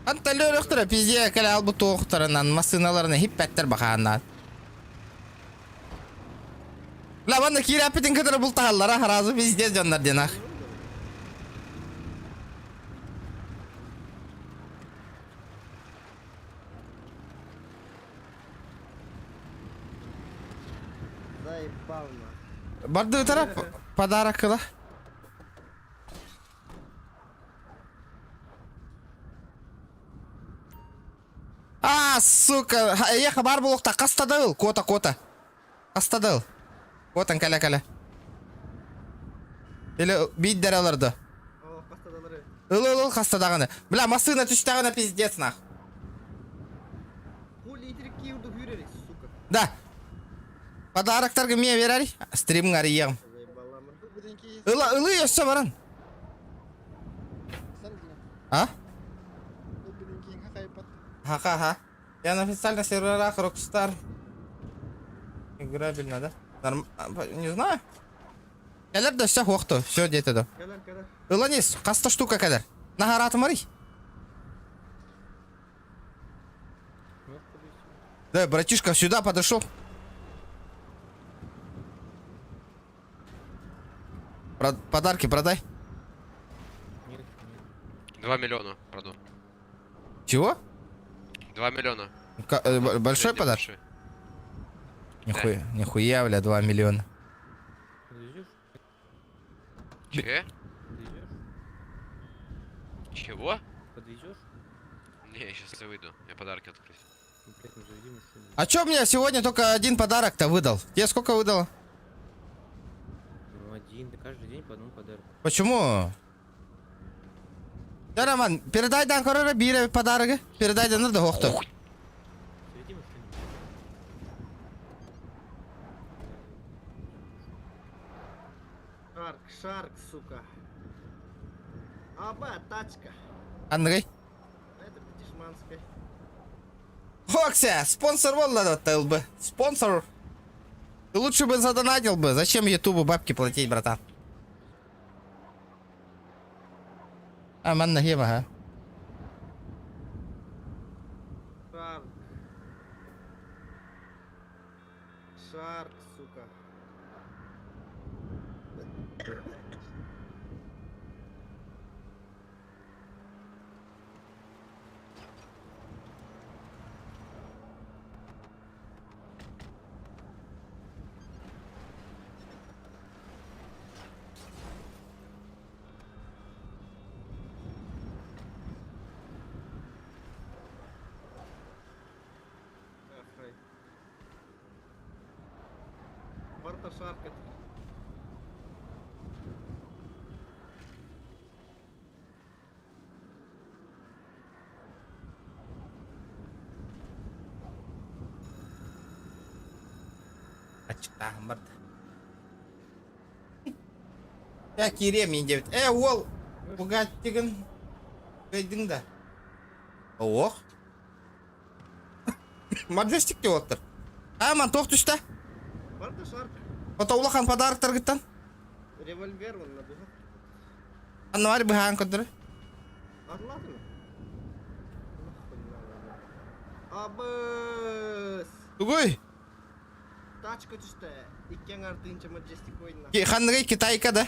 Анта лөрөктөрө пизде кале албу тоохтарынан машиналарына хиппеттер баханнан. Ла банда кирапитин кыдыры бултааллара харазы пизде жондар денах. Заебално. Барды тарап подарок кыла. сука. Хабар болуқта қастадыл. Кота. Қастадыл. Котан кәлі. Или биддер алырды. О, қастадалары. Ыл қастадағаны. Бля, машина түштағаны пиздец нах. Хули итерик киюрду хюрерик, сука. Да. Подароктарға мен берер. Стримің әрі еғім. Заебаламын. Будинки. Ылы өсі баран. Сан дина. А? Будинки хакайпат. Ха. Я на официальных серверах Rockstar. Играбельно, да? Не знаю. Кәлер да все хоқты. Все дейті да. Кәлер. Ылы нес, қаста штука кәлер. Нахараты мари. Да, братишка сюда подошел. Подарки продай. 2 миллиона проду. Чего? 2 миллиона. Большой подарок? Нихуя, бля, 2 миллиона. Че? Чего? Подвезешь? Не, я сейчас выйду. Я подарки открыть. А чё мне сегодня только один подарок-то выдал? Тебе сколько выдало? Ну, один. Ты каждый день по одному подарку. Почему? Да, Роман, передай Данкорора бире подарок. Передай Данкорора да хохто. Заведи машину. Шарк, сука. Аба, тачка. Андрей. Это пятишманская. Хокся, спонсор вон надо бы. Спонсор. Ты лучше бы задонатил бы. Зачем Ютубу бабки платить, братан? А, манна хема, а? Шарк, сука. Варта шаркать. Açıkta mırdı. Ya kirem ince bit. Ol. Bu gattigin. Beydin de. Oh. Majestic de otur. Aman toq düştü. Варта шарк. Otavulakan padaraklar gittin. Револьвер он набегал. Anna var bir han kadar. Atladın mı? Abız. Tuguy. Тачка düştü. İkken артынча Majestic oyununa. Ki hangi Kitayka da.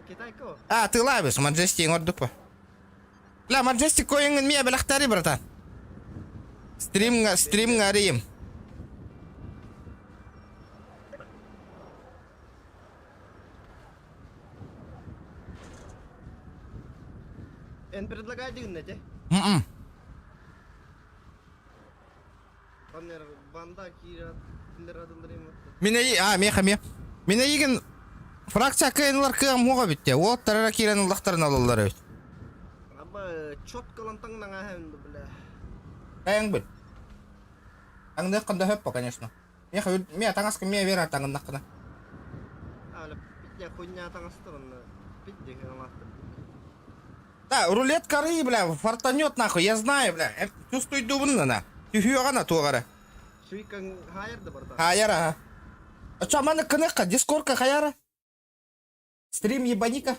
Китайка o. А, ты лабишь, Majestic ngorduk pa. La Majestic koyun miye belaktari bratan. Stream ngariyim. En предлагай дынна, те? Панер банда кира дилер адындырым. Міне еген фракция кайнылар кыям моға бітте. Ол тарара киренің лақтарын алалар өт. Аба чоткалан таңнан ахэнді, бля. Каяң біл. Таңды қында хөп па, конечно. Мен таңасқы мен верар таңын наққына. Аля, питя хуйня таңастырын. Питя хэнлахтыр. Да, рулет коры, бля, фартанет нахуй, я знаю, бля. Чувствуй дубынна, на. Тюхюғана туғары. Шуйкан хайырды барда. Хаяра. А чё, маны кыныққа, дискордқа хаяра? Стрим ебаника?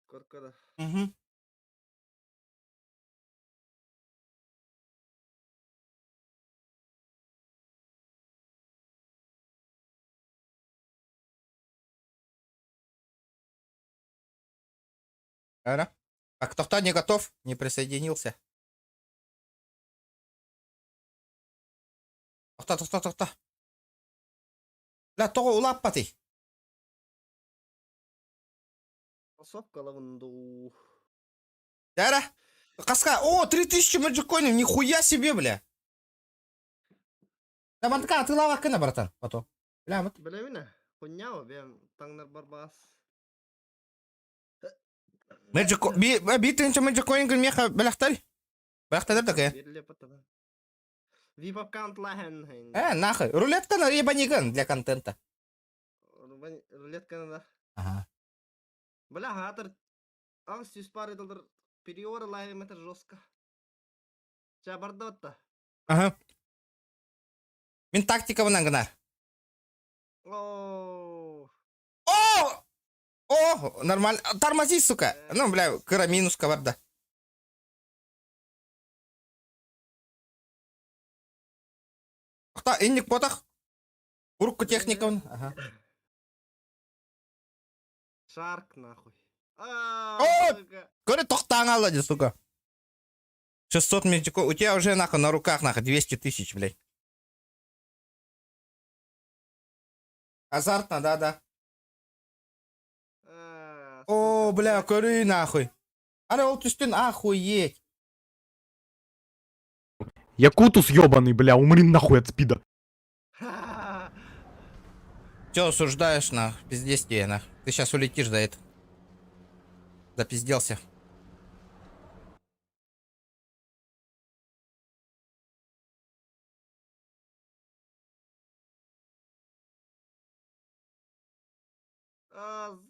Коркада. Угу. Ара. Так, кто не готов, не присоединился. Тоқта. Бля, тоғы улап пати. Сопкалавынду. Дара. Каска, о, 3000 мэджикоинов, нихуя себе, бля. Да, бантка, ты лава кына, братан, потом. Бля, вот. Белемина, хуйня, бем, таңнар барбас. Мэджико, битінші мэджикоин гүл меха, бляхтар. Бляхтар такая. Берле патана. Випап кант лахен. Нахуй. Рулетка на ебаниган для контента. Рулетка надо. Ага. Бля, хатер. Ан сюс пари доллар. Периора лахен это жестко. Чабардотта. Ага. Мен тактика вынан гына. О. О, нормально. Тормози, сука. Ну, бля, кыра минуска бар да. Ата, инник ботах. Урку техникавын. Ага. Шарк нахуй. Говорит, тохтан аллади, сука. 600 медиков. У тебя уже нахуй на руках нахуй 200 тысяч, блядь. Азартно, да. О, бля, кори нахуй. Ара, ол түстен охуеть. Якутус ёбаный, бля, умри нахуй от спида. Че осуждаешь, нахуй? Пиздестие, нахуй. Ты сейчас улетишь за это. Запизделся.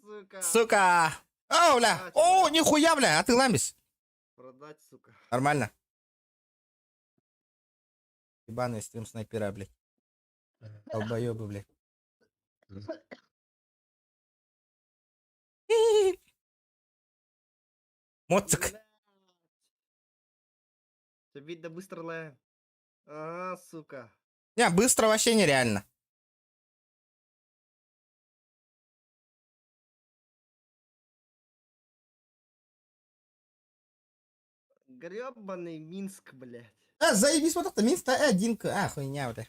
Сука. Сука! О, бля! О, нихуя, бля! А ты ламбис? Продать, сука. Нормально. Ебаный стрим снайпера, блядь. Долбоёбы, блядь. Моцик. Видно быстро лэ. Ага, сука. Не, быстро вообще нереально. Грёбаный Минск, блядь. Заебись, вот это Минск, одинка. Хуйня, бля.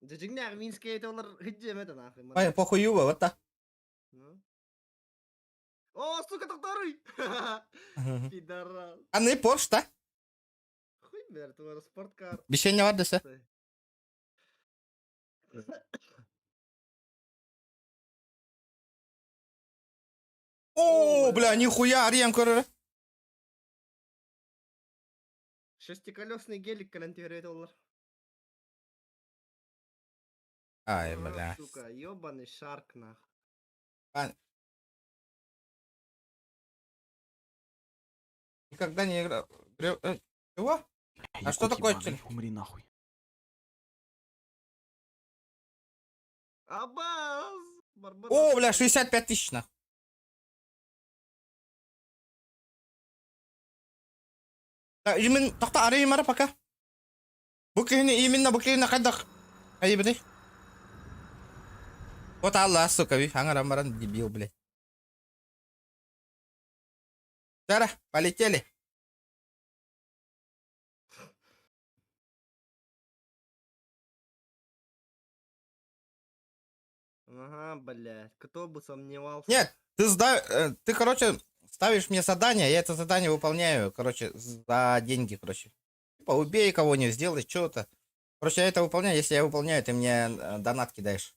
Джигняк Минске это он хиджем это нахуй. Ой, похуюва, вот так. О, сука, это второй! Пидорас. А не Порш, да? Хуй, блядь, твой спорткар. Бешение вардеса. О, бля, нихуя, Арием, короче. Шестиколесный гелик калантирует доллар. Ай, бля. Сука, ёбаный шарк, нахуй. Никогда не играл. Чего? А что такое? Умри нахуй. Абаз! О, бля, 65 тысяч, нахуй. Именно, тоқта, ары емара пока. Именно букейна қайдақ. Ай, бля. Вот Аллах, сука, ви, аңар-амаран дебил, блядь. Дара, полетели. Ага, блядь, кто бы сомневался. Нет, ты, короче, ставишь мне задание, я это задание выполняю, короче, за деньги, короче. Типа, убей кого-нибудь, сделай что-то. Короче, я это выполняю, если я выполняю, ты мне донат кидаешь.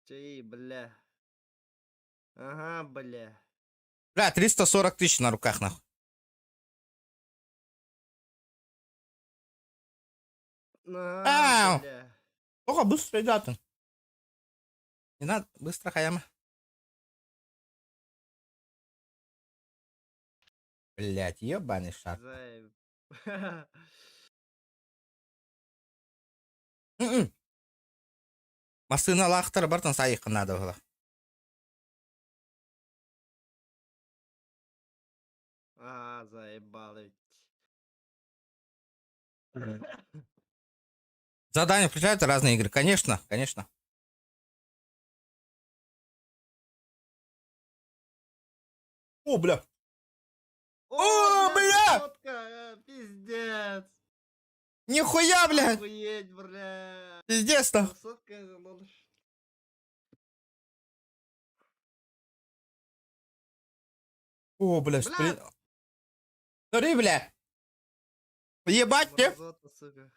Чей, бля. Ага, бля. Бля, 340 тысяч на руках, нахуй. Ага, бля. Ого, быстро, ребята. Не надо, быстро, Хаяма. Блять, ебаный шар. Масына лақтыр, бартын сайықы надо было. Заебал ведь. Задания включают разные игры. Конечно, конечно. О, бля. О, бля! Пиздец. Нихуя, бля! Охуеть, бля. Пиздец, там. 200, О, бля, Бля! Смотри, бля. Ебать, ты. Мразота, сука.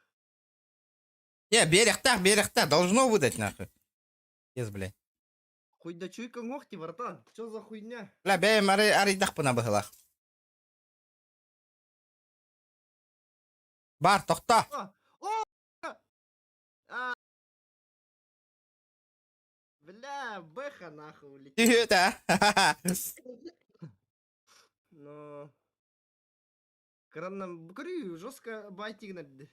Не, берег-то, должно выдать, нахуй. Yes, бля. Хуй да чуйка ногти, братан. Чё за хуйня? Бля, бәйім аридақ бұна бұғылақ. Бар, тоқта. О! А! Бля, бэха нахуй улетел. Тихо-то. Но... Кранам, говорю, жестко байтигнать.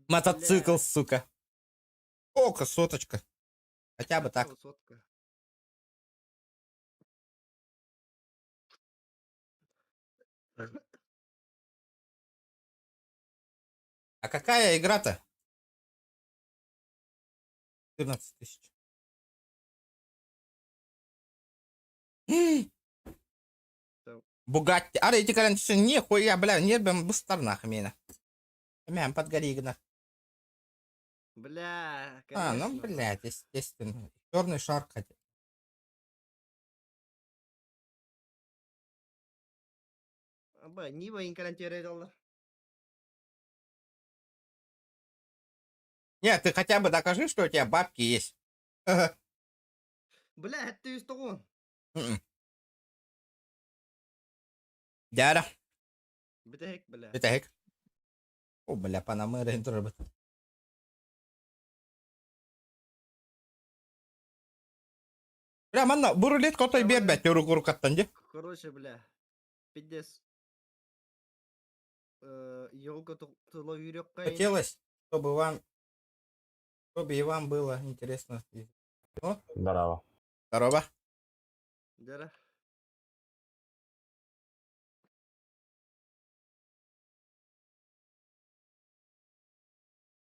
Мотоцикл, сука. О, соточка. Хотя бы так. Сотка. А какая игра-то? 14 000. Бугатти. Аре, эти каранчи, нихуя, бля, не бэм быстарнах именно. Мям, подгори игна. Бля, А, конечно. ну, блядь, естественно. Черный шар хотя. Бля, Нива инкарантировал. Нет, ты хотя бы докажи, что у тебя бабки есть. Ага. Бля, это из того. Дяра. Битек, бля. Битек. О, бля, Панамера интробит. Бля, манна, бурулет котой бербет, юру каттанди. Короче, бля. Пиздец. Елка туло юрек. Хотелось, чтобы и вам было интересно. О, Здорово. здорово. Да.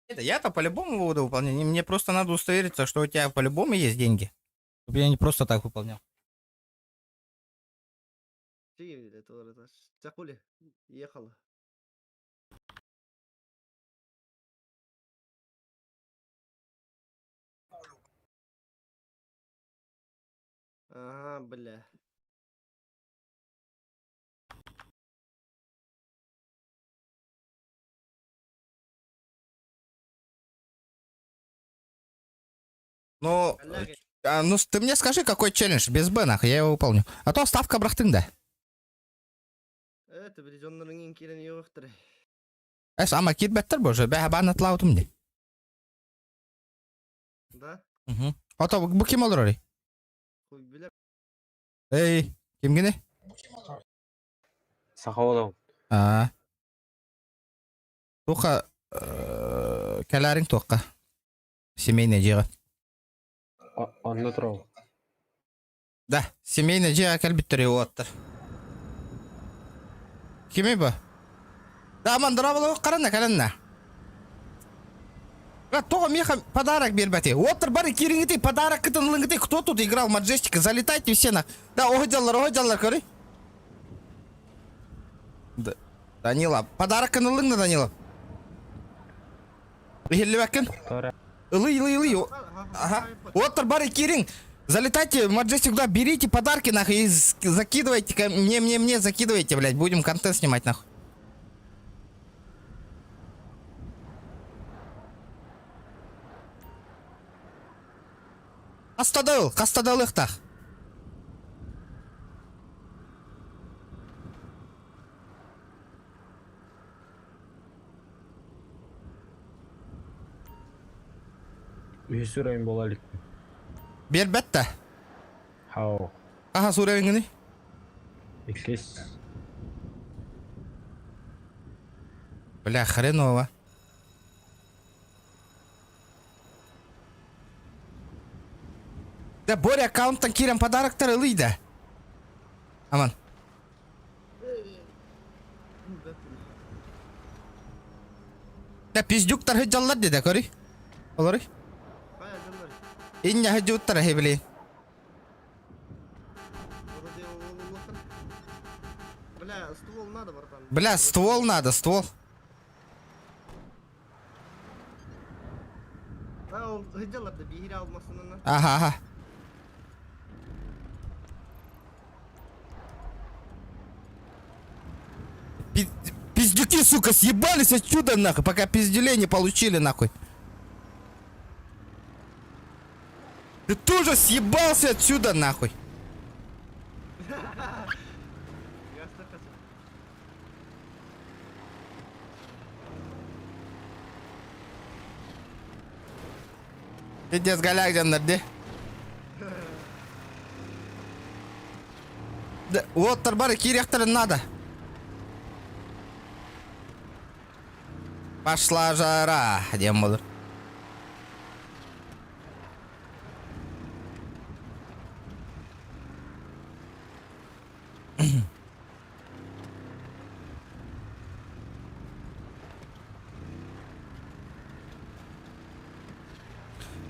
Это я-то по-любому буду выполнять. Мне просто надо удостовериться, что у тебя по-любому есть деньги. Чтобы я не просто так выполнял. это Цахули ехала. Ага, бля. Ну, Бля, ну ты мне скажи, какой челлендж без Б, нахуй, я его выполню. А то ставка брахтында. это телевизионный кирен йохтыр. Ама кит беттер боже, бәһә бана тлаутым ди. Да? Ото бу ким olur ори? Хуй, бля. Эй, ким гене? Сахаулов. Туха каларин тоққа. Семейная жиға. Он нутро. Да, семейная жиға кәлбіттір еу аттыр. Кеме ба? Да, аман дұрабылы қарана, кәлінна. Тоға меха подарок бербәте. Оттыр бары керіңгіте, подарок кітінліңгіте. Кто тут играл Маджестика? Залетайте все на... Да, оғыдалар, көрі. Данила, подарок кініліңді, Данила. Ехелі бәкін? Илы. Ага. Оттыр бары керің. Залетайте в Маджестик, да, берите подарки, нахуй, и закидывайте, мне закидывайте, блядь. Будем контент снимать, нахуй. Қастадыл иқтақ. Үйсүрейін болалик. Бер бәтті. Хау. Аха, сурайыңыны. Иксес. Бля, хреново. Да, Боря аккаунттан керем подароктар ылыйда. Аман. Да, пиздюктар хыджаллар деда, көрі. Олары? Иння хыджуттар хебілейін. Бля, ствол надо, братан. Бля, ствол надо, ствол. А, он гыджаларды бейіре алмасынына. Ага. Иди, сука, съебались отсюда, нахуй, пока пизделей не получили, нахуй. Ты тоже съебался отсюда, нахуй. Пиздец, галягдяндар, де? Да, вот, тарбары, кирехтарын надо. Пошла жара, дем болар.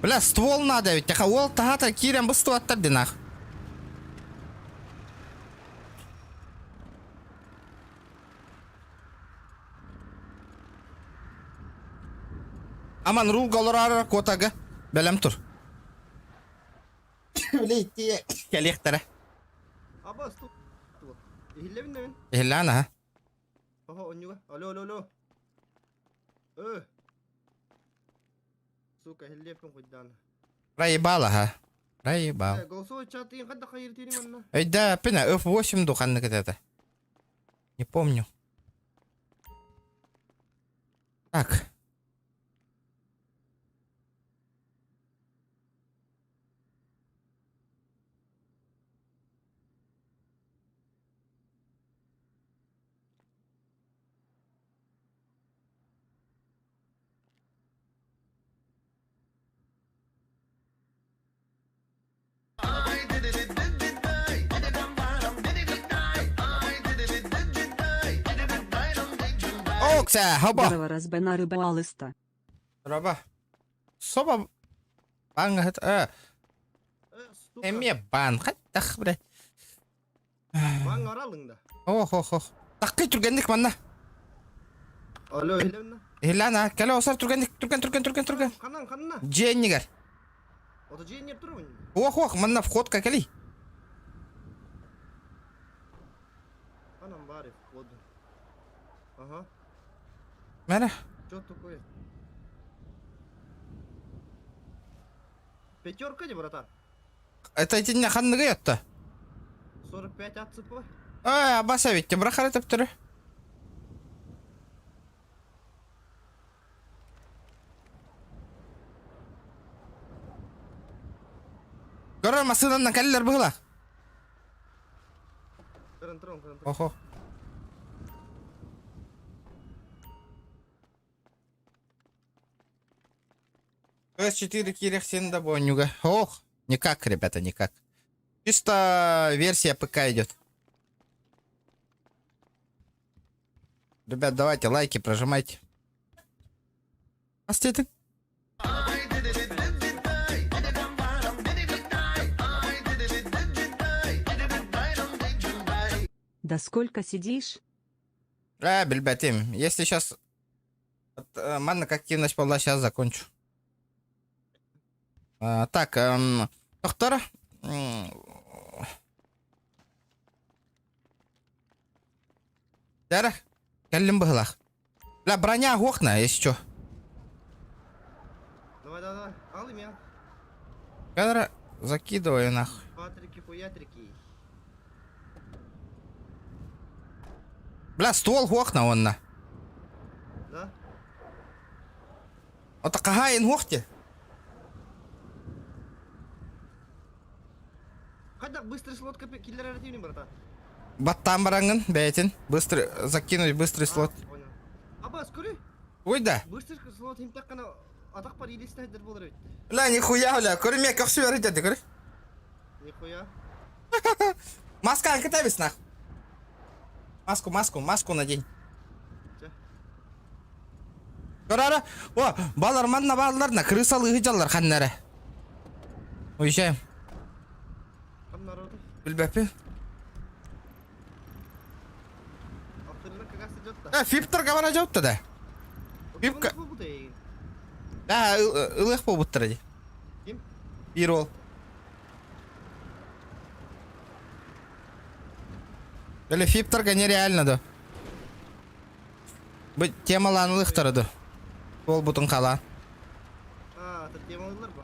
Бля, ствол надо ведь. Таха, ол тахата кирем бысту аттарды нах. Аман рул голорара котага. Белем тур. Лейте, келехтара. Abbas tuh. Tuh. Ihilevin nevin. Ehlan ha. Oho onjuga. Alo. Suka ihilevin kudan. Проебала, ха. Проебал. Голосовой чат и когда хайртини манна. Эй, да, пина, F8 духан это. Не помню. Так. Окса, хоба. Здорово, разбена рыба алыста. Раба. Соба. Банг, Эме бан, хаттах, блядь. Bang oralың да. Ох. Таққи түргендік манна. Alo ihilevin. Иhlана, кәлі осар түргендік, түрген. Қанна. Дженнигер. Ото жейін еп тұрмын. Ох, манна входка кәлі. Анам бар вход. Ага. Мәні. Что такое? Пятерка не, братан? Это эти не ханныға ятты. 45 отсыпы. Абаса ведь, брахар етіп түрі. Көрі масыданна кәлілер бұғыла. Кырын. Охо. PS4 кирих сенда бонюга. Ох, никак, ребята, никак. Чисто версия ПК идет. Ребят, давайте лайки прожимайте. Астеты. Да сколько сидишь? Бельбатим, если сейчас манна активность была, сейчас закончу. Так, доктор. Дара, кәлім бұғылақ. Бля, броня оқна, если что. Давай. Ал меня. Кадра, закидываю нахуй. Патрики-хуятрики. Бля, ствол оқна онна. Да? Ота қағайын оқте. Когда быстрый слот киллер оперативный, братан? Баттан бараңын, бәйтін. Быстрый, закинуть быстрый слот. Понял. Аббас, көрі? Ой, да. Быстрый слот им так қана атақ бар елесті әдір болыр өйт. Бля, нихуя, бля, көріме көксі бәрі деді, көрі. Нихуя. Маска анкетабес, нах. Маску надень. Көрәрі, о, баларманна баларына крысалы ғыжалар қаннары. Уезжаем. Там народу. Білбәпі. Фиптер кабана жауытты да. Фипка. Да, ылық бол бұттыр әде. Кім? Bir ol. Или фиптерка нереально да. Бұл темаланылық тұрды. Ол бұтын қала. А, это темалылар ба?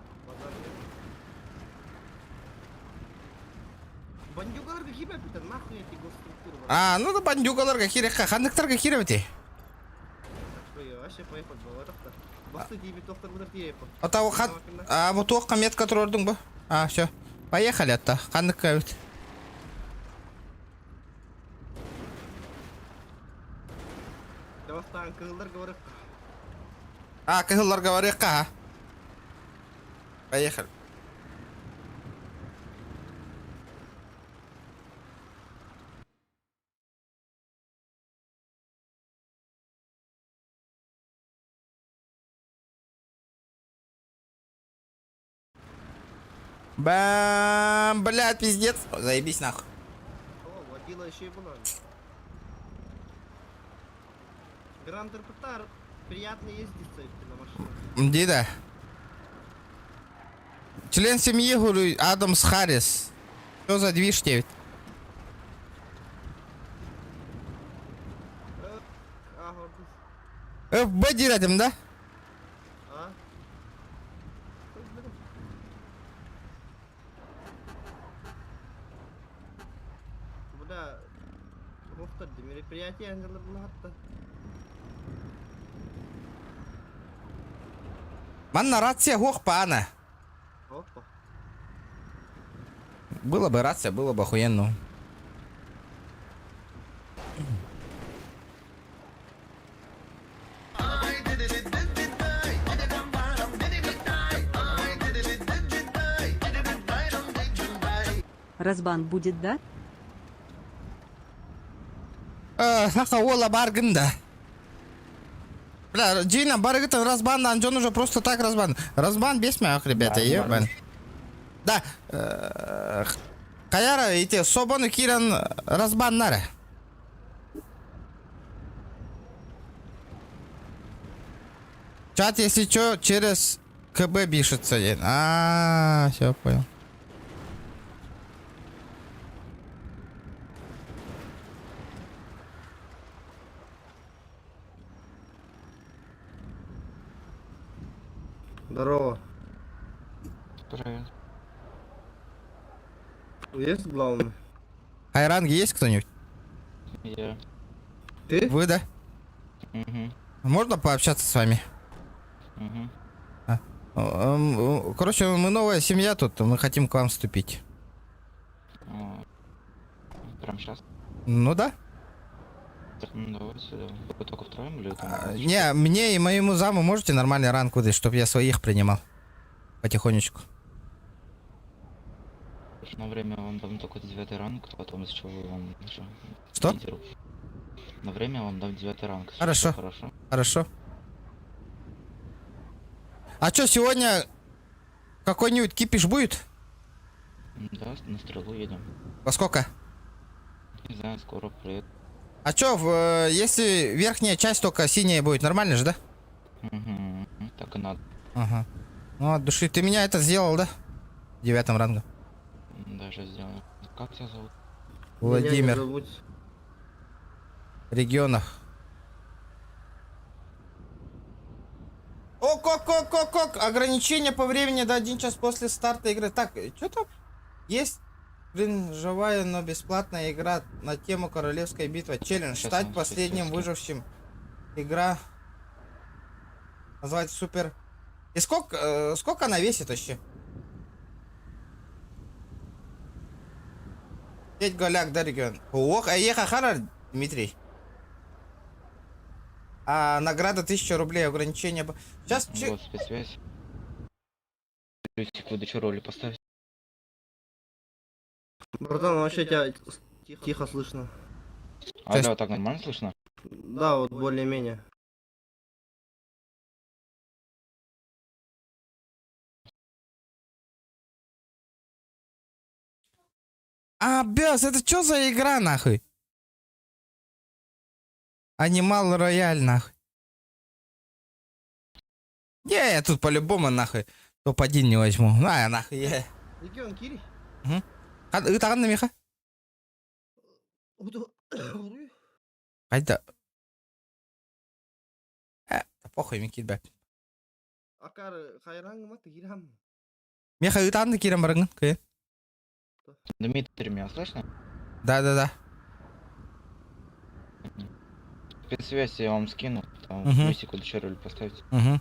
Бандюгаларға киіп әпітін, нахуй эти госструктуры бар. А, ну да бандюгаларға керекқа, қандықтарға кере біте. Вообще поехать было, это что? Басты тебе тоқтар бұдар тиепі. Отау қан... А, бұл тоққа метка тұрордың бұл. А, все. Поехали атта. Қандыққа өт. Давастан кығылдар говорық. А, кығылар говорыққа, а? Поехали. Бам, блядь, пиздец. Заебись нахуй. О, водила еще и была. Гранд Репетар, приятно ездить на машине. Дида. Член семьи Гуру Адамс Харрис. Что за движ тебе? ФБ дирадим, да? А? Бля, муфтады, мероприятие ангелы было. Манна рация хохпа, Анна. Опа. Было бы рация, было бы охуенно. Разбан будет, да? Хаха, ола баргында. Бля, Джина, баргыта разбан, он уже просто так разбан. Разбан без мях, ребята, ебан. Да. Каяра, эти собоны киран разбан нара. Чат, если что, через КБ пишется. А, все понял. Здорово. Привет. Есть главный? Хайранги есть кто-нибудь? Я. Ты? Вы, да? Угу. Можно пообщаться с вами? Угу. Короче, мы новая семья тут, мы хотим к вам вступить. Прям сейчас? Ну да. Так, ну давайте. Вы только втроем или там? Не, мне и моему заму можете нормальный ранг выдать, чтобы я своих принимал. Потихонечку. На время вам дам только 9 ранг, потом из чего вам уже... Что? лидеру. На время вам дам 9 ранг. Хорошо. Хорошо. Хорошо. А чё, сегодня какой-нибудь кипиш будет? Да, на стрелу едем. Во сколько? Не знаю, скоро приедет. А чё, если верхняя часть только синяя будет, нормально же, да? Угу. Так и надо. Ага. Ну, от души. Ты меня это сделал, да? 9 ранга. Даже сделал. Как тебя зовут? Владимир. Меня не Регионах. Ок. Ограничение по времени до 1 час после старта игры. Так, что там? Есть, блин, живая, но бесплатная игра на тему Королевская битва. Челлендж. Сейчас Стать он последним специфический. выжившим. Игра. Называется супер. И сколько она весит вообще? 5 голяк, да, регион? Ох, а еха хара, Дмитрий. А награда 1000 рублей, ограничение. Сейчас... Вот спецсвязь. Плюсик выдачу роли поставить. Братан, вообще тебя тихо слышно. Алло, так нормально слышно? Да, вот более-менее. А, бес, это что за игра, нахуй? Анимал Рояль, нахуй. Я тут по-любому, нахуй, топ-1 не возьму. На, нахуй, я. Регион Кири? Ты таган на меха? Айда. похуй, мен келбек. Акар хайранг ма тигирам. Мен хайытанды кирем барыңын, күйен. Дмитрий, меня слышно? Да. Спецсвязь я вам скину. Там Мгм. высеку еще роль поставить. Угу.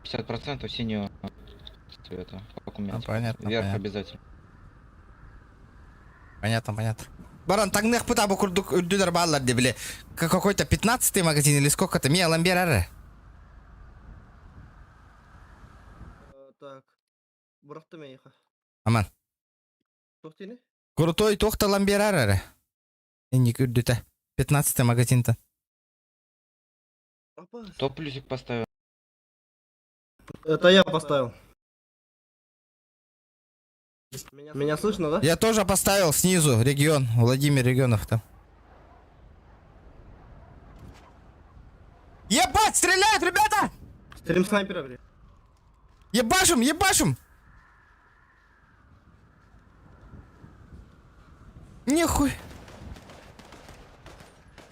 50% синего цвета. Как у меня. Понятно, Вверх понятно. обязательно. Понятно. Баран, таңнық пыта бұл күрдік үрділер балалар де біле. Какой-то 15-й магазин или сколько-то. Мен алам берәрі. Так. Бұрықты мен еқа. Аман. Тоқтені? Крутой тоқталам берәрі. Енді күрдіті. 15-й магазинті. Апа. Кто плюсик поставил? Это я поставил. Меня слышно, да? Я тоже поставил снизу регион. Владимир Регионов там. Ебать, стреляют, ребята! Стрим снайпера, блядь. Ебашим! Нихуй.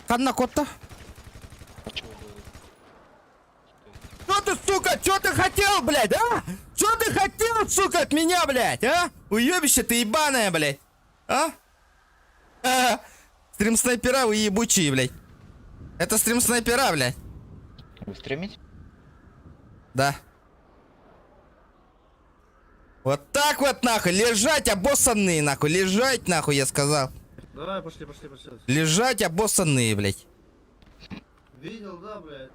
Одна кота. Что ты, сука, что ты хотел, блядь, а? Что ты хотел, сука, от меня, блядь, а? Уебище ты ебаная, блядь. А? Стрим снайпера вы ебучие, блядь. Это стрим снайпера, блядь. Вы стримите? Да. Вот так вот, нахуй, лежать обоссанные, нахуй, лежать, нахуй, я сказал. Давай, пошли. Лежать обоссанные, блядь. Видел, да, блядь?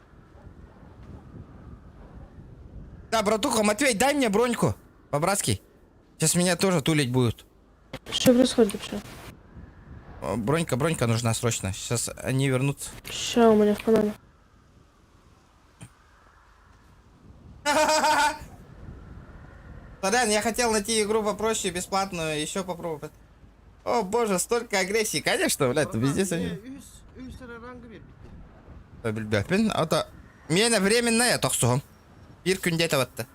Да, братуха, Матвей, дай мне броньку, по-братски. Сейчас меня тоже тулить будут. Что происходит вообще? Бронька нужна срочно. Сейчас они вернутся. Ща у меня в панаме. Сорян, я хотел найти игру попроще, бесплатную, еще попробовать. О боже, столько агрессии, конечно, блядь, везде сегодня. Bilbekpin, ата, мені временная тоқсуғым. Bir күнде табатты.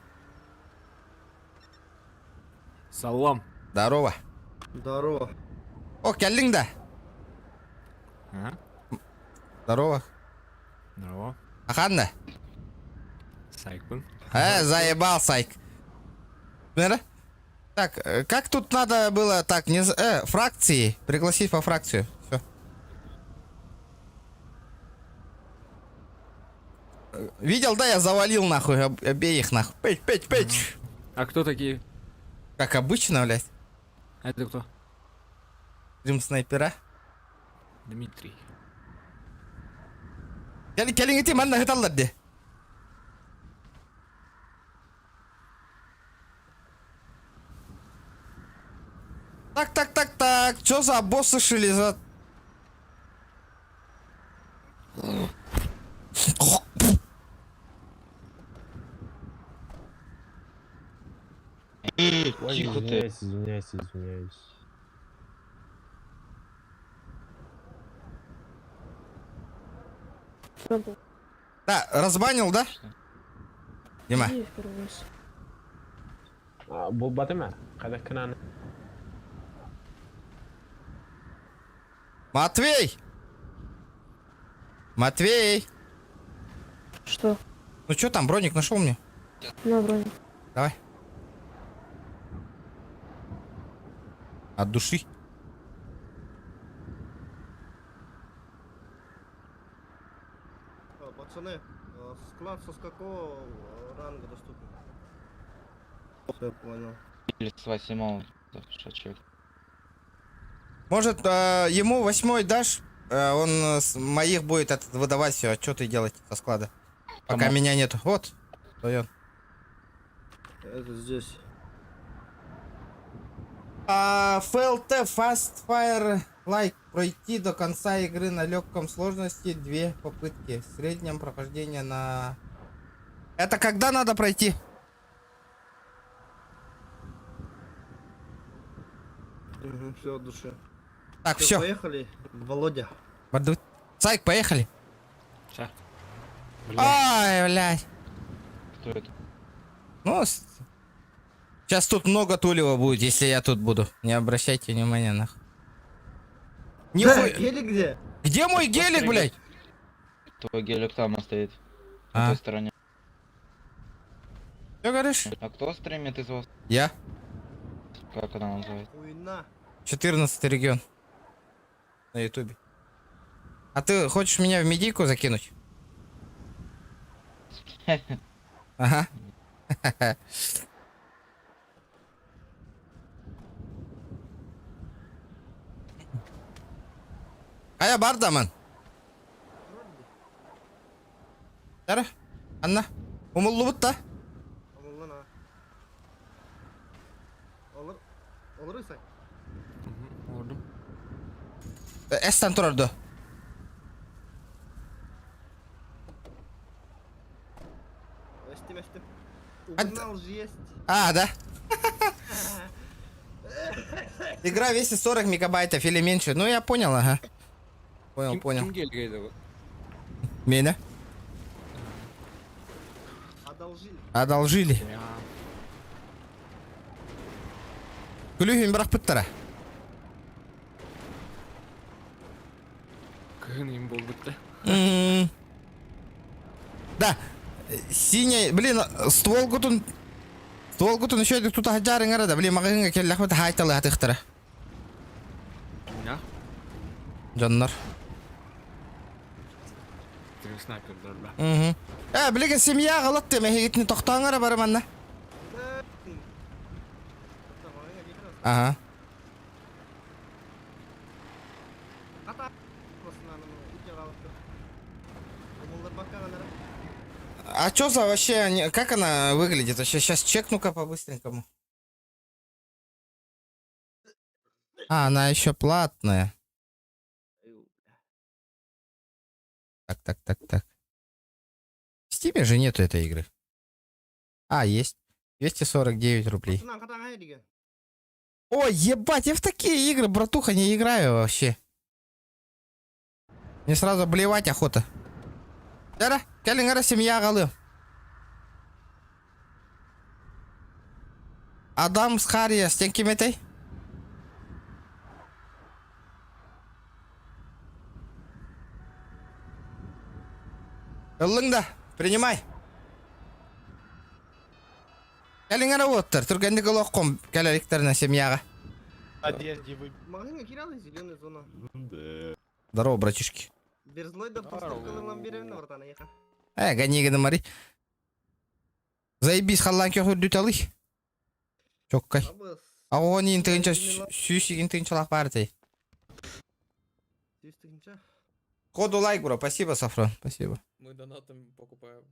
Салам. Здорово. О, келдің да. Здорово. Аханна. Сайкпын. Заебал, Сайк. Смотри. Так, как тут надо было так, фракции, пригласить по фракцию. Все. Видел, да, я завалил нахуй обеих нахуй. Петь. А кто такие? Как обычно, блядь. А это кто? Стрим снайпера. Дмитрий. Келин ети манна хыталларды. Так. Чё за боссы шили за... Тихо ты. Извиняюсь. Да, разбанил, да? Дима. Бұл баты ма? Қайда кінаны? Матвей! Что? Ну чё там, броник нашел мне? На броне. Давай. От души. Пацаны, склад со какого ранга доступен? Я понял. Или с 8 человек. Может, ему 8-й дашь? Он с моих будет выдавать все. А что ты делать со склада? Пока меня нету. Вот. Стоян. Это здесь. FLT Fast Fire Like. Пройти до конца игры на легком сложности 2 попытки. В среднем прохождение на... Это когда надо пройти? Все от души. Так, все. Поехали, Володя. Сайк, поехали. Ща. Ай, блядь. Кто это? Ну, сейчас тут много тулева будет, если я тут буду. Не обращайте внимания, нахуй. Нихуя. Или где? Где мой гелик, блядь? Твой гелик там стоит. А. На той стороне. Что говоришь? А кто стримит из вас? Я. Как она называется? Хуйна. 14 регион. На ютубе. А ты хочешь меня в медийку закинуть? Ага. Ая бардамын. Дара? Анна? Умуллу бутта? Амуллана. Olur ise. Oldu. Эстен турарды. Эстим. Угнал есть. А, да? Игра весит 40 мегабайтов или меньше. Ну, я понял, ага. Понял. Меня? Одолжили. Одолжили. Күлігін бірақ бұттара. Кыгын был бы-то. Да. Синий, блин, ствол гутун еще тут хаджарын арада. Блин, мағыңа келі лахмет хайталы атықтыра. Меня? Жаннар. Ты снайпер, да. Блин, семья ғалат деме. Хегетіне тоқтауын ара барым анна. Ага. А чё за вообще, как она выглядит? Вообще сейчас чекну-ка по-быстренькому. А, она еще платная. Так. В Стиме же нету этой игры. А, есть. 249 рублей. Ой, ебать, я в такие игры, братуха, не играю вообще. Мне сразу блевать охота. Дара, кәліңара семья ағалы. Адам с Хария, стен кеметей? Ылыңда, принимай. Кәліңара оттыр, түргенді көл оққым кәлеріктеріне семьяға. Одежде вы... Магазин киралы зеленая зона. Здорово, братишки. Берзлой да поставкалы ламбиревна вартана еха. Ганегіні мари. Заебись халлан көхір дүталы. Чоккай. Ағуға нейін тігінші сүйсігін тігінші лақ бары тей. Коду лайк, бро. Спасибо, Сафрон. Спасибо. Мы донатом покупаем.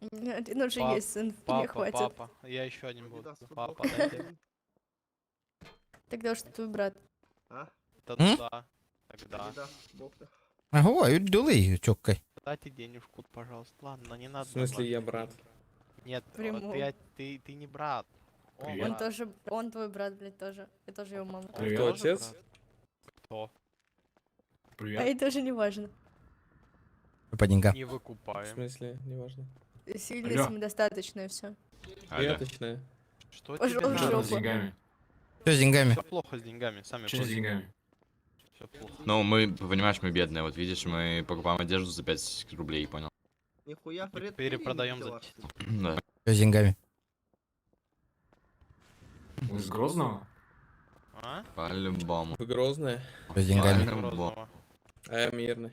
Один уже есть сын, мне хватит. Папа. Я еще один буду. Папа, дайте. Тогда что твой брат? Да. Тогда. Ага, үдділі, чоккай. Дайте денежку, пожалуйста. Ладно, не надо. В смысле, я брат? Нет, Прямого. ты не брат. Привет. Он тоже, он твой брат, блядь, тоже. Я тоже его мама. Привет. Кто, отец? Кто? А Привет. это тоже не важно. По деньгам. Не В выкупаем. смысле, неважно. Сильно Алло. самодостаточно и все. Прияточная. Что Пошёл тебе в надо? жопу. С деньгами. Что с деньгами? Все плохо с деньгами, сами Что с деньгами? Все плохо. Ну, мы, понимаешь, мы бедные. Вот видишь, мы покупаем одежду за 5 рублей, понял? Нихуя Фред. Перепродаем за Да. Что с деньгами? Вы из Грозного? А? По-любому. Вы Грозная? Что с деньгами? Грозного. А я мирный.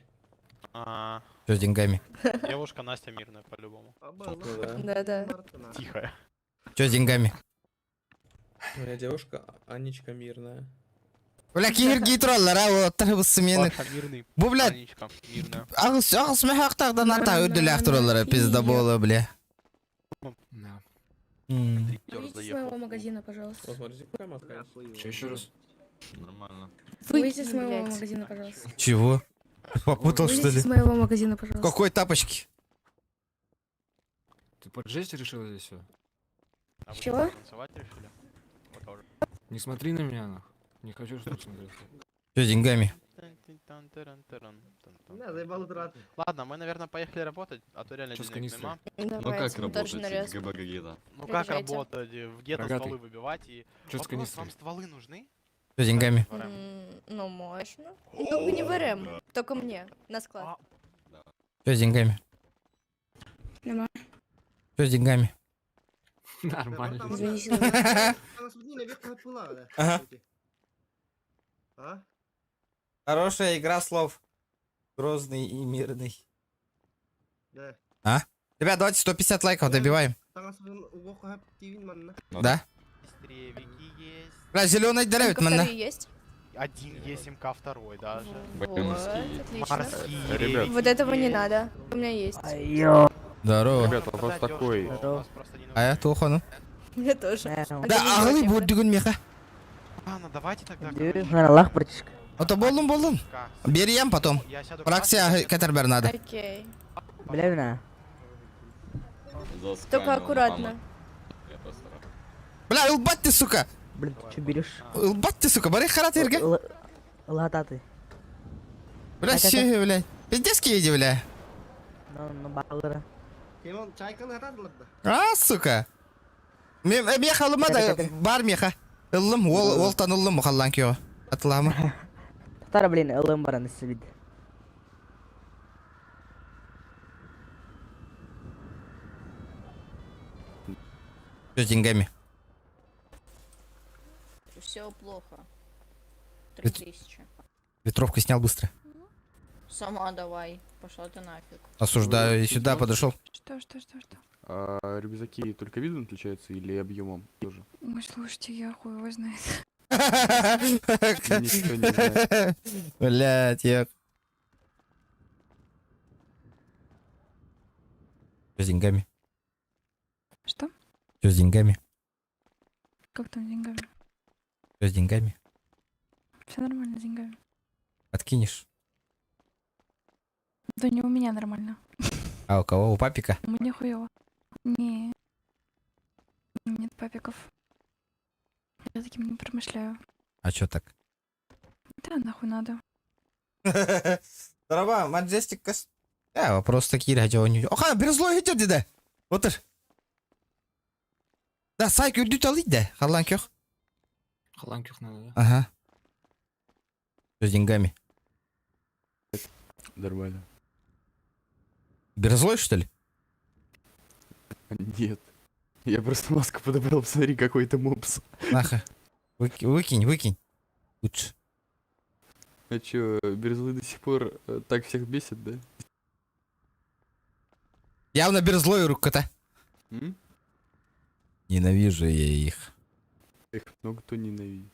А, Что с деньгами? девушка Настя мирная, по-любому. Ну да. Да-да. Тихая. Что с деньгами? Моя девушка Анечка мирная. Бля, кигерги троллар, а вот тарбысы мені. Паша мирный. Бу, блядь, Анечка мирная. ағыс мәхақтағдан арта өділі троллары пизда болы, бля. Да. Тёр Выйдите с заехал. моего магазина, пожалуйста. Вот смотрите, какая маска. Что еще раз? Нормально. Выйдите с моего магазина, пожалуйста. Чего? Попутал, что Выйдите ли? с моего магазина, пожалуйста. Какой тапочки? Ты под жесть решила здесь все? А вы Чего? танцевать решили? Вот тоже. Не смотри на меня, нах. Не хочу, чтобы смотреть. Что с деньгами? Не, заебал утрат. Ладно, мы, наверное, поехали работать, а то реально Чё с денег канистрой? нема. Ну как работать? ГБ какие-то. Ну как Приезжайте. работать? В гетто Рогатый. стволы выбивать и... Чё с Вопрос, канистрой? вам стволы нужны? Что деньгами? Ну, можно. Ну, только не в РМ, только мне, на склад. Что с деньгами? Нема. Что с деньгами? Нормально. Извините, Ага. А? Хорошая игра слов. Грозный и мирный. Да. А? Ребят, давайте 150 лайков добиваем. Да? Стревики есть. Бля, зеленый деревит, Только манна. вторые есть? Один есть, МК второй даже. Вот, Морские. отлично. Морские. Ребят. Вот этого не надо, у меня есть. Здорово. Ребят, вопрос такой. А я тухо, ну. У меня тоже. Да, ағылы бұл дүгін меха. Ладно, давайте тогда... Ото болдым. Берем потом. Я сяду... Фракция кетер бер надо. Окей. Заскамил Только аккуратно. Я постараюсь. Бля, ылбат ты, сука. Блин, ты что берешь? Ылбат ты, сука. Бари харат ерге. Лататы. Бля, сүйе, бля. Пиздецки еди, бля. Ну, баллера. Кемон чайканы атадыларды. А, сука. Меха ылымада бар меха. Ылым, ол тан ылым мұхаллан кео. Атыламы. Тара, блин, ЛМ баран сидит. Что с деньгами? Все плохо. Ведь- 3000. Ветровку снял быстро. Сама давай. Пошла ты нафиг. Осуждаю, и сюда подошел. Что? А рюкзаки только видом отличаются или объемом тоже? Ой, слушайте, я хуй его знает. Никто не знает. Блять, я... Что с деньгами? Что? Что с деньгами? Как там с деньгами? Что с деньгами? Все нормально с деньгами. Откинешь. Да не у меня нормально. А у кого? У папика? Мне хуево. Не. Нет папиков. Я таким не промышляю. А чё так? Да нахуй надо. Здорово, Маджестик кас. Вопрос такие, хотя он не... Оха, березлой идет, деда. Вот ир. Да, сайк үрдүт алый да, халлан кёх. Халанких надо, да? Ага. Что с деньгами? Нормально. Березлой, что ли? Нет. Я просто маску подобрал, посмотри, какой-то мопс. Наха. Выкинь. Лучше. А чё, Березлы до сих пор так всех бесит, да? Явно березлой рука-то. М? Ненавижу я их. Их много кто ненавидит.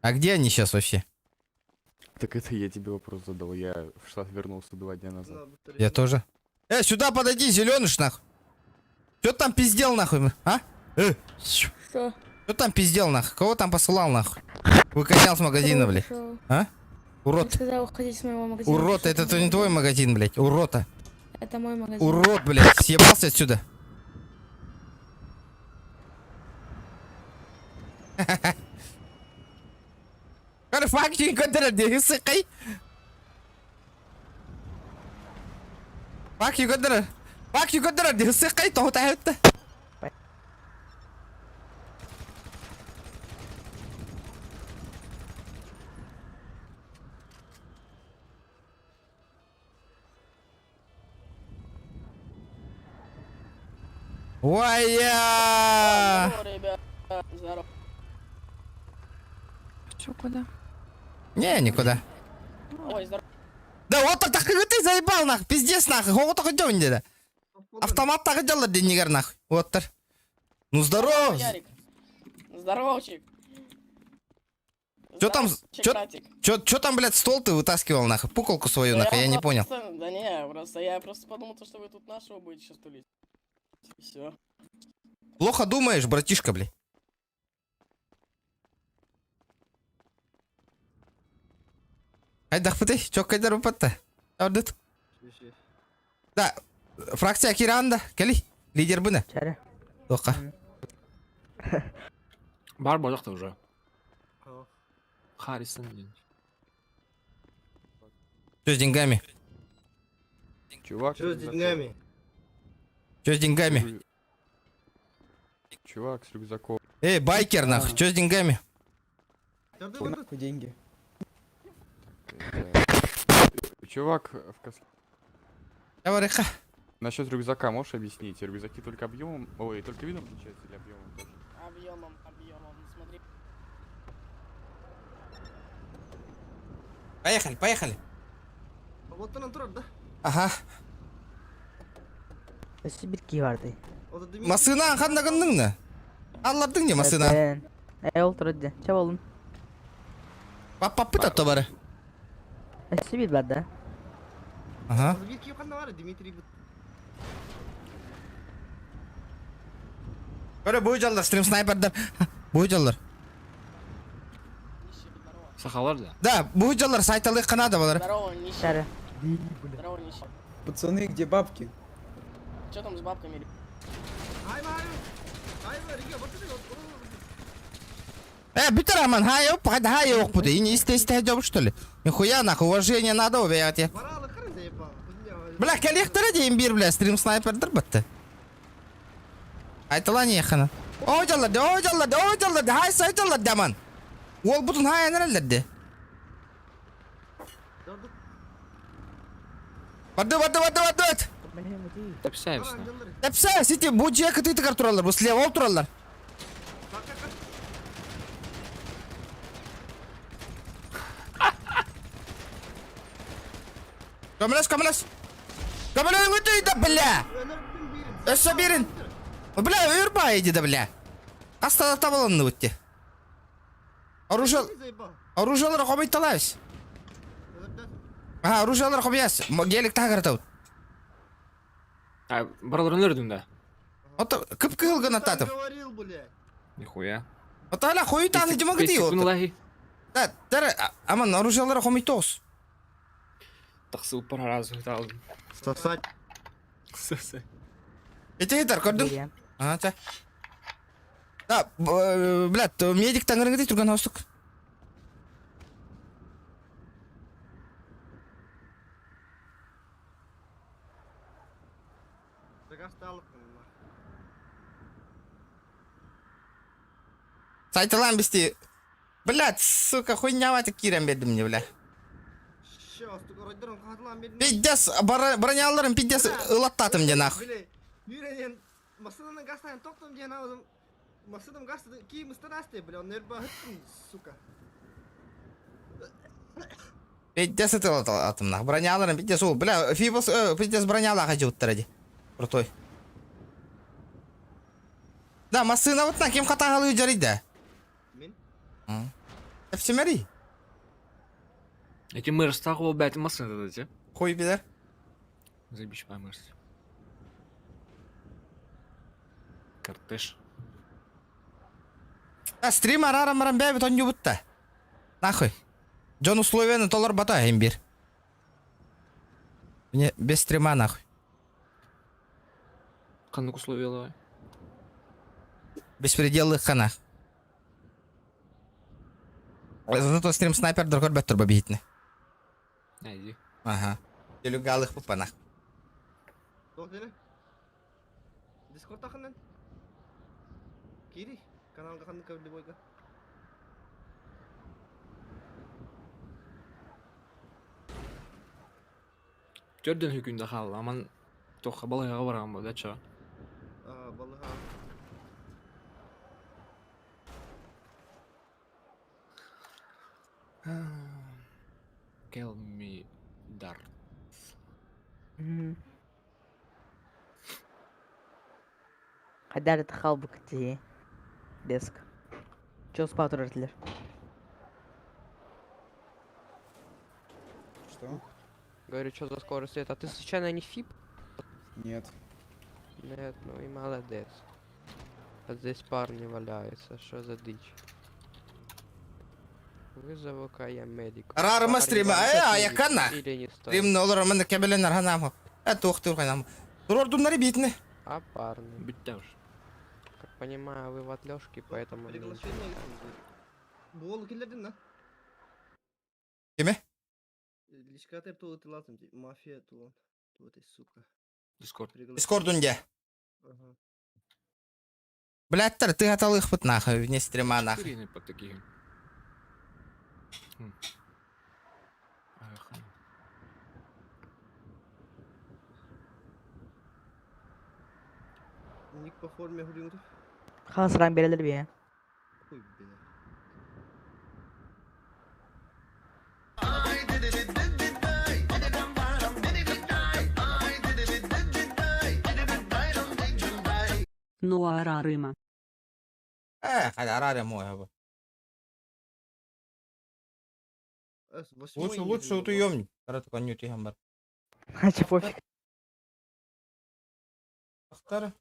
А где они сейчас вообще? Так это я тебе вопрос задал. Я в штат вернулся 2 дня назад. Я тоже. Сюда подойди, зеленыш, нахуй. Чё ты там пиздел, нахуй, а? Что? Что там пиздел, нахуй? Кого там посылал, нахуй? Выгонял с магазина, блядь. А? Урод. Сказал уходить с моего магазина. Урод, это не твой магазин, блядь. Урота. Это мой магазин. Урод, блядь. Съебался отсюда. Факт يقدر يسقي فاك يقدر يسقي تو تعبت Вая! Что, куда? Не, никуда. Да вот так ты заебал, нахуй, пиздец, нахуй, вот так идем, деда. Автомат так делает, деньгар, нахуй. Вот так. Ну здорово. Здоровчик. Чё там, блядь, стол ты вытаскивал, нахуй? Пуколку свою, нахуй, я не понял. Да не, я просто подумал, что вы тут нашего будете сейчас тулить. Все. Плохо думаешь, братишка, блядь. Айдах пытай, чё кайдар упатта? Ордыт. Да, фракция Киранда, кели, лидер бына. Чаре. Тока. Бар бояқты уже. Харрисон. Что с деньгами? Чувак, Что с деньгами? Что с деньгами? Чувак с рюкзаком. Эй, байкер, нахуй, что с деньгами? Нахуй деньги. Чувак в каске. Говори-ка. Насчет рюкзака можешь объяснить? Рюкзаки только объемом, ой, только видом отличаются или объемом тоже? Объемом, смотри. Поехали. Вот он турат, да? Ага. Сибирки vardı. O da demin Масына қанда күндің Аллардың не масына? Отырды. Чап олын. Паппы тапты бары. Сибир vardı. Ага. o da bir kim kandı var ya Dimitri bu. Böyle bu жалдар, стрим снайпердер. Bu жалдар. Сахалар да? Да, bu жалдар сайталы қанады балар. Шары. Пацаны, где бабки? Что там с бабками? Ай, Марю! Ай, Марю, вот это вот. Битер аман, хай оп, хай оп, буду. И не истей джоб, что ли? Нихуя, нахуй, уважение надо убивать. Паралы хрен заебал. Бля, коллектора дейін бир, бля, стрим снайпердер бітті. Айтыла не ехана. О жаларды, хай сай жаларды, аман. Ол бұтын хай әнерелдерді. Барды. Общаемся. Тәпсә, сети, bu жекі тыйтықар тұралар, bu слева ол тұралар. Көмілес. Көмілес өтейді, бля. Өсі берін. Бля, өрбай еді, бля. Қастада табылынды өтті. Оружиялары қомайт талайыз. Оружиялары қомайыз. Гелік тағырды. Бараларын өрдің да? Ота кып кылган ататып. Нихуя. Ота ала хойы таны жыма кетей ол. Да, дәрі, аман оружиялары қомайт тоғыз. Тақсы ұппар аразы өте алдым. Сосать. Етер, көрдің? Ата. Да, блядь, медик таңырың кетей тұрған аустық. Сайтылан бісті. Блядь, сука, хуйня ватик кирем бердім не, бля. Пиздец, броняларым пиздец ылаттатым де нахуй. Yüreğin masadan gazeteden toplam diye nazım. Masadan gazeteden ki mıstanastı bile onlar bahsettin suka. Пиздец ылаттатым нахуй. Броняларым пиздец ол. Бля, фибос пиздец бронялаға жауыттыр әде. Крутой. Да, масына вот на кем қатағалы өжарыйды. Мен? Эпсемери. Эти мэр стаху бәті масын деді, те? Хой бедер. Забиш по мэрс. Картеш. Стрим арарам бәбі тон юбытта. Нахуй. Джон условияны толар бата әйім бір. Мне без стрима нахуй. Қандық условиялы? Беспределлы қана. Зато стрим снайпердер көрбәт тұрба бейітіні. Әйді. Ага. Делюгалық бұпа нах. Тоқ дені? Дискорд тақынан? Кири? Каналға қанды көрді бойға? Көрден хүкінде қалы, аман тоққа балайға барған болды, әтші. Балыға. Kill me dark. Қайдар тақал бұл күтті. Деск. Чё спал тұрартылар? Что? Говорю, что за скорость это? А ты случайно не ФИП? Нет. Нет, ну и молодец. А здесь парни валяются, что за дичь? Вызову-ка я медик. Рарыма стрима, аяканна. Или не стоит? Стримны олар мында кәбеленер ханамы. Тоқтыр қайнамы. Тұр ордунлары бейтіні. А парни? Бітті уж. Как понимаю, вы в отлёжке, поэтому... Приглашение. Бұл келдерден, да? Кеме? Лишкатер тулы ты лазым, мафия тулы. Вот и сука. Дискорд. Дискордунде. Ага. Блядь, ты готовых пут нахуй, вне стрима нахуй. Четыре под такие. Ах. Ник по форме гулюнтов. Хасран берелер бе. Хуй, бля. Нуара Рыма. Хadi араря мой. Лучше вот уемник. Короче, коню тихо. А че пофиг. Ахтар.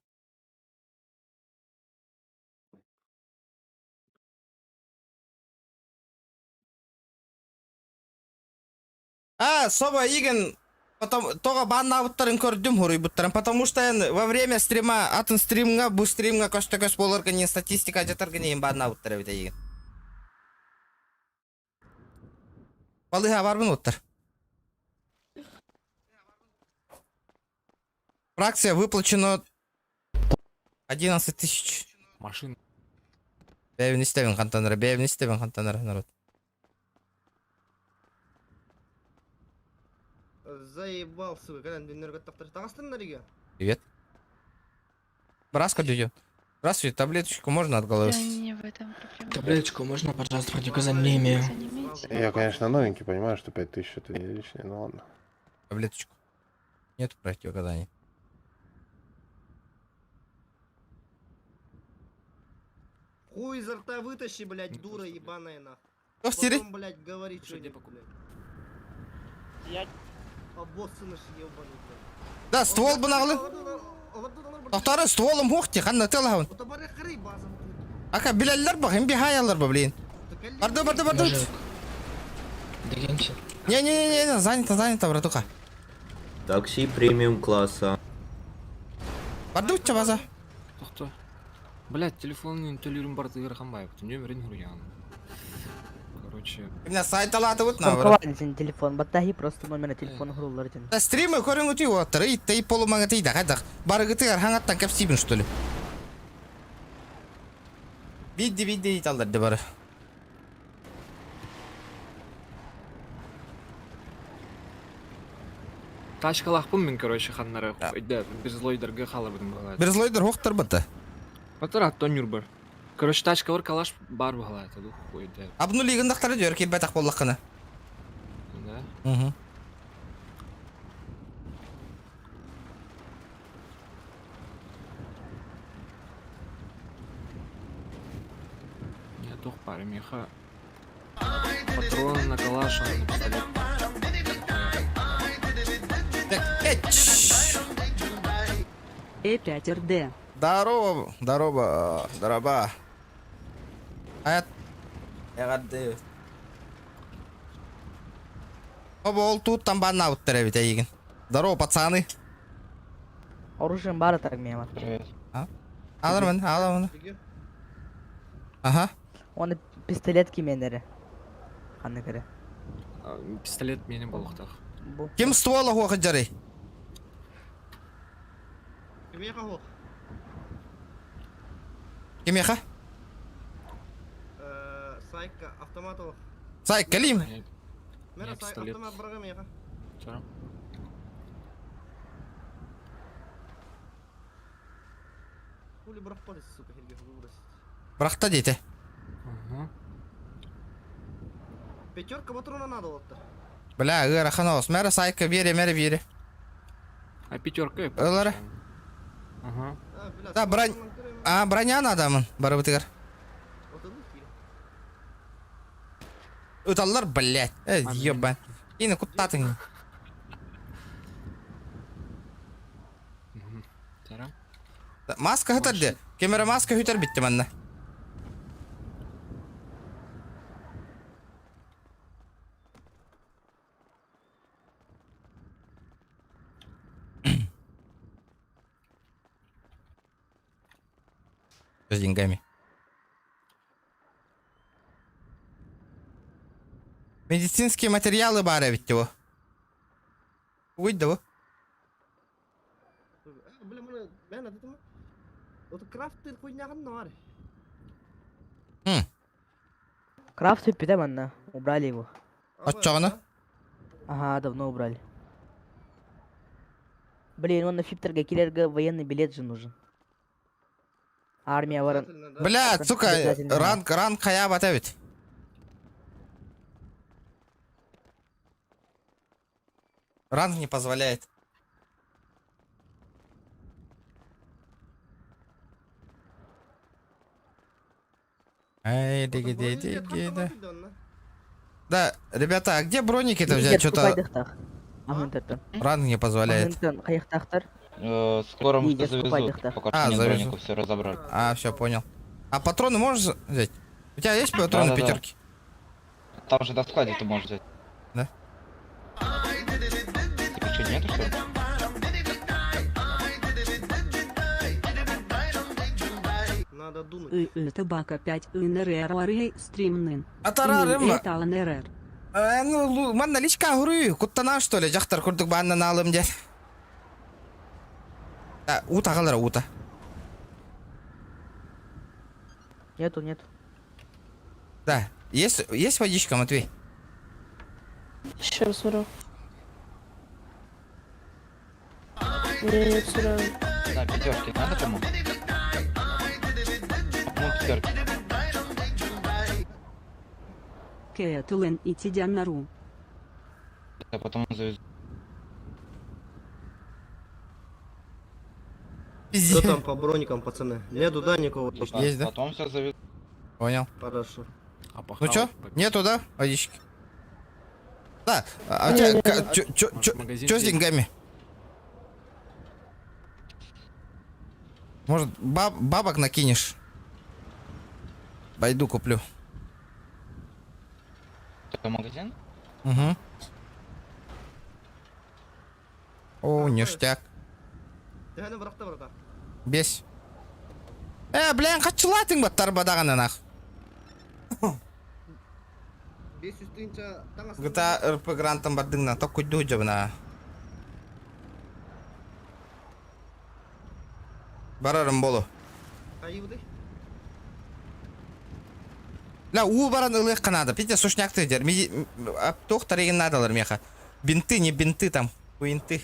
Соба иген потом тога банна буттарын көрдүм хуруй буттарын, потому что во время стрима атын стримга бу стримга көстө-көс болорга не статистика жатарга не банна буттары бите иген. Балыга барбын буттар. Фракция выплачено 11 тысяч. Машина. Бевин истебин кантаныр, народ. Заебал, сука, когда ты тагыстын нариге? Привет. Браска дюдю. Здравствуйте, таблеточку можно от головы? Не в этом проблема. Таблеточку можно, пожалуйста, противоказанемию. Я, конечно, новенький, понимаю, что 5000 это не лишнее, но ладно. Таблеточку. Нет противоказаний. Хуй изо рта вытащи, блядь, дура ебаная нахуй. Кто стереть? Потом, блядь, говорит что-нибудь, блядь. Я... Обоссыныш ебаный, блядь. Да, ствол бунагылы. Тоқтары стволым хоқти, қанна тылауын. Отобары қырый базам. Ака, билаллар ба, хем бихаялар ба, блин. Барды. Двигаемся. Не, занято, братуха. Такси премиум класса. Барды че база? Тоқта. Блядь, телефонный төлерім барды ғырқанбайық. Нөмірін ұриян. Короче. Меня сайт алаты вот на. Калкавалин телефон, батахи просто номер телефона хруллар ден. Да стримы көрің өтей оттыр, иттай полумаңа тейді, қайдақ. Барығы архаңаттан кәпсейбін, что ли? Видді италдарды бары. Тачкалақпын мен, короче, ханнары. Бірзлойдарға қалы бұдым бағалайды. Бірзлойдар хоқтыр бұты. Батыр аттон юр бар. Короче, тачкалар калаш бар бағалайды. Дух қойды. Абну лигіндақтары жөр, кеп бәтақ боллаққаны. Да? Угу. Не, дух пары меха. Патроны на калаш, на пистолет. Э5РД. Здорово. Аят. Ягарды. Оба ол туттан банна уттыры бите еген. Здорово, пацаны. Оружием бары так мема. Аламын. Ага. Оны пистолет кименleri. Қаны кірі. Пистолет менің болуқтақ. Кем ствола хоқы жарай? Кемеха хоқ. Кемеха? Сайка, автомат хоқ. Сайк, калим? Мера сайк, автомат бұрға меха. Чарам. Хули бұрақ полisi, сука, херге выбросить. Бірақта дейті. Пятерка патрона надо вот-то. Бля, гыра ханос. Мера сайка, бері. А пятерка? Олары? Ага. Да, броня надамын, бары бітігір. Уталлар, блядь. Ебан. Ені құттатың. Чарам. Маска хытырды. Кемера маска хүтер бітті манна. С деньгами. Медицинские материалы бары ведь его. Уйди bu. Бля, мен атытым. Вот крафтер хуйняган нар. Крафт пида манна. Убрали его. От чағына? Ага, давно убрали. Блин, он на фиптерге киллерге военный билет же нужен. Армия варан. Бля, сука, ранг хая бата бит. Ранг не позволяет. Эй, диги, да. Да, ребята, а где броники-то взять? Что-то ранг не позволяет. Скоро мы завезут, А, завезу. все разобрали. А, все, понял. А патроны можешь взять? У тебя есть патроны Да-да-да. пятерки? Там же на складе ты можешь взять. Да? Типа что, нету что ли? Надо думать. Табака 5 НРР стримнын. Атарарым. Это НРР. Ну, ман наличка гуру. Куттана, что ли? Жахтар курдук баннан алым дед. Ута қалар, ута. Нету. Да. Есть водичка, Матвей? Сейчас смотрю. Да, пятерки надо кому? Ну, пятерки. Кэтулен и Тидянару. Я потом завезу. Что там по броникам, пацаны? Нету, да, никого? Есть, да? Потом все завезу. Понял. Хорошо. Ну чё? Нету, да, водички? Да. А у тебя чё с деньгами? Может, бабок накинешь? Пойду куплю. Это магазин? Угу. О, ништяк. Бес. Блин, қачылатың баттар бадағанын ақ. 500 тыйынша таң астында. GTA РП грантын бардыңнан тоқ көйді жабына. Барарым болу. Айыбыды? Ла, у баран ылық қанады. Петя сушняқты дер. Тоқтар еген надалар меха. Бинты, не бинты там. Уинты.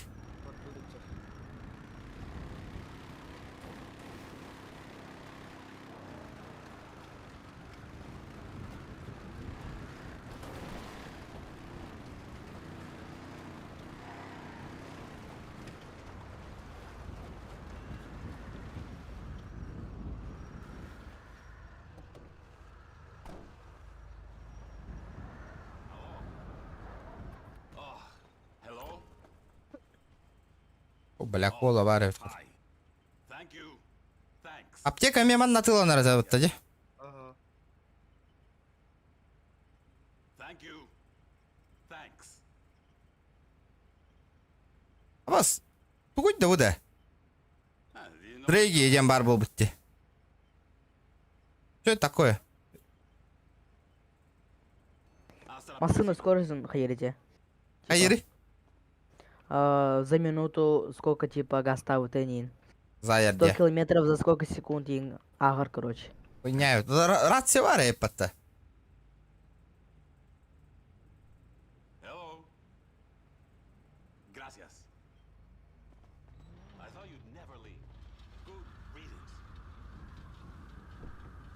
Бля, кола варит. Аптека меман на тыло наразавыт тади. Ага. Абас, тугуй да вуда. Дрейги едем бар был бітті. Что это такое? Машину скоростью хаерите. Хайери? За минуту сколько типа гаста вот они? За 100 ярде. километров за сколько секунд и агар, короче. Хуйняют. Рация варя епатта.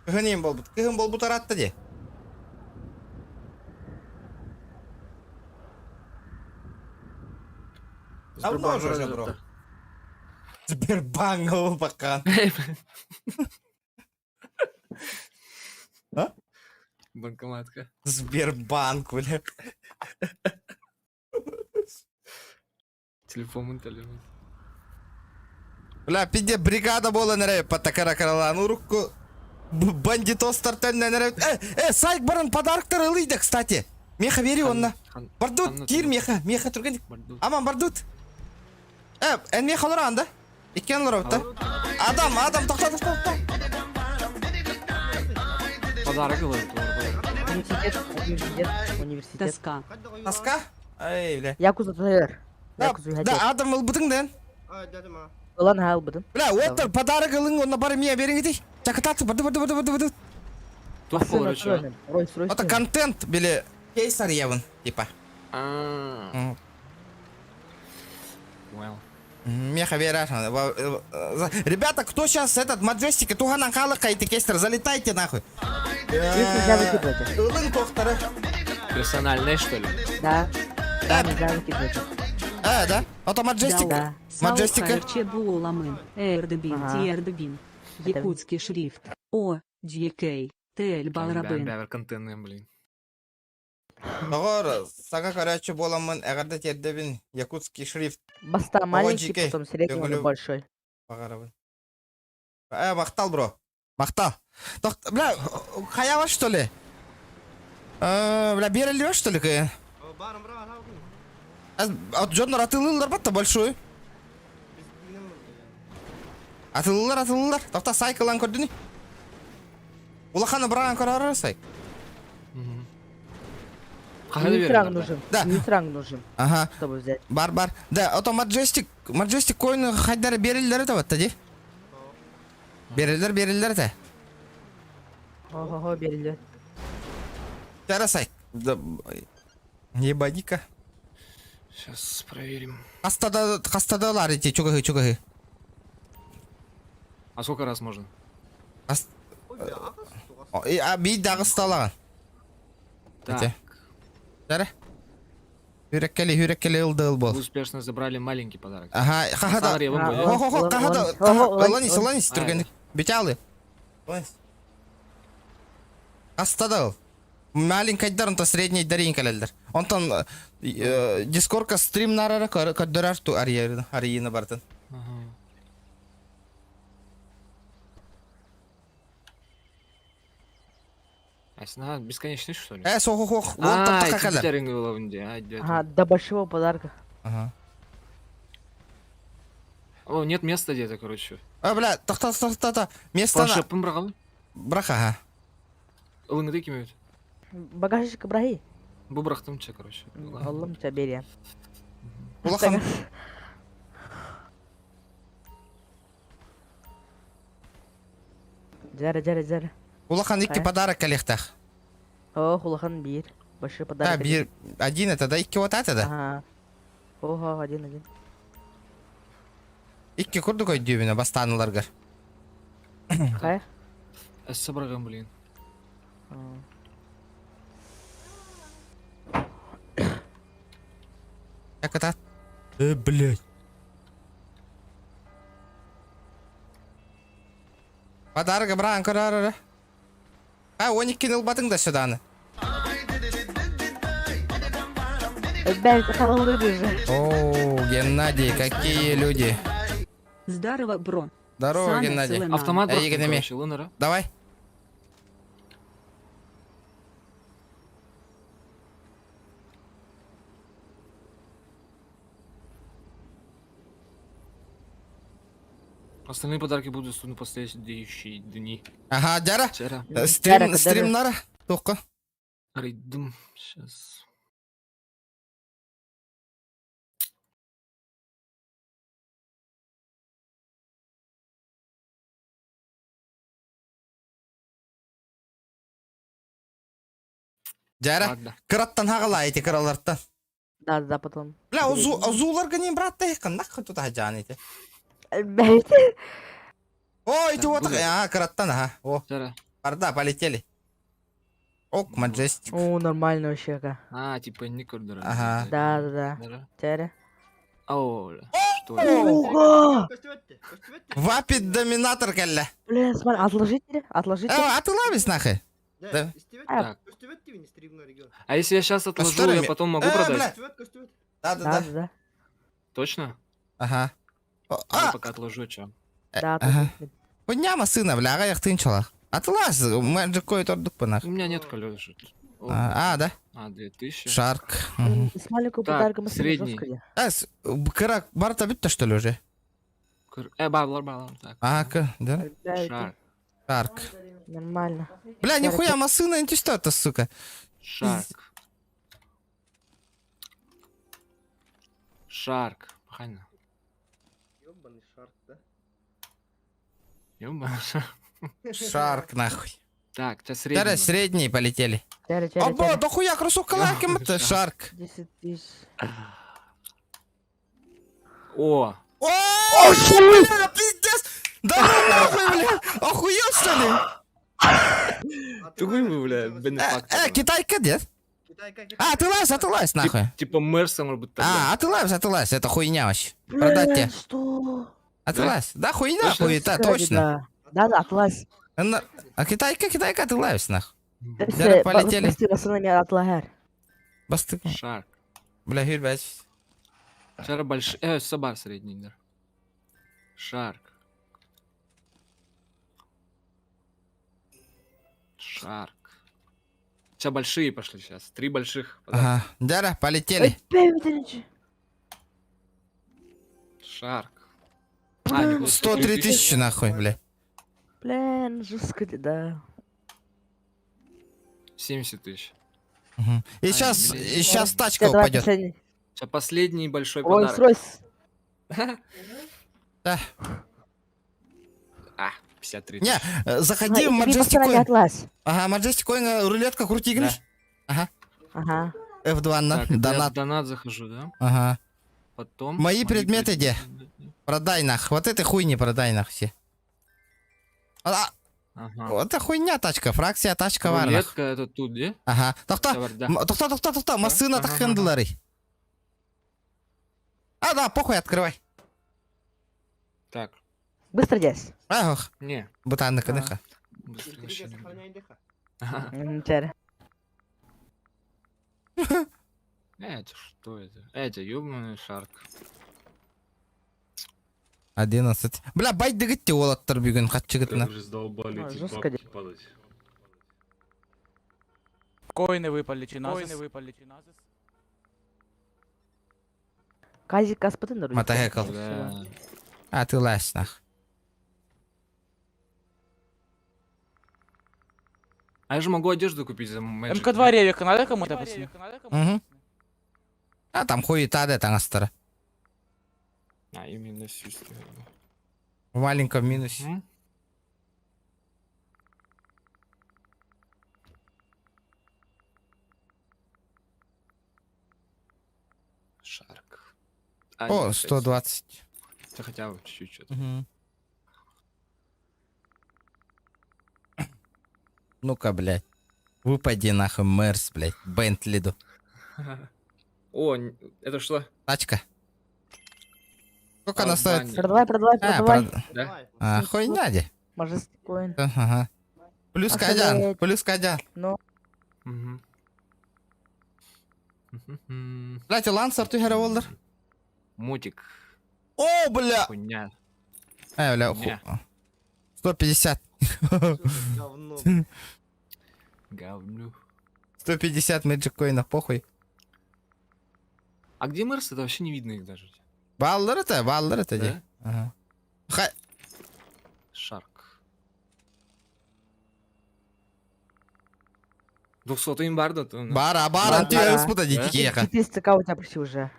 Кыгын болбут аратты де. Давно уже бро. Сбербанк бакан. А? Банкоматка. Сбербанк, бля. Телефон телефон. Бля, пиде бригада бола нере патакара карала. Ну руку бандитостар тенне нере. Сайк баран подарктар ылыйды, кстати. Меха бери онна. Бардут, кир меха. Меха турган. Аман бардут. En меха олар анда. Иккен олар отта. Адам, тоқта. Подарок был. Университет. Тоска. Таска? Ай, бля. Якуза ТР. Да, да, адам ылбытың ден. А, дядя ма. Ulan ha albadın. Бля, отыр, подарок ылың, онна бары мия беріңі дей. Чакытаты, барды. Тух чё? Ройс, Ройс. Это контент, били, кейсар явын, типа. Понял. Меха вераш. Ребята, кто сейчас этот маджестик, туганан халық кайты кейстер, залетайте нахуй. Нельзя выкидывать. Ылың тоқтары. Персональный, что ли? Да. Да, нельзя выкидывать. Да? Это маджестик. Да. Маджестика. Буламын. Эрдбин, Ага. Тиердбин. Якутский шрифт. О, GK. Тель Балрабын. Бәвер контентный, блин. Тогор, сага короче боламын, әгәрді тердебін, якутский шрифт. Баста маленький, GK. потом средний, Я говорю- потом большой. Бағарабын. Мақтал, бро. Мақтал. Бля, хаява, что ли? Бля, берілі что ли, кайын? Барым, брат, алгын. От жондар атылылар батта большой. Атылылар. Тоқта сайкылан көрдіні. Улаханы біраған көрі сайк. Нитранг нужен. Да. Нитранг нужен, Ага. чтобы взять. Бар. Да, ото Маджестик койны хайдары берілдері де батта, де? Берілдер де. Ого, берили. Тәрі сайк. Ебаника. Сейчас проверим. Қастадалар ете, чугахы. А сколько раз можно? Бейт дағы сталаған. Так. Тәрі? Хүреккелі ылды бол. Вы успешно забрали маленький подарок. Ага, қағада. Сағыр ебім ғой, Хо, қағада. Ланис, түргенді. Бете алы. Қастадал. Маленькайдар, онта средний дарин кәлелдер. Онтан дискорка стрим нарары көддірар ту арийіні бартын. А бесконечный, что ли? Соқ. Вот А, тоқтаққа кәлер. типтеринг головінде. Ага, до большого подарка. Ага. О, нет места где-то, короче. Бля, тоқта. Местана. Флешепім брағам? Браха, ага. Ылыңды кемеуді. Багажник Ибраги. Бұл брақтымча, короче. Аллам тебя бери. Улахан. Жара. Улахан икки подарок кәлектақ. О, Хулахан бир. Большой подарок. Бир, один это, да, икки вот это, да? Ага. Ого, один. Икки күрді көй дүйбіні бастаныларға. Қай? Әсі брағам, блин. Как это? Блядь. Подарок браған көрі. 12 ылбатың да сюданы. Бәлк, тағылды же. О, Геннадий, какие люди. Здорово, бро. Здорово, Саме Геннадий. целый Автомат брақтым, Егенеме. короче, лыныры. Давай. Остальные подарки будут доступны в последующие дни. Ага, жара. Жара. Стримнары. Тоққа. Аридым. Сейчас. Жара. Ладно. Кыраттан хағыла эти кыраларттан. Да, потом. Бля, узуларға нем брат тайыққан. Нақы тұта жан еті. Бәлк. Ой, ты вот. будет. Кыраттан, ага. О, Жара. парда, полетели. Ок, Маджестик. О, нормально вообще. А, типа не кордора. Ага. Да. Жара. О, что это? Ого! Вапит доминатор кәлі. Бля, смотри, отложите. Атылабыз нахы. Да. Так. А если я сейчас отложу, я потом могу продать? Да. Точно? Ага. Я пока отложу, чё? Да, Подняма сына, бля, ага, яқтын чолақ. Атылас, мен же кой тордық по У нахы. меня нет колес. Да? 2000. Шарк. С маленького Так, подарка мы средний. Кырак, барта бітті, что ли, уже? Бар. Так. Ага, да? Шарк. Нормально. Бля, нихуя, масына, не что это, сука? Шарк. Шарк. Пахайно. Ёбаный шарк, да? Ёбаный шарк. Шарк, нахуй. Так, сейчас Teraz средний. средние полетели. Чари, Ого, да хуя, красотка лайком это шарк. 10 тысяч. О! О, бля, пиздец! Да ну нахуй, бля! Охуел, что ли? Тугой вы, бля, бенефактор. Китайка, нет? Китайка, А, ты лазь, нахуй. Типа Мерса, может быть, тогда. А ты лазь, это хуйня вообще. Продать тебе. Что? А ты Да? лазь. Да, хуйня, Точно? хуета, точно. Да, атлас. А китайка, ты лазь, нахуй. Все, полетели. Басты басынами атлагар. Басты. Шарк. Бля, гюрбәч. Шара большой. Собар средний, да. Шарк. Шарк. Сейчас большие пошли сейчас. 3 больших. Ага. Дяра, полетели. Шарк. 103 тысячи, нахуй, бля. Блин, жестко, да. 70 тысяч. И сейчас тачка Давай упадет. последний. Сейчас последний большой Ройс, подарок. Ройс. Да. 53 Не, тысячи. заходи в Иди Majestic пацанами Coin. атлас. Ага, Majestic Coin, рулетка, крути, играешь. Ага. Ага. F2 на Так, это я в донат. донат захожу, да? Ага. Потом... Мои предметы где? Продай нах. Вот этой хуйни продай нах все. Ага. Вот это хуйня тачка, фракция тачка var нах. Рулетка это тут, где? Ага. Тохта. Товарда. Тохта. Масына так хендлеры. А, да, похуй, открывай. Так. Быстро здесь. Ах. Не. Бутаны кыныха. Быстро Интрига вообще не буду. сохраняй дыха. Ага. Чари. Это что это? Это ёбаный шарк. 11. Бля, байт дегетти ол аттар бүгін қатчығытына. Жестко. Коины выпали, чиназис. Казик Каспатын да. Мотоцикл. Да. А, ты лазь нах. А я же могу одежду купить за Magic. МК2 ревика надо кому-то, пацаны? Угу. А там хуета да таңастыры. А, именно сюстер. В маленьком минусе. Шарк. О, 120. Это хотя бы чуть-чуть что-то. Угу. Ну-ка, блядь. Выпади нахуй, Мерс, блядь. Бентлиду. О, это что? Тачка. Сколько она стоит? Продавай. Да? А, хуйня, де. Majestic Coin. Ага. Плюс кадян. Ну. Угу. Блядь, Лансер, ты хера волдер? Мотик. О, бля! Хуйня. Бля, Не. 150. Говно. Говню. 150 Magic Coin'ов, похуй. А где Мерс? Это вообще не видно их даже. Баллар это, Да? де. Ага. Хай. Шарк. 200 бар да? Бара, Бара. антия испута дикеха. 400к у тебя почти уже.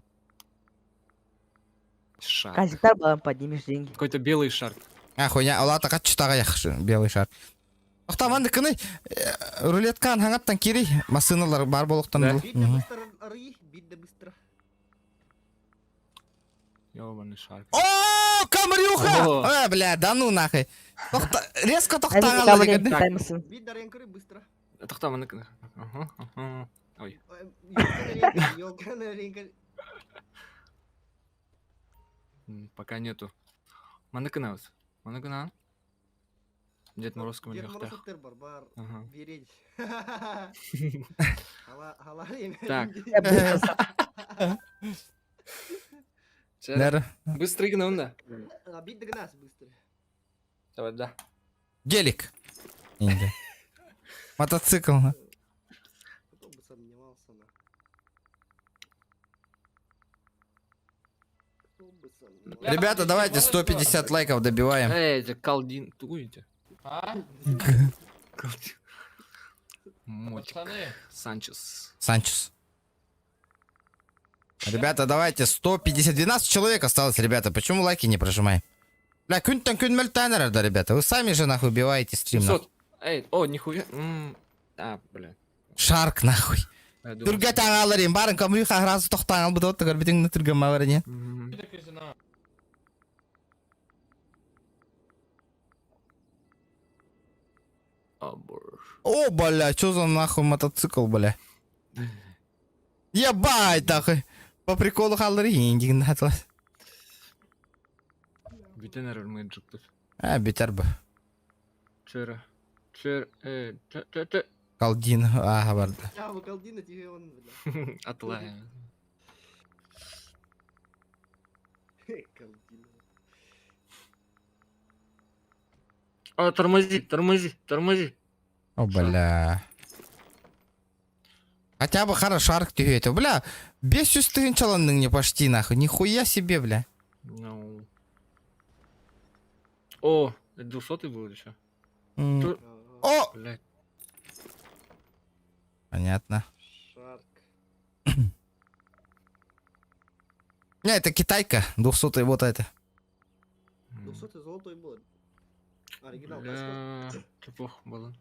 Шарк. Казик тарбалом поднимешь деньги. Какой-то белый шарк. А, хуйня, ола така читага яхшы, белый шар. Охта, манды кыны, рулеткан хаңаптан кири, масыналар бар болуктан Да? бұл. Бит да быстро рый, бит да быстро. Ёбаный шарк. О, камрюха! О. Бля, да ну нахуй. Тохта, резко Казик тохтаңа табылин дегенде. таймысын. Бит да ренкры быстро. Это кто? Ага. Ой. Ёлкана ренкры. Пока нету. Манаканаус. Манакана. Дед Мороз Дед Мороз командировка. оттыр барбар. Ага. Вереть. Хала Так. Нер. Быстро игнул, да? Бит да гнас быстро. Давай, да. Гелик. Инде. Мотоцикл. Кто бы сомневался на. Кто бы сомневался. Ребята, давайте 150 лайков добиваем. Это Калдин. Тугуете? А? Калдин. Мотик. Пацаны. Санчес. Санчес. Ребята, давайте, 12 человек осталось, ребята. Почему лайки не прожимаем? Бля, күн мөлтанер, да, ребята. Вы сами же нахуй убиваете стрим. нахуй. Эй, о, нихуя. А, бля. Шарк нахуй. Түрге таңаларым. Барын көмүй қағразы тоқтаңал бұды оттығыр бітіңні түрге маварыне. О, бля, что за нахуй мотоцикл, бля? Ебать, нахуй. По приколу қалдыры индигнатылы. Битенер өлмейді жүктіп. Битер бі. Чыр. Калдин, барды. Я бы колдина тебе он, бля. Атлая. Колдина. О, тормози. О, бля. Хотя бы хорошо шарк тюгеті. Бля, 500 тыгын чаланның не почти, нахуй. Нихуя себе, бля. No. О, 200 был еще. О! Блядь. Понятно. Шарк. Не, это китайка. 200 вот это. 200 золотой был. Оригинал. Бля, это плохо было.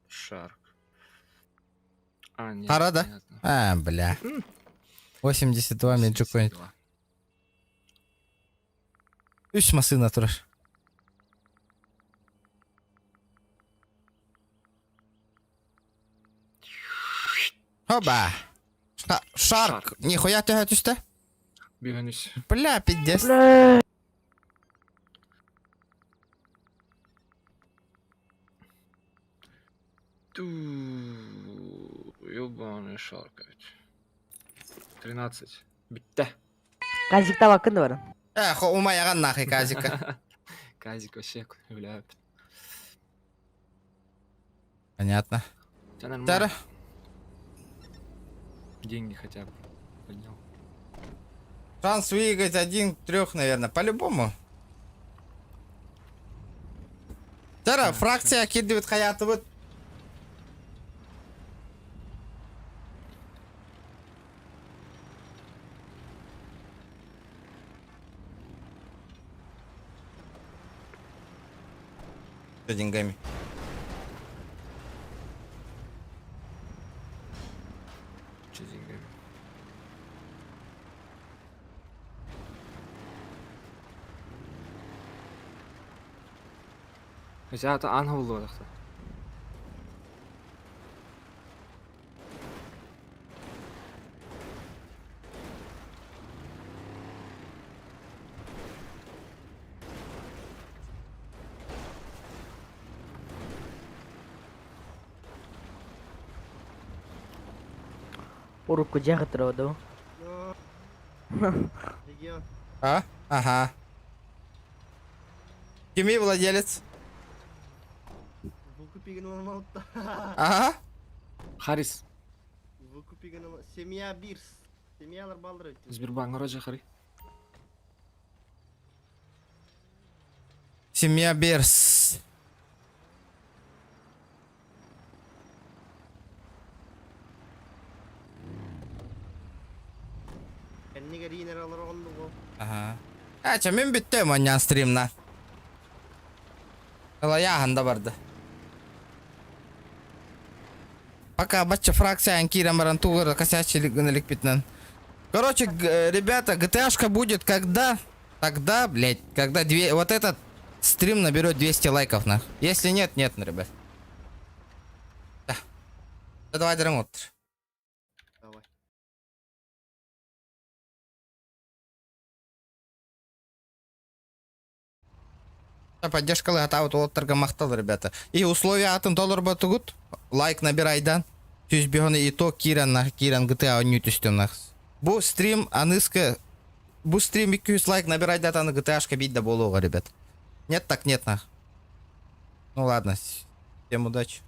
Шарк. А, нет. Пора, да? Понятно. Бля. 82 меджукоин. 3 машина тұрыр. Оба. Шарк. Нихуя ты түсті? Беганись. Бля, пиздец. Ёбаный шарк. 13. Битте. Казикта вакын бар. Умаяған нахуй казика. Казик вообще гуляет. Понятно. Всё нормально. Тара. Деньги хотя бы поднял. Шанс выиграть 1 к 3, наверное. По-любому. Тара, фракция кидывает хаяты вот. С деньгами. Че деньгами? Хотя это ангел был. Урукку жагытыр оду. Регион. Ага. Кеми владелец? Выкупи геном. Ага. Харис. Выкупи геном. Семья Бирс. Семьялар балдырып. Сбербанк рожа Хари. Семья Берс. Энниге ринералар онду го. Ага. Мен биттем оннян стримна. Аяғында барды. Пока бачча фракция анкира марантугара косячилик гынылик битнен. Короче, ребята, GTA-шка будет когда? Тогда, блять, когда вот этот стрим наберет 200 лайков, на. Если нет, нет, ребят. Да. Давай, драмот. Давай. Поддержка готова вот торга махтал, ребята. И условия атын доллар батугут. Лайк набирайдан. Тюз бегоны итог киран GTA оню түстем нахс. Бу стрим аныска. Бу стрим 200 лайк набирайдан аны GTA-шка бить да болуға, ребят. Нет так нет нах. Ну ладно. Всем удачи.